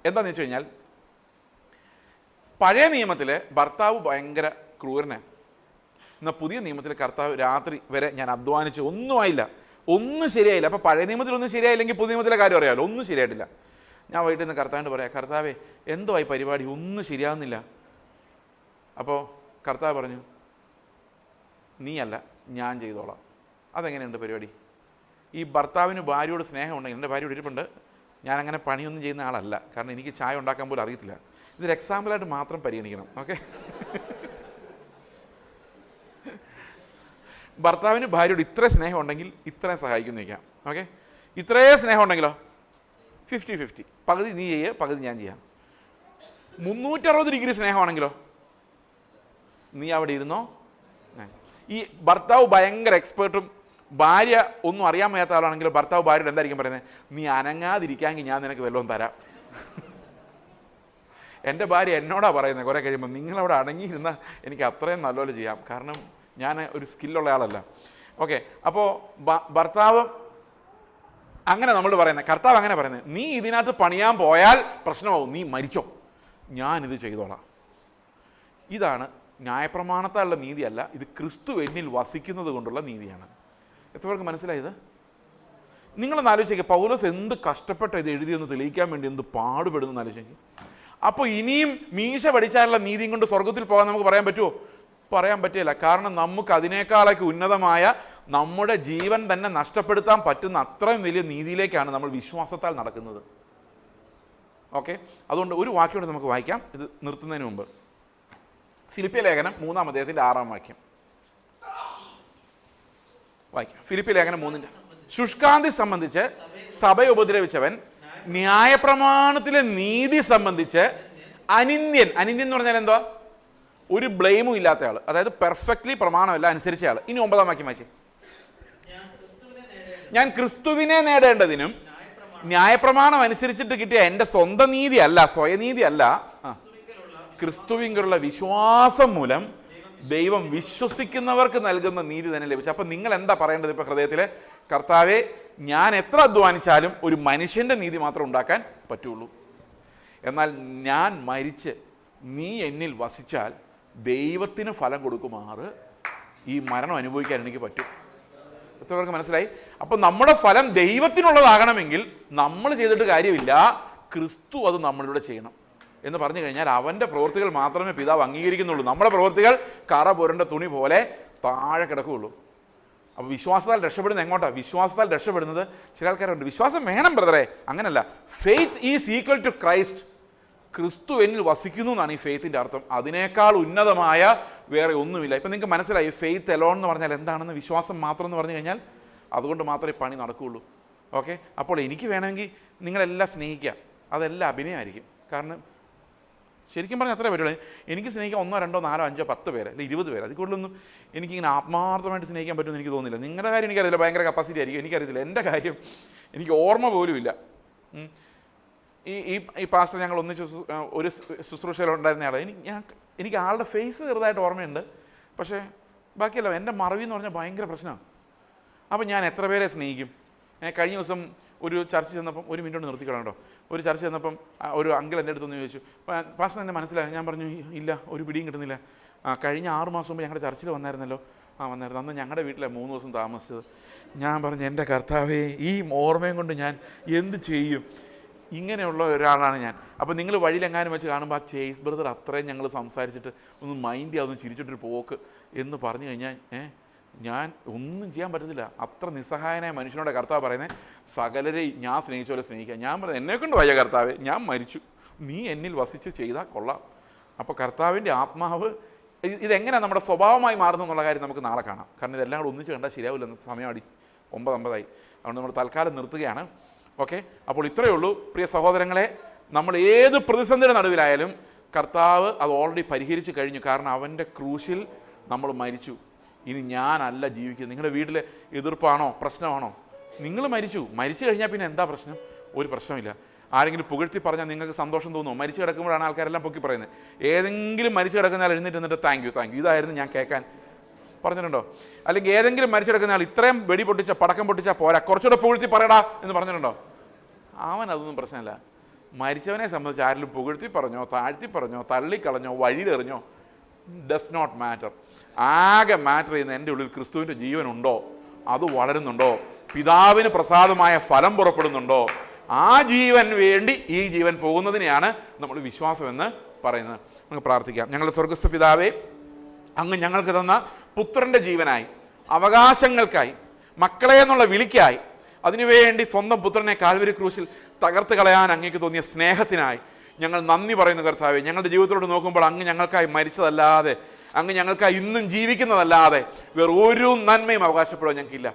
എന്താണെന്ന് വെച്ച് കഴിഞ്ഞാൽ പഴയ നിയമത്തിൽ ഭർത്താവ് ഭയങ്കര ക്രൂരനാണ്. എന്നാൽ പുതിയ നിയമത്തിൽ കർത്താവ് രാത്രി വരെ ഞാൻ അധ്വാനിച്ച് ഒന്നും ആയില്ല, ഒന്നും ശരിയായില്ല. അപ്പോൾ പഴയ നിയമത്തിലൊന്നും ശരിയായില്ലെങ്കിൽ പുതിയ നിയമത്തിലെ കാര്യം അറിയാമല്ലോ, ഒന്നും ശരിയായിട്ടില്ല. ഞാൻ വൈകിട്ട് നിന്ന് കർത്താവിൻ്റെ പറയാം, കർത്താവേ എന്തോ ആയി പരിപാടി, ഒന്നും ശരിയാവുന്നില്ല. അപ്പോൾ കർത്താവ് പറഞ്ഞു, നീയല്ല ഞാൻ ചെയ്തോളാം. അതെങ്ങനെയുണ്ട് പരിപാടി? ഈ ഭർത്താവിന് ഭാര്യയോട് സ്നേഹം ഉണ്ടെങ്കിൽ, എൻ്റെ ഭാര്യയോട് ഇരിപ്പുണ്ട്, ഞാനങ്ങനെ പണിയൊന്നും ചെയ്യുന്ന ആളല്ല, കാരണം എനിക്ക് ചായ ഉണ്ടാക്കാൻ പോലും അറിയത്തില്ല. ഇതൊരു എക്സാമ്പിളായിട്ട് മാത്രം പരിഗണിക്കണം. ഓക്കെ, ഭർത്താവിന് ഭാര്യയോട് ഇത്രയും സ്നേഹം ഉണ്ടെങ്കിൽ ഇത്രയും സഹായിക്കുന്നു വയ്ക്കാം. ഓക്കെ, ഇത്രയും സ്നേഹം ഉണ്ടെങ്കിലോ 50-50, പകുതി നീ ചെയ്യുക, പകുതി ഞാൻ ചെയ്യാം. 360 ഡിഗ്രി സ്നേഹമാണെങ്കിലോ നീ അവിടെ ഇരുന്നോ. ഈ ഭർത്താവ് ഭയങ്കര എക്സ്പേർട്ടും ഭാര്യ ഒന്നും അറിയാൻ വയ്യാത്ത ആളാണെങ്കിൽ ഭർത്താവ് ഭാര്യയോട് എന്തായിരിക്കും പറയുന്നത്? നീ അനങ്ങാതിരിക്കാമെങ്കിൽ ഞാൻ നിനക്ക് വല്ലതും തരാം. എൻ്റെ ഭാര്യ എന്നോടാ പറയുന്നത് കുറേ കഴിയുമ്പോൾ, നിങ്ങളവിടെ അടങ്ങിയിരുന്നാൽ എനിക്ക് അത്രയും നല്ലപോലെ ചെയ്യാം, കാരണം ഞാൻ ഒരു സ്കില്ലുള്ള ആളല്ല. ഓക്കെ, അപ്പോൾ ഭർത്താവ് അങ്ങനെ നമ്മൾ പറയുന്നത്, കർത്താവ് അങ്ങനെ പറയുന്നത്, നീ ഇതിനകത്ത് പണിയാൻ പോയാൽ പ്രശ്നമാവും, നീ മരിച്ചോ, ഞാനിത് ചെയ്തോളാം. ഇതാണ് ന്യായപ്രമാണത്താലുള്ള നീതിയല്ല, ഇത് ക്രിസ്തു എന്നിൽ വസിക്കുന്നത് കൊണ്ടുള്ള നീതിയാണ്. എത്ര പേർക്ക് മനസ്സിലായത്? നിങ്ങളൊന്ന് ആലോചിക്കുക, പൗലോസ് എന്ത് കഷ്ടപ്പെട്ട ഇത് എഴുതിയെന്ന് തെളിയിക്കാൻ വേണ്ടി എന്ത് പാടുപെടുന്നു ആലോചിക്കുക. അപ്പോൾ ഇനിയും മീശ പഠിച്ചാലുള്ള നീതിയും കൊണ്ട് സ്വർഗത്തിൽ പോകാൻ നമുക്ക് പറയാൻ പറ്റുമോ? പറയാൻ പറ്റില്ല. കാരണം നമുക്ക് അതിനേക്കാളൊക്കെ ഉന്നതമായ നമ്മുടെ ജീവൻ തന്നെ നഷ്ടപ്പെടുത്താൻ പറ്റുന്ന അത്രയും വലിയ നീതിയിലേക്കാണ് നമ്മൾ വിശ്വാസത്താൽ നടക്കുന്നത്. ഓക്കെ, അതുകൊണ്ട് ഒരു വാക്യോടെ നമുക്ക് വായിക്കാം ഇത് നിർത്തുന്നതിന് മുമ്പ്. ഫിലിപ്പിയ ലേഖനം 3-ാം അധ്യായത്തിൻ്റെ 6-ാം വാക്യം വായിക്കാം. ഫിലിപ്പിയ ലേഖനം 3-ന്റെ ശുഷ്കാന്തി സംബന്ധിച്ച് സഭയെ ഉപദ്രവിച്ചവൻ, ന്യായപ്രമാണത്തിലെ നീതി സംബന്ധിച്ച് അനിന്യൻ. അനിന്യൻ എന്ന് പറഞ്ഞാൽ എന്തുവാ? ഒരു ബ്ലെയിമും ഇല്ലാത്ത ആൾ, അതായത് പെർഫെക്റ്റ്ലി പ്രമാണമല്ല അനുസരിച്ച ആൾ. ഇനി 9-ാം വാക്യം വായിച്ചേ. ഞാൻ ക്രിസ്തുവിനെ നേടേണ്ടതിനും ന്യായപ്രമാണം അനുസരിച്ചിട്ട് കിട്ടിയ എൻ്റെ സ്വന്തം നീതി അല്ല, സ്വയനീതി അല്ല, ക്രിസ്തുവിലുള്ള വിശ്വാസം മൂലം ദൈവം വിശ്വസിക്കുന്നവർക്ക് നൽകുന്ന നീതി തന്നെ ലഭിച്ചു. അപ്പം നിങ്ങൾ എന്താ പറയേണ്ടത് ഇപ്പം ഹൃദയത്തിൽ? കർത്താവെ, ഞാൻ എത്ര അധ്വാനിച്ചാലും ഒരു മനുഷ്യൻ്റെ നീതി മാത്രം ഉണ്ടാക്കാൻ പറ്റുള്ളൂ. എന്നാൽ ഞാൻ മരിച്ച് നീ എന്നിൽ വസിച്ചാൽ ദൈവത്തിന് ഫലം കൊടുക്കുമാറ് ഈ മരണം അനുഭവിക്കാൻ എനിക്ക് പറ്റും. എത്ര പേർക്ക് മനസ്സിലായി? അപ്പം നമ്മുടെ ഫലം ദൈവത്തിനുള്ളതാകണമെങ്കിൽ നമ്മൾ ചെയ്തിട്ട് കാര്യമില്ല, ക്രിസ്തു അത് നമ്മളിലൂടെ ചെയ്യണം എന്ന് പറഞ്ഞു കഴിഞ്ഞാൽ അവൻ്റെ പ്രവൃത്തികൾ മാത്രമേ പിതാവ് അംഗീകരിക്കുന്നുള്ളൂ. നമ്മുടെ പ്രവൃത്തികൾ കറ പുരണ്ട തുണി പോലെ താഴെ കിടക്കുകയുള്ളൂ. അപ്പോൾ വിശ്വാസത്താൽ രക്ഷപ്പെടുന്നത് എങ്ങോട്ടാണ്? വിശ്വാസത്താൽ രക്ഷപ്പെടുന്നത് ചില ആൾക്കാരുണ്ട്, വിശ്വാസം വേണം ബ്രദറെ, അങ്ങനല്ല. Faith is equal to Christ. ക്രിസ്തു എന്നിൽ വസിക്കുന്നു എന്നാണ് ഈ ഫെയ്ത്തിൻ്റെ അർത്ഥം. അതിനേക്കാൾ ഉന്നതമായ വേറെ ഒന്നുമില്ല. ഇപ്പം നിങ്ങൾക്ക് മനസ്സിലായി ഫെയ്ത്ത് എലോൺ എന്ന് പറഞ്ഞാൽ എന്താണെന്ന്? വിശ്വാസം മാത്രം എന്ന് പറഞ്ഞു കഴിഞ്ഞാൽ അതുകൊണ്ട് മാത്രമേ പണി നടക്കുകയുള്ളൂ. ഓക്കെ, അപ്പോൾ എനിക്ക് വേണമെങ്കിൽ നിങ്ങളെല്ലാം സ്നേഹിക്കുക, അതെല്ലാം അഭിനയമായിരിക്കും. കാരണം ശരിക്കും പറഞ്ഞാൽ അത്രേ പറ്റുള്ളൂ. എനിക്ക് സ്നേഹിക്കാൻ 1, 2, 4, 5, 10 പേര് അല്ലെങ്കിൽ 20 പേര്, അതിൽ കൂടുതലൊന്നും എനിക്കിങ്ങനെ ആത്മാർത്ഥമായിട്ട് സ്നേഹിക്കാൻ പറ്റുമെന്ന് എനിക്ക് തോന്നുന്നില്ല. നിങ്ങളുടെ കാര്യം എനിക്കറിയില്ല, ഭയങ്കര കപ്പാസിറ്റി ആയിരിക്കും, എനിക്കറിയത്തില്ല. എൻ്റെ കാര്യം എനിക്ക് ഓർമ്മ പോലും ഇല്ല. ഈ പാസ്റ്റർ ഞങ്ങൾ ഒന്നിച്ച് ഒരു ശുശ്രൂഷയിലുണ്ടായിരുന്ന ആളെ എനിക്ക് ആളുടെ ഫേസ് ചെറുതായിട്ട് ഓർമ്മയുണ്ട്, പക്ഷേ ബാക്കിയല്ല. എൻ്റെ മറവി എന്ന് പറഞ്ഞാൽ ഭയങ്കര പ്രശ്നമാണ്. അപ്പം ഞാൻ എത്ര പേരെ സ്നേഹിക്കും? കഴിഞ്ഞ ദിവസം ഒരു ചർച്ച ചെന്നപ്പം, ഒരു മിനിറ്റ് കൊണ്ട് നിർത്തിക്കണം കേട്ടോ, ഒരു ചർച്ച ചെന്നപ്പം ഒരു അങ്കിൾ എൻ്റെ അടുത്തൊന്ന് ചോദിച്ചു, പാസ്റ്റർ എന്നെ മനസ്സിലായി? ഞാൻ പറഞ്ഞു ഇല്ല, ഒരു പിടിയും കിട്ടുന്നില്ല. കഴിഞ്ഞ 6 മാസം മുമ്പ് ഞങ്ങളുടെ ചർച്ചിൽ വന്നായിരുന്നല്ലോ. വന്നായിരുന്നു, അന്ന് ഞങ്ങളുടെ വീട്ടിലാണ് 3 ദിവസം താമസിച്ചത്. ഞാൻ പറഞ്ഞു, എൻ്റെ കർത്താവേ, ഈ ഓർമ്മയും കൊണ്ട് ഞാൻ എന്ത് ചെയ്യും? ഇങ്ങനെയുള്ള ഒരാളാണ് ഞാൻ. അപ്പോൾ നിങ്ങൾ വഴിയിലെങ്ങാനും വെച്ച് കാണുമ്പോൾ ആ ചേസ് ബ്രദർ അത്രയും ഞങ്ങൾ സംസാരിച്ചിട്ട് ഒന്ന് മൈൻഡ് ആവുന്ന ചിരിച്ചിട്ടൊരു പോക്ക് എന്ന് പറഞ്ഞു കഴിഞ്ഞാൽ ഞാൻ ഒന്നും ചെയ്യാൻ പറ്റത്തില്ല. അത്ര നിസ്സഹായനായ മനുഷ്യനോട് കർത്താവ് പറയുന്നത്, സകലരെയും ഞാൻ സ്നേഹിച്ച പോലെ സ്നേഹിക്കുക. ഞാൻ പറയുന്നത്, എന്നെക്കൊണ്ട് വയ്യ കർത്താവേ, ഞാൻ മരിച്ചു, നീ എന്നിൽ വസിച്ച് ചെയ്താൽ കൊള്ളാം. അപ്പോൾ കർത്താവിൻ്റെ ആത്മാവ് ഇതെങ്ങനെയാണ് നമ്മുടെ സ്വഭാവമായി മാറുന്നു എന്നുള്ള കാര്യം നമുക്ക് നാളെ കാണാം. കാരണം ഇതെല്ലാം കൂടെ ഒന്നിച്ച് കണ്ടാൽ ശരിയാവില്ല. സമയമാടി 9:50 അതുകൊണ്ട് നമ്മൾ തൽക്കാലം നിർത്തുകയാണ്. ഓക്കെ, അപ്പോൾ ഇത്രയേ ഉള്ളൂ പ്രിയ സഹോദരങ്ങളെ. നമ്മൾ ഏത് പ്രതിസന്ധിയുടെ നടുവിലായാലും കർത്താവ് അത് ഓൾറെഡി പരിഹരിച്ച് കഴിഞ്ഞു. കാരണം അവൻ്റെ ക്രൂശിൽ നമ്മൾ മരിച്ചു. ഇനി ഞാനല്ല ജീവിക്കുന്നത്. നിങ്ങളുടെ വീട്ടിലെ എതിർപ്പാണോ പ്രശ്നമാണോ? നിങ്ങൾ മരിച്ചു കഴിഞ്ഞാൽ പിന്നെ എന്താ പ്രശ്നം? ഒരു പ്രശ്നമില്ല. ആരെങ്കിലും പുകഴ്ത്തി പറഞ്ഞാൽ നിങ്ങൾക്ക് സന്തോഷം തോന്നുമോ? മരിച്ചു കിടക്കുമ്പോഴാണ് ആൾക്കാരെല്ലാം പൊക്കി പറയുന്നത്. ഏതെങ്കിലും മരിച്ചു കിടക്കുന്ന ആൾ എഴുന്നേറ്റ് താങ്ക് യു ഇതായിരുന്നു ഞാൻ കേൾക്കാൻ പറഞ്ഞിട്ടുണ്ടോ? അല്ലെങ്കിൽ ഏതെങ്കിലും മരിച്ചു കിടക്കുന്ന ആൾ ഇത്രയും വെടി പൊട്ടിച്ച പടക്കം പൊട്ടിച്ചാൽ പോരാ, കുറച്ചുകൂടെ പുകഴ്ത്തി പറയടാ എന്ന് പറഞ്ഞിട്ടുണ്ടോ? അവൻ അതൊന്നും പ്രശ്നമില്ല. മരിച്ചവനെ സംബന്ധിച്ച് ആരെങ്കിലും പുകഴ്ത്തി പറഞ്ഞോ, താഴ്ത്തി പറഞ്ഞോ, തള്ളിക്കളഞ്ഞോ, വഴിയിലെറിഞ്ഞോ, ഡസ് നോട്ട് മാറ്റർ. ആകെ മാറ്റർ ചെയ്യുന്ന എൻ്റെ ഉള്ളിൽ ക്രിസ്തുവിൻ്റെ ജീവൻ ഉണ്ടോ, അത് വളരുന്നുണ്ടോ, പിതാവിന് പ്രസാദമായ ഫലം പുറപ്പെടുന്നുണ്ടോ, ആ ജീവൻ വേണ്ടി ഈ ജീവൻ പോകുന്നതിനെയാണ് നമ്മൾ വിശ്വാസം എന്ന് പറയുന്നത്. നമുക്ക് പ്രാർത്ഥിക്കാം. ഞങ്ങളുടെ സ്വർഗസ്ഥ പിതാവേ, അങ്ങ് ഞങ്ങൾക്ക് തന്ന പുത്രൻ്റെ ജീവനായി, അവകാശങ്ങൾക്കായി, മക്കളെ എന്നുള്ള വിളിക്കായി, അതിനുവേണ്ടി സ്വന്തം പുത്രനെ കാൽവരി ക്രൂശിൽ തകർത്ത് കളയാൻ അങ്ങേക്ക് തോന്നിയ സ്നേഹത്തിനായി ഞങ്ങൾ നന്ദി പറയുന്നു കർത്താവേ. ഞങ്ങളുടെ ജീവിതത്തിലോട്ട് നോക്കുമ്പോൾ അങ്ങ് ഞങ്ങൾക്കായി മരിച്ചതല്ലാതെ, അങ്ങ് ഞങ്ങൾക്കായി ഇന്നും ജീവിക്കുന്നതല്ലാതെ വേറെ ഒരു നന്മയും അവകാശപ്പെടുവാൻ ഞങ്ങൾക്കില്ല.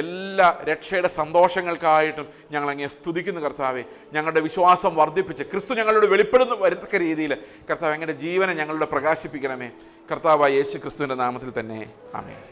എല്ലാ രക്ഷയുടെ സന്തോഷങ്ങൾക്കായിട്ടും ഞങ്ങൾ അങ്ങേ സ്തുതിക്കുന്നു കർത്താവേ. ഞങ്ങളുടെ വിശ്വാസം വർദ്ധിപ്പിച്ച് ക്രിസ്തു ഞങ്ങളോട് വെളിപ്പെടുന്ന വരത്തക്ക രീതിയിൽ കർത്താവ് അങ്ങയുടെ ജീവനെ ഞങ്ങളുടെ പ്രകാശിപ്പിക്കണമേ. കർത്താവായ യേശു ക്രിസ്തുവിൻ്റെ നാമത്തിൽ തന്നെ ആമേൻ.